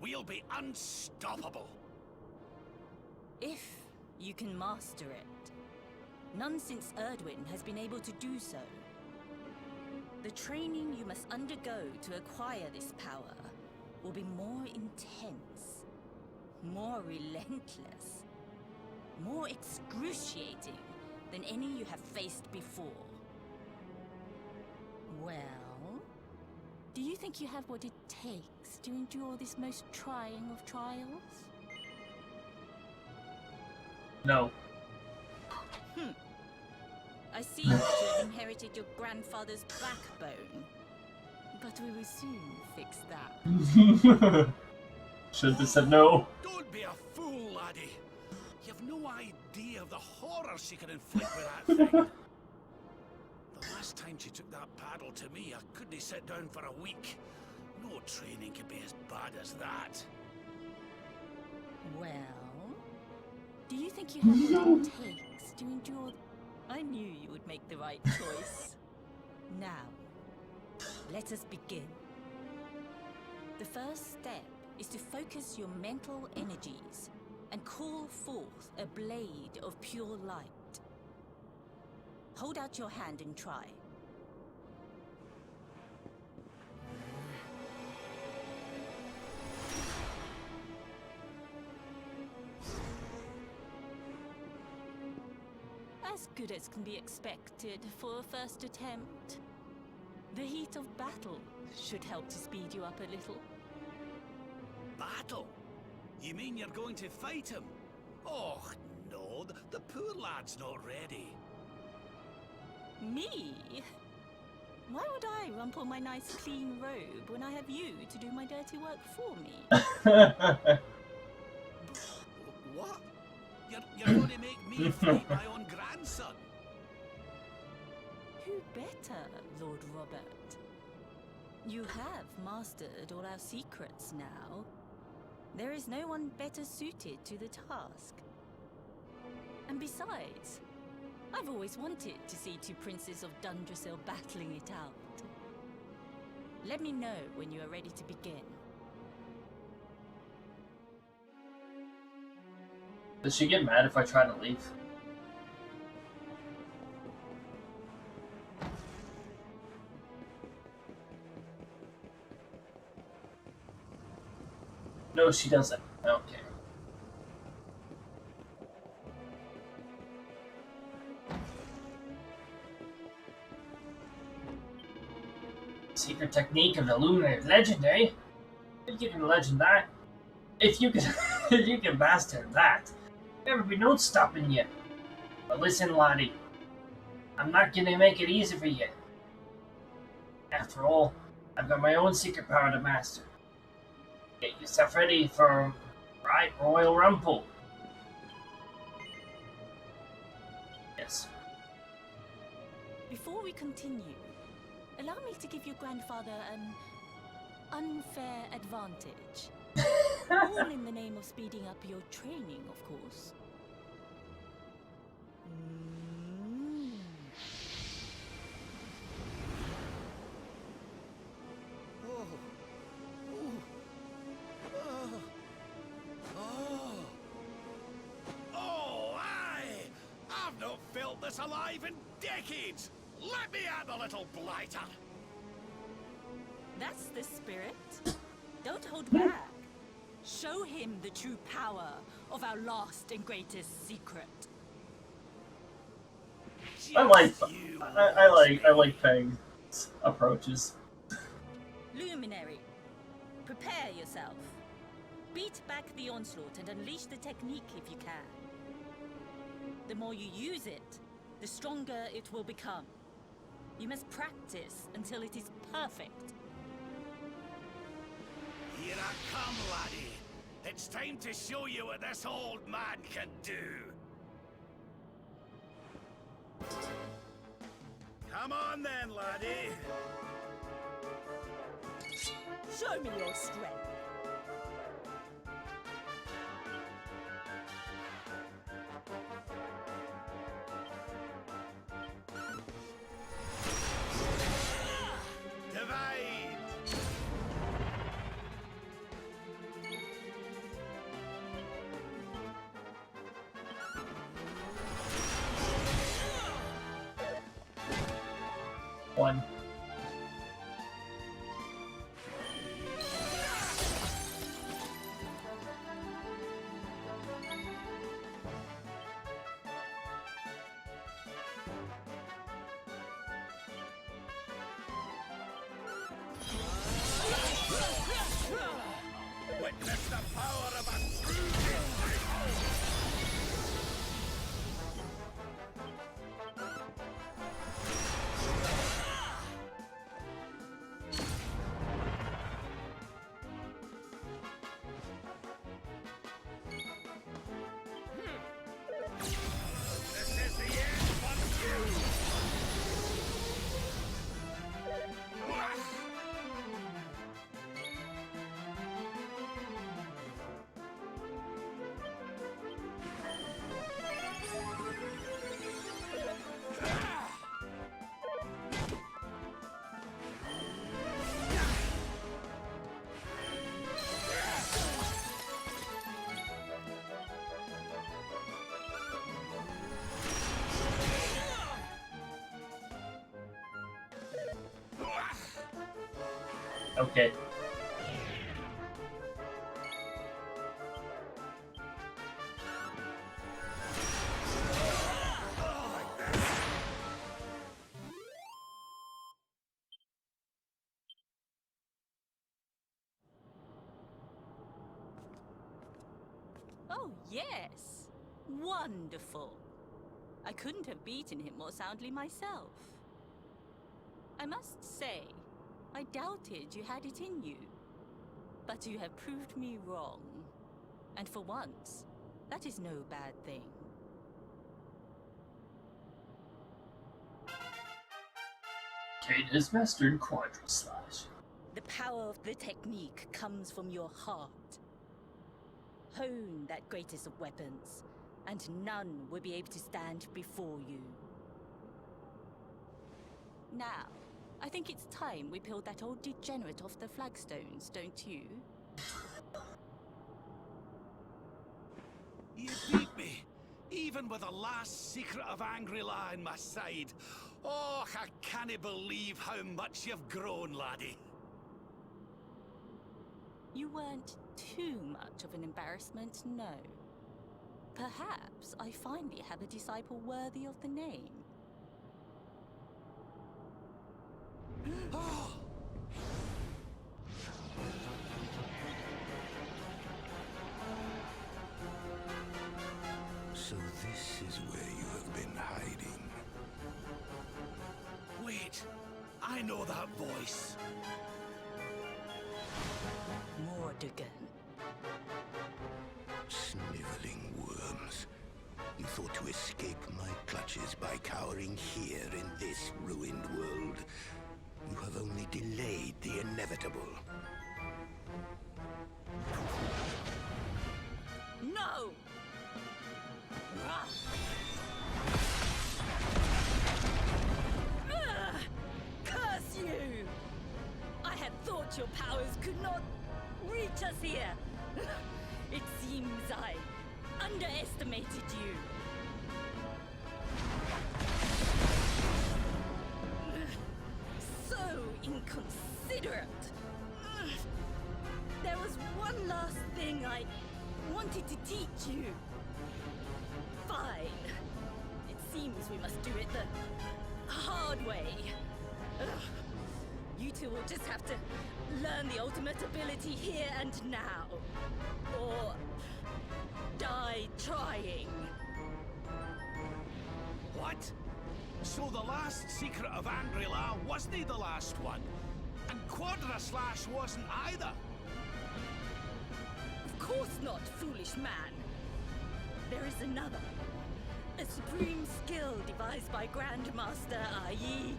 We'll be unstoppable. If you can master it. None since Erdwin has been able to do so. The training you must undergo to acquire this power will be more intense, more relentless, more excruciating than any you have faced before. Well, do you think you have what it takes to endure this most trying of trials? No. I see that you have inherited your grandfather's backbone. But we will soon fix that. Should have said no. Don't be a fool, laddie. You've no idea of the horror she can inflict with that thing. The last time she took that paddle to me, I couldn't sit down for a week. No training could be as bad as that. Well, do you think you have what it takes to endure? I knew you would make the right choice. Now, let us begin. The first step is to focus your mental energies and call forth a blade of pure light. Hold out your hand and try. As good as can be expected for a first attempt. The heat of battle should help to speed you up a little. Battle? You mean you're going to fight him? Oh, no, the poor lad's not ready. Me? Why would I rumple my nice clean robe when I have you to do my dirty work for me? What? You're going to make me fight my own grandson? Who better, Lord Robert? You have mastered all our secrets now. There is no one better suited to the task. And besides, I've always wanted to see 2 princes of Dundrasil battling it out. Let me know when you are ready to begin. Does she get mad if I try to leave? No, she doesn't. Okay. Secret technique of the Luminary Legend, eh? If you can legend that, if you can, if you can master that, there will be no stopping you. But listen, laddie, I'm not gonna make it easy for you. After all, I've got my own secret power to master. Get yourself ready for Royal Rumble. Yes. Before we continue, allow me to give your grandfather an unfair advantage. All in the name of speeding up your training, of course. Aye! I've not felt this alive in decades! Let me at the little blighter! That's the spirit. Don't hold back. Show him the true power of our last and greatest secret. I like Peg's approaches. Luminary, prepare yourself. Beat back the onslaught and unleash the technique if you can. The more you use it, the stronger it will become. You must practice until it is perfect. Here I come, laddie. It's time to show you what this old man can do. Come on then, laddie. Show me your strength. Divide! One. Witness the power of a true disciple! This is the end for you! Okay. Oh, yes. Wonderful. I couldn't have beaten him more soundly myself. I must say, I doubted you had it in you. But you have proved me wrong. And for once, that is no bad thing. Kate has mastered Quadra Slash. The power of the technique comes from your heart. Hone that greatest of weapons, and none will be able to stand before you. Now, I think it's time we peeled that old degenerate off the flagstones, don't you? You beat me, even with the last secret of Angry-La in my side. Oh, I can't believe how much you've grown, laddie. You weren't too much of an embarrassment, no. Perhaps I finally have a disciple worthy of the name. So this is where you have been hiding. Wait, I know that voice. More again. Sniveling worms. You thought to escape my clutches by cowering here in this ruined world. You have only delayed the inevitable. No! Curse you! I had thought your powers could not reach us here. It seems I underestimated you. So inconsiderate. There was one last thing I wanted to teach you. Fine. It seems we must do it the hard way. You two will just have to learn the ultimate ability here and now. Or die trying. What? So the last secret of Angri-La wasn't the last one? And Quadra Slash wasn't either? Of course not, foolish man. There is another. A supreme skill devised by Grandmaster Ai.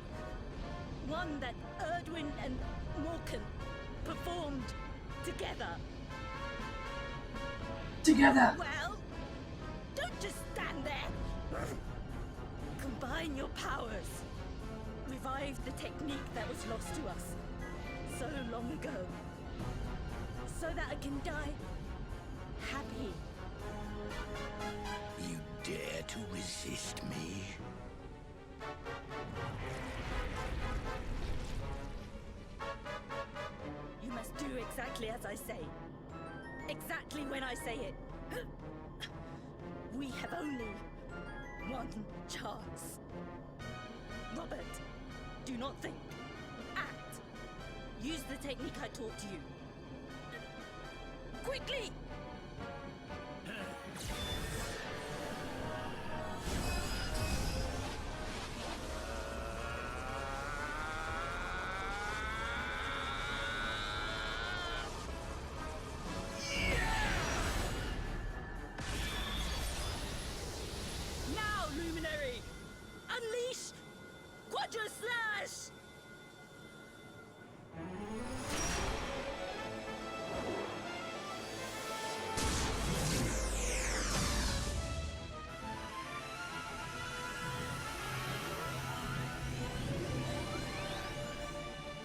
One that Erdwin and Morkan performed together. Together! Well, don't just stand there. Combine your powers. Revive the technique that was lost to us so long ago. So that I can die happy. You dare to resist me? You must do exactly as I say. Exactly when I say it. We have only one chance. Robert, do not think. Act. Use the technique I taught you. Quickly! Now, Luminary! Unleash Quadra Slash!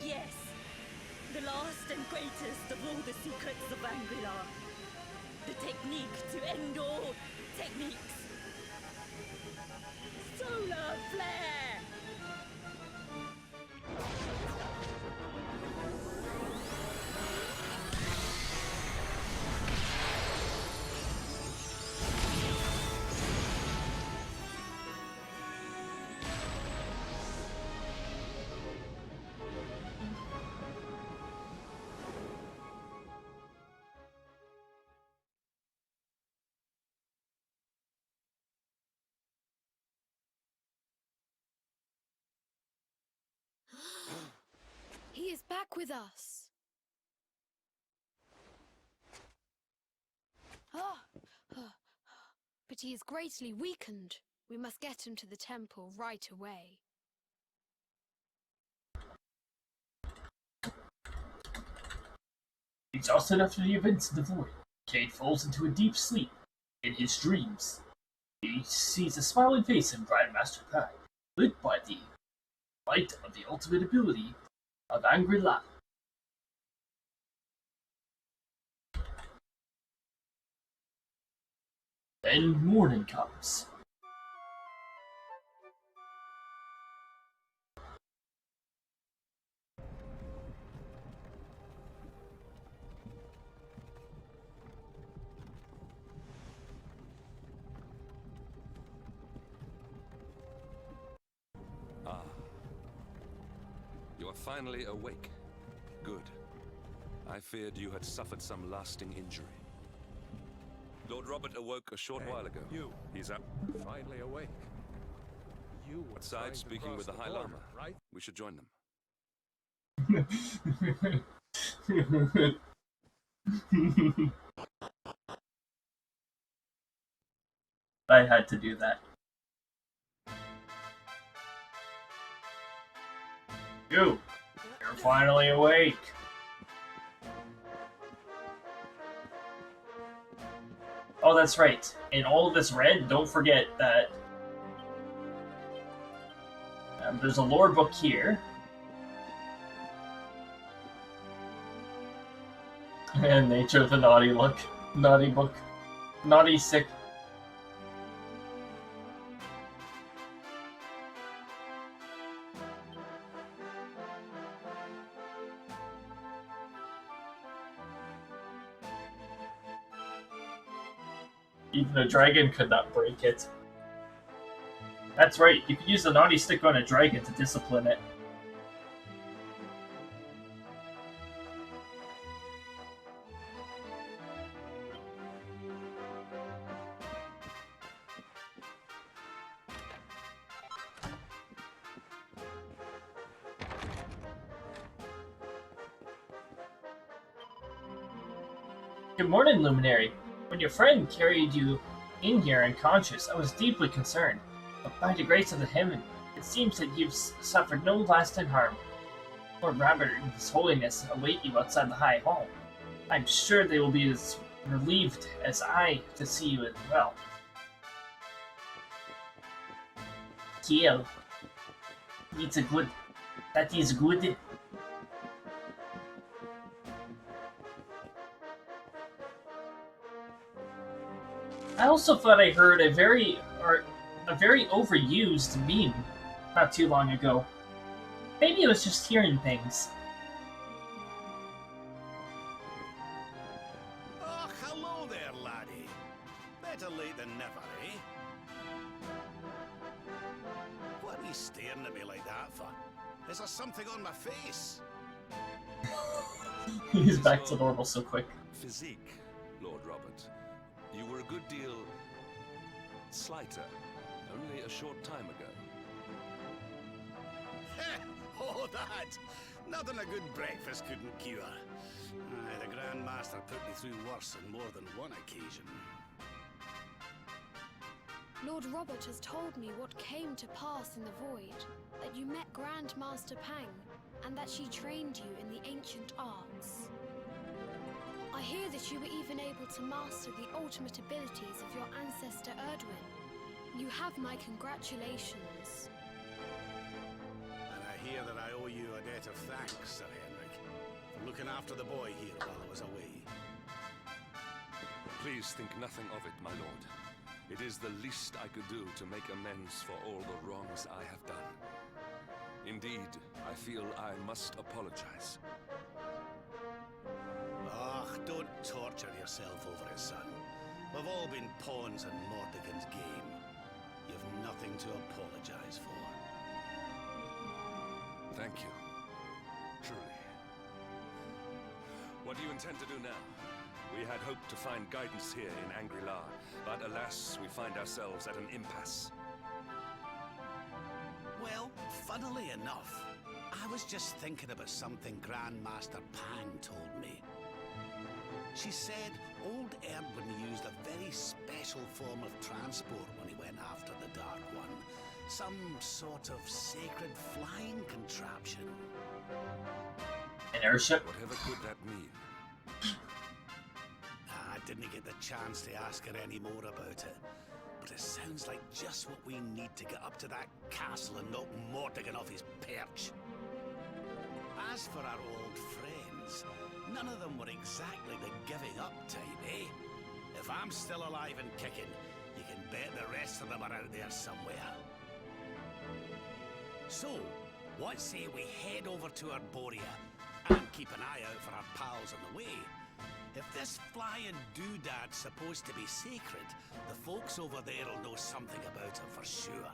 Yes, the last and greatest of all the secrets of Angri-La. The technique to end all techniques. Solar Flare! He is back with us. Ah, but he is greatly weakened. We must get him to the temple right away. Exhausted after the events in the void, Cade falls into a deep sleep. In his dreams, he sees a smiling face in Grandmaster Kai, lit by the light of the ultimate ability of Angri-La. Then morning comes. Ah. You are finally awake. Good. I feared you had suffered some lasting injury. Lord Robert awoke a short while ago. You. He's up. Finally awake. You were Outside trying to speaking cross with the High border, Lama. right? We should join them. I had to do that. You're finally awake. Oh, that's right. In all of this red, don't forget that there's a lore book here. And Nature of the Naughty Look. Naughty Book. Naughty Sick. Even a dragon could not break it. That's right, you could use the naughty stick on a dragon to discipline it. Good morning, Luminary. When your friend carried you in here unconscious, I was deeply concerned. But by the grace of the heaven, it seems that you've suffered no lasting harm. Lord Robert and His Holiness await you outside the High Hall. I'm sure they will be as relieved as I to see you as well. Kiel. It's a good. That is good. I also thought I heard a very overused meme not too long ago. Maybe it was just hearing things. Oh, hello there, laddie. Better late than never, eh? What are you staring at me like that for? Is there something on my face? He's back to normal so quick. Physique, Lord Robert. You were a good deal slighter only a short time ago. Oh, that! Nothing a good breakfast couldn't cure. Aye, the Grand Master put me through worse on more than one occasion. Lord Robert has told me what came to pass in the void, that you met Grand Master Pang, and that she trained you in the ancient arts. I hear that you were even able to master the ultimate abilities of your ancestor Erdwin. You have my congratulations. And I hear that I owe you a debt of thanks, Sir Henrik, for looking after the boy here while I was away. Please think nothing of it, my lord. It is the least I could do to make amends for all the wrongs I have done. Indeed, I feel I must apologize. Oh, don't torture yourself over it, son. We've all been pawns in Mordegon's game. You've nothing to apologize for. Thank you. Truly. What do you intend to do now? We had hoped to find guidance here in Angri-La, but alas, we find ourselves at an impasse. Well, funnily enough, I was just thinking about something Grandmaster Pang told me. She said old Erdwin used a very special form of transport when he went after the Dark One. Some sort of sacred flying contraption. An airship? Whatever could that mean? I didn't get the chance to ask her any more about it. But it sounds like just what we need to get up to that castle and knock Mordegon off his perch. As for our old friends, none of them were exactly the giving up type, eh? If I'm still alive and kicking, you can bet the rest of them are out there somewhere. So, what say we head over to Arborea and keep an eye out for our pals on the way? If this flying doodad's supposed to be sacred, the folks over there will know something about it for sure.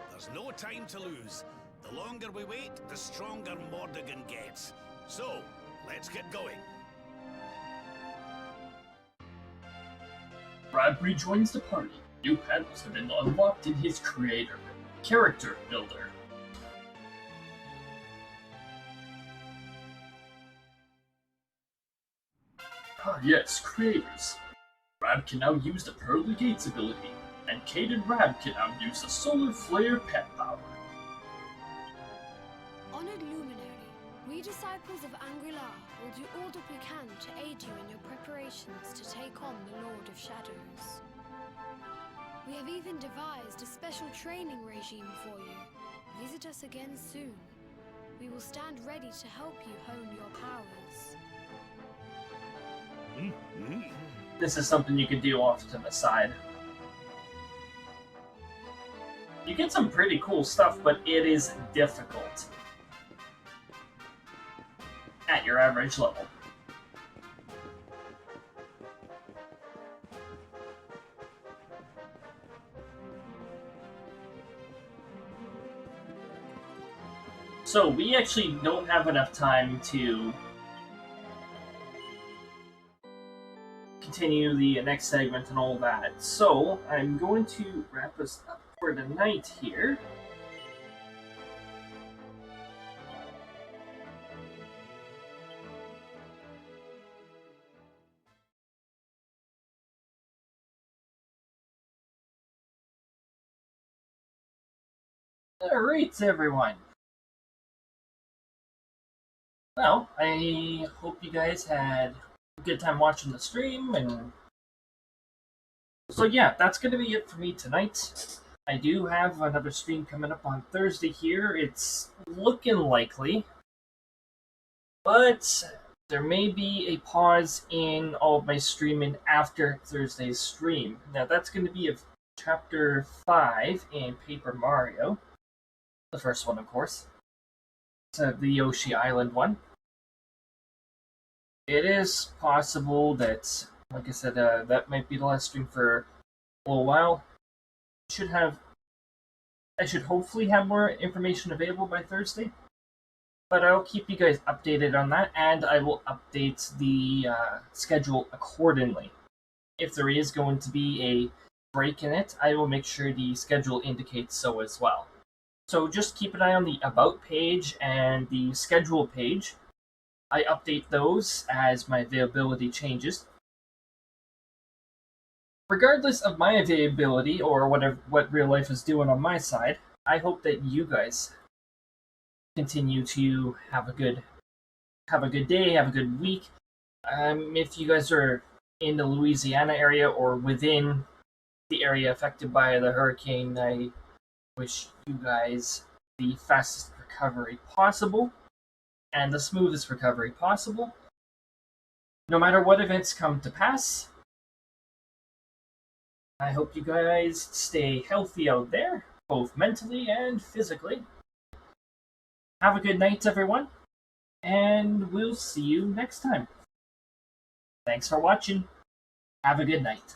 There's no time to lose. The longer we wait, the stronger Mordegon gets. So, let's get going. Bradbury joins the party. New panels have been unlocked in his creator, Character Builder. Ah yes, creators. Rab can now use the Pearly Gates ability, and Cade and Rab can now use the Solar Flare pet power. Honored Luminary, we disciples of Angrilar will do all that we can to aid you in your preparations to take on the Lord of Shadows. We have even devised a special training regime for you. Visit us again soon. We will stand ready to help you hone your powers. This is something you can do off to the side. You get some pretty cool stuff, but it is difficult at your average level. So we actually don't have enough time to continue the next segment and all that. So I'm going to wrap us up for tonight here. Alright, everyone. Well, I hope you guys had a good time watching the stream, and so yeah, that's going to be it for me tonight. I do have another stream coming up on Thursday here. It's looking likely, but there may be a pause in all of my streaming after Thursday's stream. Now that's going to be of Chapter 5 in Paper Mario. The first one, of course. So the Yoshi Island one. It is possible that, like I said, that might be the last stream for a little while. I should hopefully have more information available by Thursday. But I'll keep you guys updated on that, and I will update the schedule accordingly. If there is going to be a break in it, I will make sure the schedule indicates so as well. So just keep an eye on the About page and the Schedule page. I update those as my availability changes. Regardless of my availability or what real life is doing on my side, I hope that you guys continue to have a good day, have a good week. If you guys are in the Louisiana area or within the area affected by the hurricane, I wish you guys the fastest recovery possible and the smoothest recovery possible. No matter what events come to pass, I hope you guys stay healthy out there, both mentally and physically. Have a good night, everyone, and we'll see you next time. Thanks for watching. Have a good night.